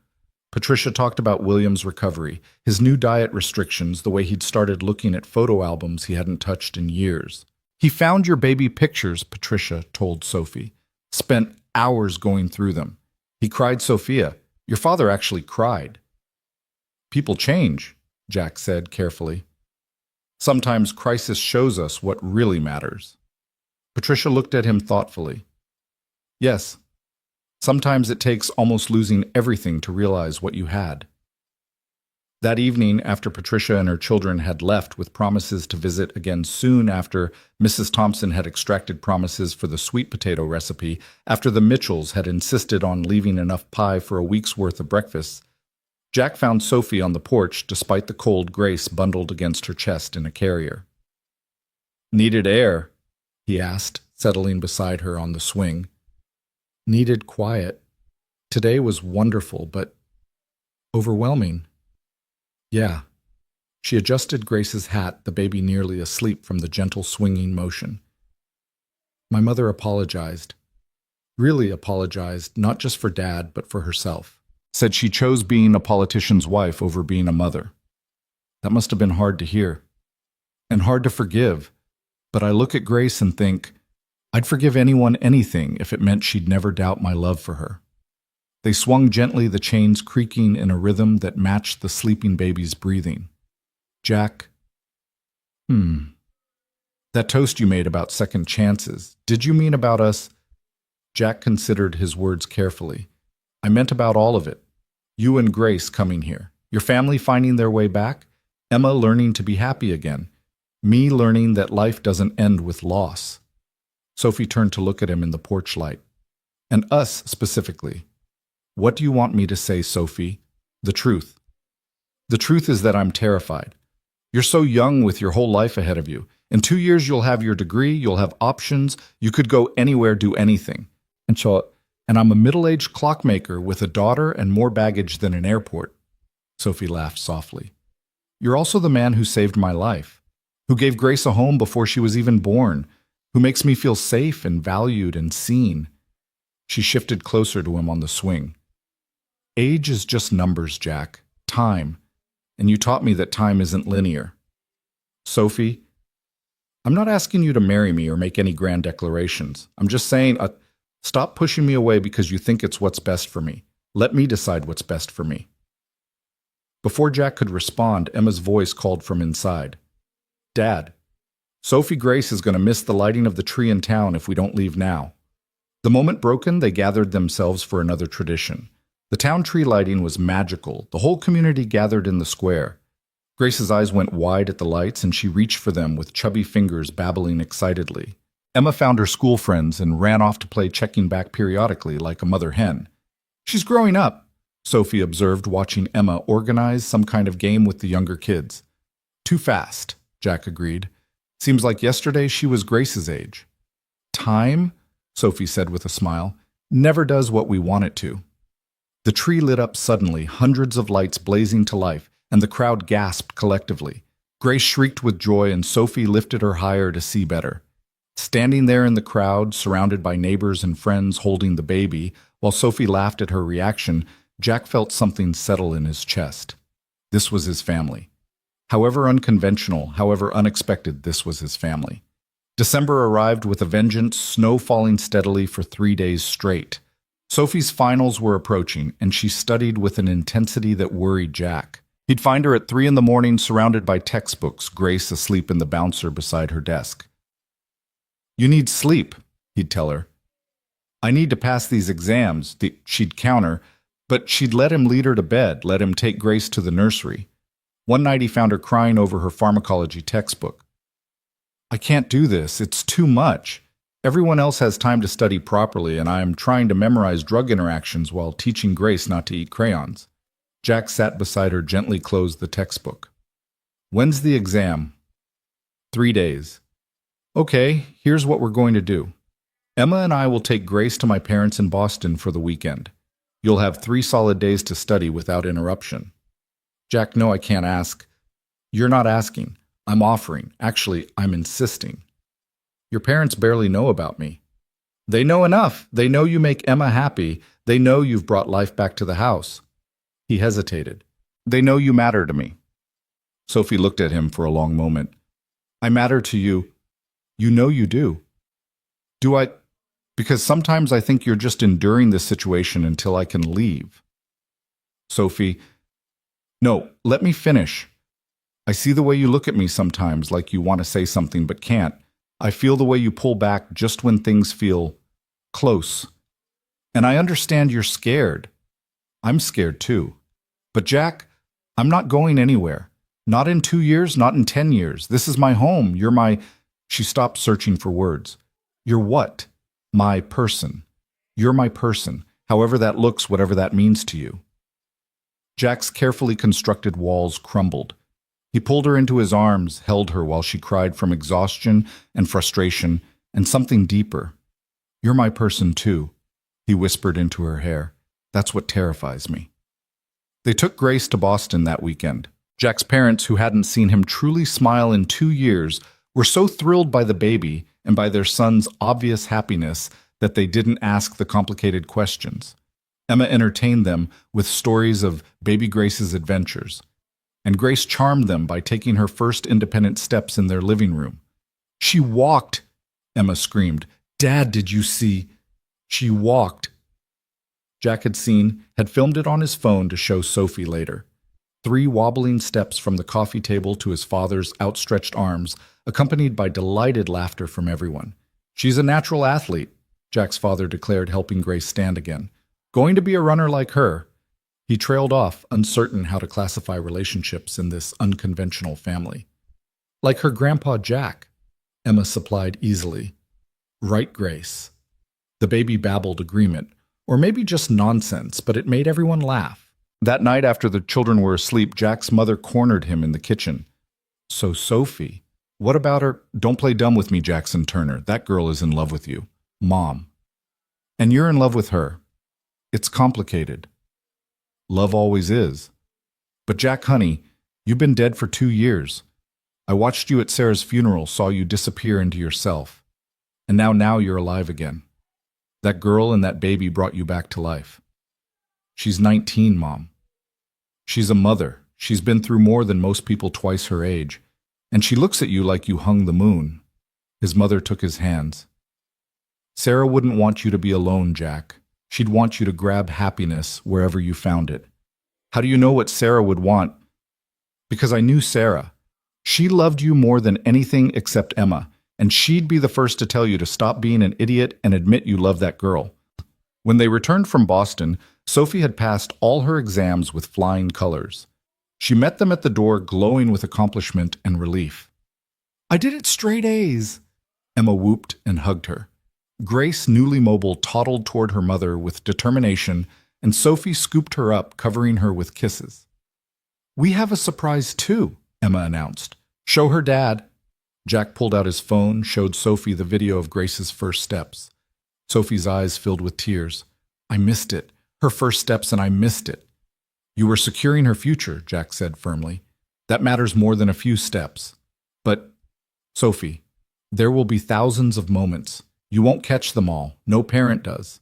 Patricia talked about William's recovery, his new diet restrictions, the way he'd started looking at photo albums he hadn't touched in years. He found your baby pictures, Patricia told Sophie. Spent hours going through them. He cried Sophia. Your father actually cried. People change, Jack said carefully. Sometimes crisis shows us what really matters. Patricia looked at him thoughtfully. Yes, sometimes it takes almost losing everything to realize what you had. That evening, after Patricia and her children had left with promises to visit again soon after Mrs. Thompson had extracted promises for the sweet potato recipe, after the Mitchells had insisted on leaving enough pie for a week's worth of breakfast, Jack found Sophie on the porch despite the cold Grace bundled against her chest in a carrier. Needed air? He asked, settling beside her on the swing. Needed quiet. Today was wonderful, but overwhelming. Yeah. She adjusted Grace's hat, the baby nearly asleep from the gentle swinging motion. My mother apologized. Really apologized, not just for Dad, but for herself. Said she chose being a politician's wife over being a mother. That must have been hard to hear. And hard to forgive. But I look at Grace and think, I'd forgive anyone anything if it meant she'd never doubt my love for her. They swung gently, the chains creaking in a rhythm that matched the sleeping baby's breathing. Jack, that toast you made about second chances, did you mean about us? Jack considered his words carefully. I meant about all of it. You and Grace coming here, your family finding their way back, Emma learning to be happy again, me learning that life doesn't end with loss. Sophie turned to look at him in the porch light. And us specifically. What do you want me to say, Sophie? The truth. The truth is that I'm terrified. You're so young with your whole life ahead of you. In 2 years, you'll have your degree, you'll have options, you could go anywhere, do anything. And I'm a middle-aged clockmaker with a daughter and more baggage than an airport. Sophie laughed softly. You're also the man who saved my life, who gave Grace a home before she was even born, who makes me feel safe and valued and seen. She shifted closer to him on the swing. Age is just numbers, Jack. Time. And you taught me that time isn't linear. Sophie, I'm not asking you to marry me or make any grand declarations. I'm just saying, stop pushing me away because you think it's what's best for me. Let me decide what's best for me. Before Jack could respond, Emma's voice called from inside. Dad, Sophie Grace is going to miss the lighting of the tree in town if we don't leave now. The moment broken, they gathered themselves for another tradition. The town tree lighting was magical. The whole community gathered in the square. Grace's eyes went wide at the lights, and she reached for them with chubby fingers babbling excitedly. Emma found her school friends and ran off to play checking back periodically like a mother hen. She's growing up, Sophie observed, watching Emma organize some kind of game with the younger kids. Too fast, Jack agreed. Seems like yesterday she was Grace's age. Time? Sophie said with a smile. never does what we want it to. The tree lit up suddenly, hundreds of lights blazing to life, and the crowd gasped collectively. Grace shrieked with joy, and Sophie lifted her higher to see better. Standing there in the crowd, surrounded by neighbors and friends holding the baby, while Sophie laughed at her reaction, Jack felt something settle in his chest. This was his family. However unconventional, however unexpected, this was his family. December arrived with a vengeance, snow falling steadily for 3 days straight. Sophie's finals were approaching, and she studied with an intensity that worried Jack. He'd find her at 3 in the morning surrounded by textbooks, Grace asleep in the bouncer beside her desk. "You need sleep," he'd tell her. "I need to pass these exams," she'd counter, but she'd let him lead her to bed, let him take Grace to the nursery. One night he found her crying over her pharmacology textbook. "I can't do this. It's too much. Everyone else has time to study properly, and I am trying to memorize drug interactions while teaching Grace not to eat crayons." Jack sat beside her, gently closed the textbook. "When's the exam?" 3 days. "Okay, here's what we're going to do. Emma and I will take Grace to my parents in Boston for the weekend. You'll have 3 solid days to study without interruption." "Jack, no, I can't ask." "You're not asking. I'm offering. Actually, I'm insisting. Your parents barely know about me." "They know enough. They know you make Emma happy. They know you've brought life back to the house." He hesitated. "They know you matter to me." Sophie looked at him for a long moment. "I matter to you. You know you do." "Do I? Because sometimes I think you're just enduring this situation until I can leave." Sophie, "No, let me finish. I see the way you look at me sometimes, like you want to say something but can't. I feel the way you pull back just when things feel close. And I understand you're scared. I'm scared too. But Jack, I'm not going anywhere. Not in 2 years, not in 10 years. This is my home. You're my—" She stopped searching for words. "You're what?" "My person. You're my person, however that looks, whatever that means to you." Jack's carefully constructed walls crumbled. He pulled her into his arms, held her while she cried from exhaustion and frustration and something deeper. "You're my person too," he whispered into her hair. "That's what terrifies me." They took Grace to Boston that weekend. Jack's parents, who hadn't seen him truly smile in 2 years, were so thrilled by the baby and by their son's obvious happiness that they didn't ask the complicated questions. Emma entertained them with stories of baby Grace's adventures, and Grace charmed them by taking her first independent steps in their living room. "She walked," Emma screamed. "Dad, did you see? She walked." Jack had filmed it on his phone to show Sophie later. 3 wobbling steps from the coffee table to his father's outstretched arms, accompanied by delighted laughter from everyone. "She's a natural athlete," Jack's father declared, helping Grace stand again. "Going to be a runner like her." He trailed off, uncertain how to classify relationships in this unconventional family. "Like her grandpa Jack," Emma supplied easily. "Right, Grace." The baby babbled agreement, or maybe just nonsense, but it made everyone laugh. That night after the children were asleep, Jack's mother cornered him in the kitchen. "So Sophie, what about her?" "Don't play dumb with me, Jackson Turner. That girl is in love with you, Mom. And you're in love with her. It's complicated. Love always is. But Jack, honey, you've been dead for 2 years. I watched you at Sarah's funeral, saw you disappear into yourself. And now you're alive again. That girl and that baby brought you back to life. She's 19, Mom. She's a mother. She's been through more than most people twice her age. And she looks at you like you hung the moon." His mother took his hands. "Sarah wouldn't want you to be alone, Jack. She'd want you to grab happiness wherever you found it." "How do you know what Sarah would want?" "Because I knew Sarah. She loved you more than anything except Emma, and she'd be the first to tell you to stop being an idiot and admit you love that girl." When they returned from Boston, Sophie had passed all her exams with flying colors. She met them at the door, glowing with accomplishment and relief. "I did it straight A's," Emma whooped and hugged her. Grace, newly mobile, toddled toward her mother with determination, and Sophie scooped her up, covering her with kisses. "We have a surprise too," Emma announced. "Show her, Dad." Jack pulled out his phone, showed Sophie the video of Grace's first steps. Sophie's eyes filled with tears. I missed it. Her first steps, and I missed it. You were securing her future, Jack said firmly. That matters more than a few steps. But, Sophie, there will be thousands of moments. You won't catch them all. No parent does.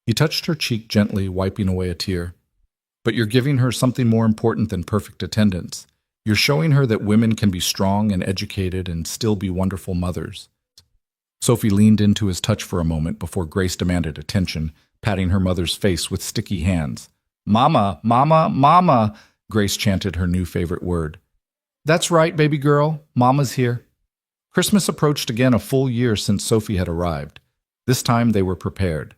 He touched her cheek gently, wiping away a tear. But you're giving her something more important than perfect attendance. You're showing her that women can be strong and educated and still be wonderful mothers. Sophie leaned into his touch for a moment before Grace demanded attention, patting her mother's face with sticky hands. Mama, Mama, Mama, Grace chanted her new favorite word. That's right, baby girl. Mama's here. Christmas approached again, a full year since Sophie had arrived. This time they were prepared.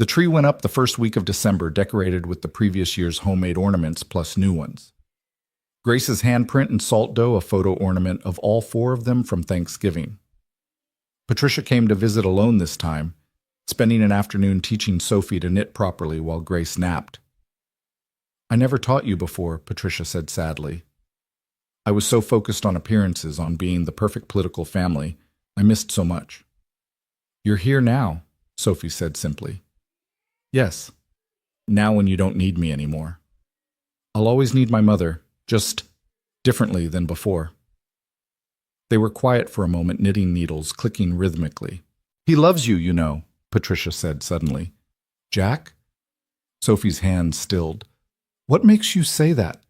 The tree went up the first week of December, decorated with the previous year's homemade ornaments plus new ones. Grace's handprint and salt dough, a photo ornament of all four of them from Thanksgiving. Patricia came to visit alone this time, spending an afternoon teaching Sophie to knit properly while Grace napped. I never taught you before, Patricia said sadly. I was so focused on appearances, on being the perfect political family, I missed so much. You're here now, Sophie said simply. Yes, now when you don't need me anymore. I'll always need my mother, just differently than before. They were quiet for a moment, knitting needles, clicking rhythmically. He loves you, you know, Patricia said suddenly. Jack? Sophie's hands stilled. What makes you say that?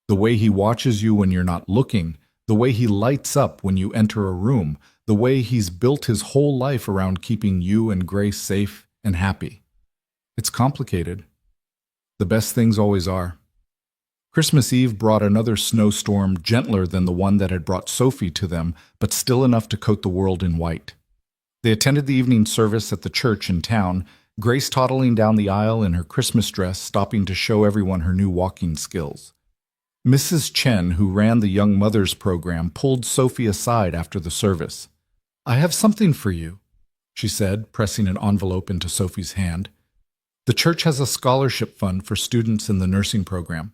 The way he watches you when you're not looking, the way he lights up when you enter a room, the way he's built his whole life around keeping you and Grace safe and happy. It's complicated. The best things always are. Christmas Eve brought another snowstorm, gentler than the one that had brought Sophie to them, but still enough to coat the world in white. They attended the evening service at the church in town, Grace toddling down the aisle in her Christmas dress, stopping to show everyone her new walking skills. Mrs. Chen, who ran the Young Mothers program, pulled Sophie aside after the service. I have something for you, she said, pressing an envelope into Sophie's hand. The church has a scholarship fund for students in the nursing program.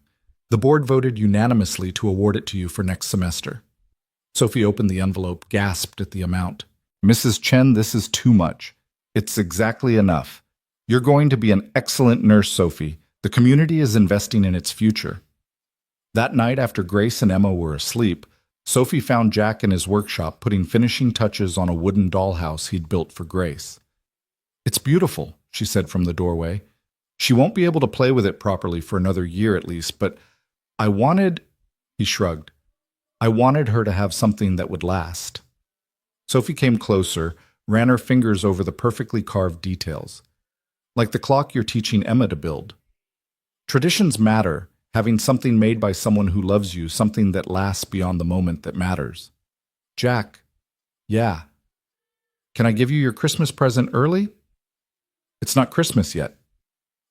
The board voted unanimously to award it to you for next semester. Sophie opened the envelope, gasped at the amount. Mrs. Chen, this is too much. It's exactly enough. You're going to be an excellent nurse, Sophie. The community is investing in its future. That night, after Grace and Emma were asleep, Sophie found Jack in his workshop putting finishing touches on a wooden dollhouse he'd built for Grace. It's beautiful, she said from the doorway. She won't be able to play with it properly for another year at least, but he shrugged. I wanted her to have something that would last. Sophie came closer, ran her fingers over the perfectly carved details. Like the clock you're teaching Emma to build. Traditions matter, having something made by someone who loves you, something that lasts beyond the moment that matters. Jack, yeah. Can I give you your Christmas present early? It's not Christmas yet.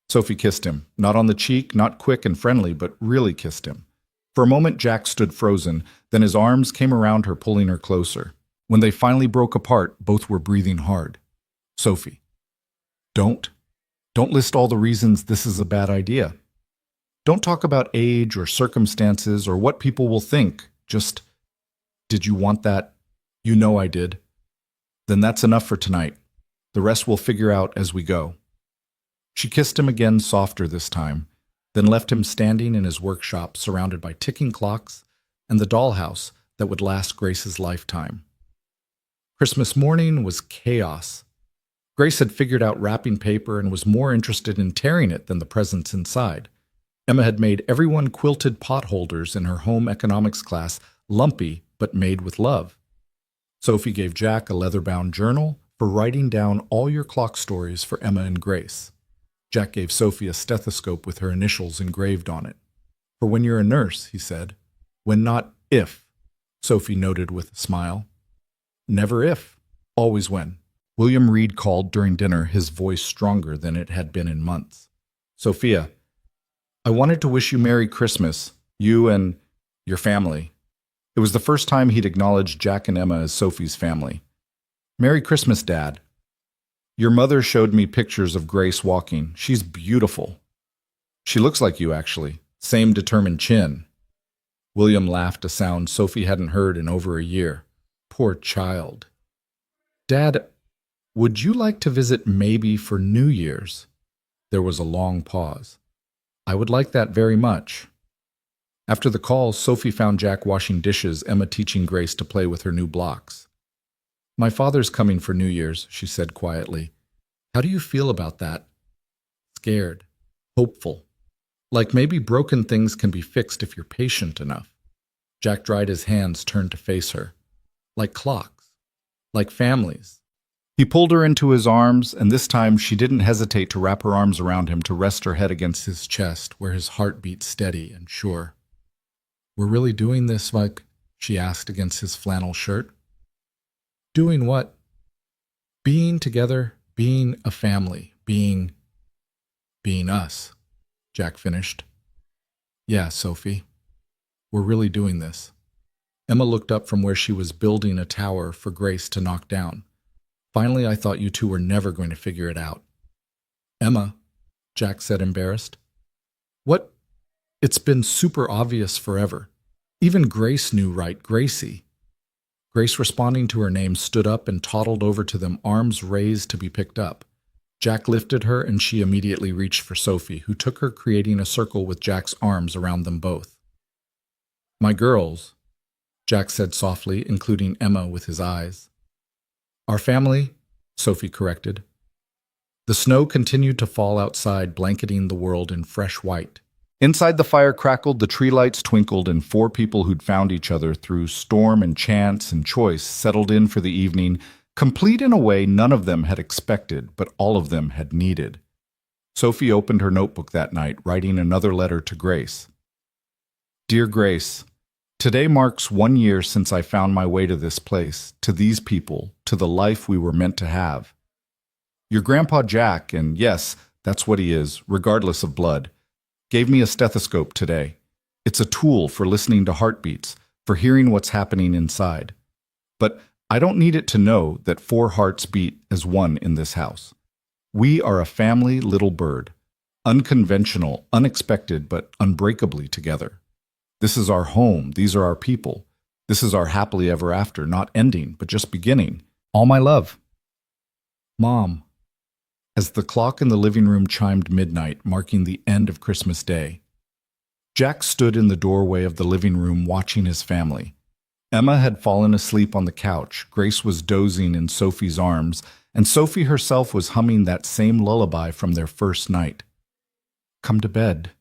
Sophie kissed him, not on the cheek, not quick and friendly, but really kissed him. For a moment, Jack stood frozen, then his arms came around her, pulling her closer. When they finally broke apart, both were breathing hard. Sophie, don't list all the reasons this is a bad idea. Don't talk about age or circumstances or what people will think. Just, did you want that? You know I did. Then that's enough for tonight. The rest we'll figure out as we go. She kissed him again, softer this time, then left him standing in his workshop surrounded by ticking clocks and the dollhouse that would last Grace's lifetime. Christmas morning was chaos. Grace had figured out wrapping paper and was more interested in tearing it than the presents inside. Emma had made everyone quilted pot holders in her home economics class, lumpy but made with love. Sophie gave Jack a leather-bound journal for writing down all your clock stories for Emma and Grace. Jack gave Sophie a stethoscope with her initials engraved on it. For when you're a nurse, he said. When not if, Sophie noted with a smile. Never if, always when. William Reed called during dinner, his voice stronger than it had been in months. Sophia, I wanted to wish you Merry Christmas, you and your family. It was the first time he'd acknowledged Jack and Emma as Sophie's family. Merry Christmas, Dad. Your mother showed me pictures of Grace walking. She's beautiful. She looks like you, actually. Same determined chin. William laughed, a sound Sophie hadn't heard in over a year. Poor child. Dad, Would you like to visit maybe for New Year's? There was a long pause. I would like that very much. After the call, Sophie found Jack washing dishes, Emma teaching Grace to play with her new blocks. My father's coming for New Year's, she said quietly. How do you feel about that? Scared. Hopeful. Like maybe broken things can be fixed if you're patient enough. Jack dried his hands, turned to face her. Like clocks. Like families. He pulled her into his arms, and this time she didn't hesitate to wrap her arms around him to rest her head against his chest, where his heart beat steady and sure. We're really doing this, Mike? She asked against his flannel shirt. Doing what? Being together, being a family, being us, Jack finished. Yeah, Sophie. We're really doing this. Emma looked up from where she was building a tower for Grace to knock down. Finally, I thought you two were never going to figure it out. Emma, Jack said, embarrassed. What? It's been super obvious forever. Even Grace knew, right? Gracie. Grace, responding to her name, stood up and toddled over to them, arms raised to be picked up. Jack lifted her, and she immediately reached for Sophie, who took her, creating a circle with Jack's arms around them both. My girls, Jack said softly, including Emma with his eyes. Our family, Sophie corrected. The snow continued to fall outside, blanketing the world in fresh white. Inside the fire crackled, the tree lights twinkled, and 4 people who'd found each other through storm and chance and choice settled in for the evening, complete in a way none of them had expected, but all of them had needed. Sophie opened her notebook that night, writing another letter to Grace. Dear Grace, today marks 1 year since I found my way to this place, to these people, to the life we were meant to have. Your grandpa Jack, and yes, that's what he is, regardless of blood, gave me a stethoscope today. It's a tool for listening to heartbeats, for hearing what's happening inside. But I don't need it to know that 4 hearts beat as one in this house. We are a family little bird, unconventional, unexpected, but unbreakably together. This is our home. These are our people. This is our happily ever after, not ending, but just beginning. All my love. Mom. As the clock in the living room chimed midnight, marking the end of Christmas Day, Jack stood in the doorway of the living room watching his family. Emma had fallen asleep on the couch, Grace was dozing in Sophie's arms, and Sophie herself was humming that same lullaby from their first night. Come to bed,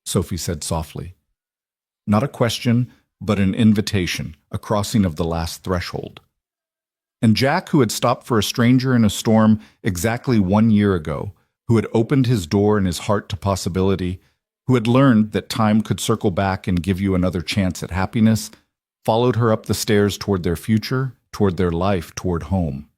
Sophie said softly. Not a question, but an invitation, a crossing of the last threshold. And Jack, who had stopped for a stranger in a storm exactly 1 year ago, who had opened his door and his heart to possibility, who had learned that time could circle back and give you another chance at happiness, followed her up the stairs toward their future, toward their life, toward home.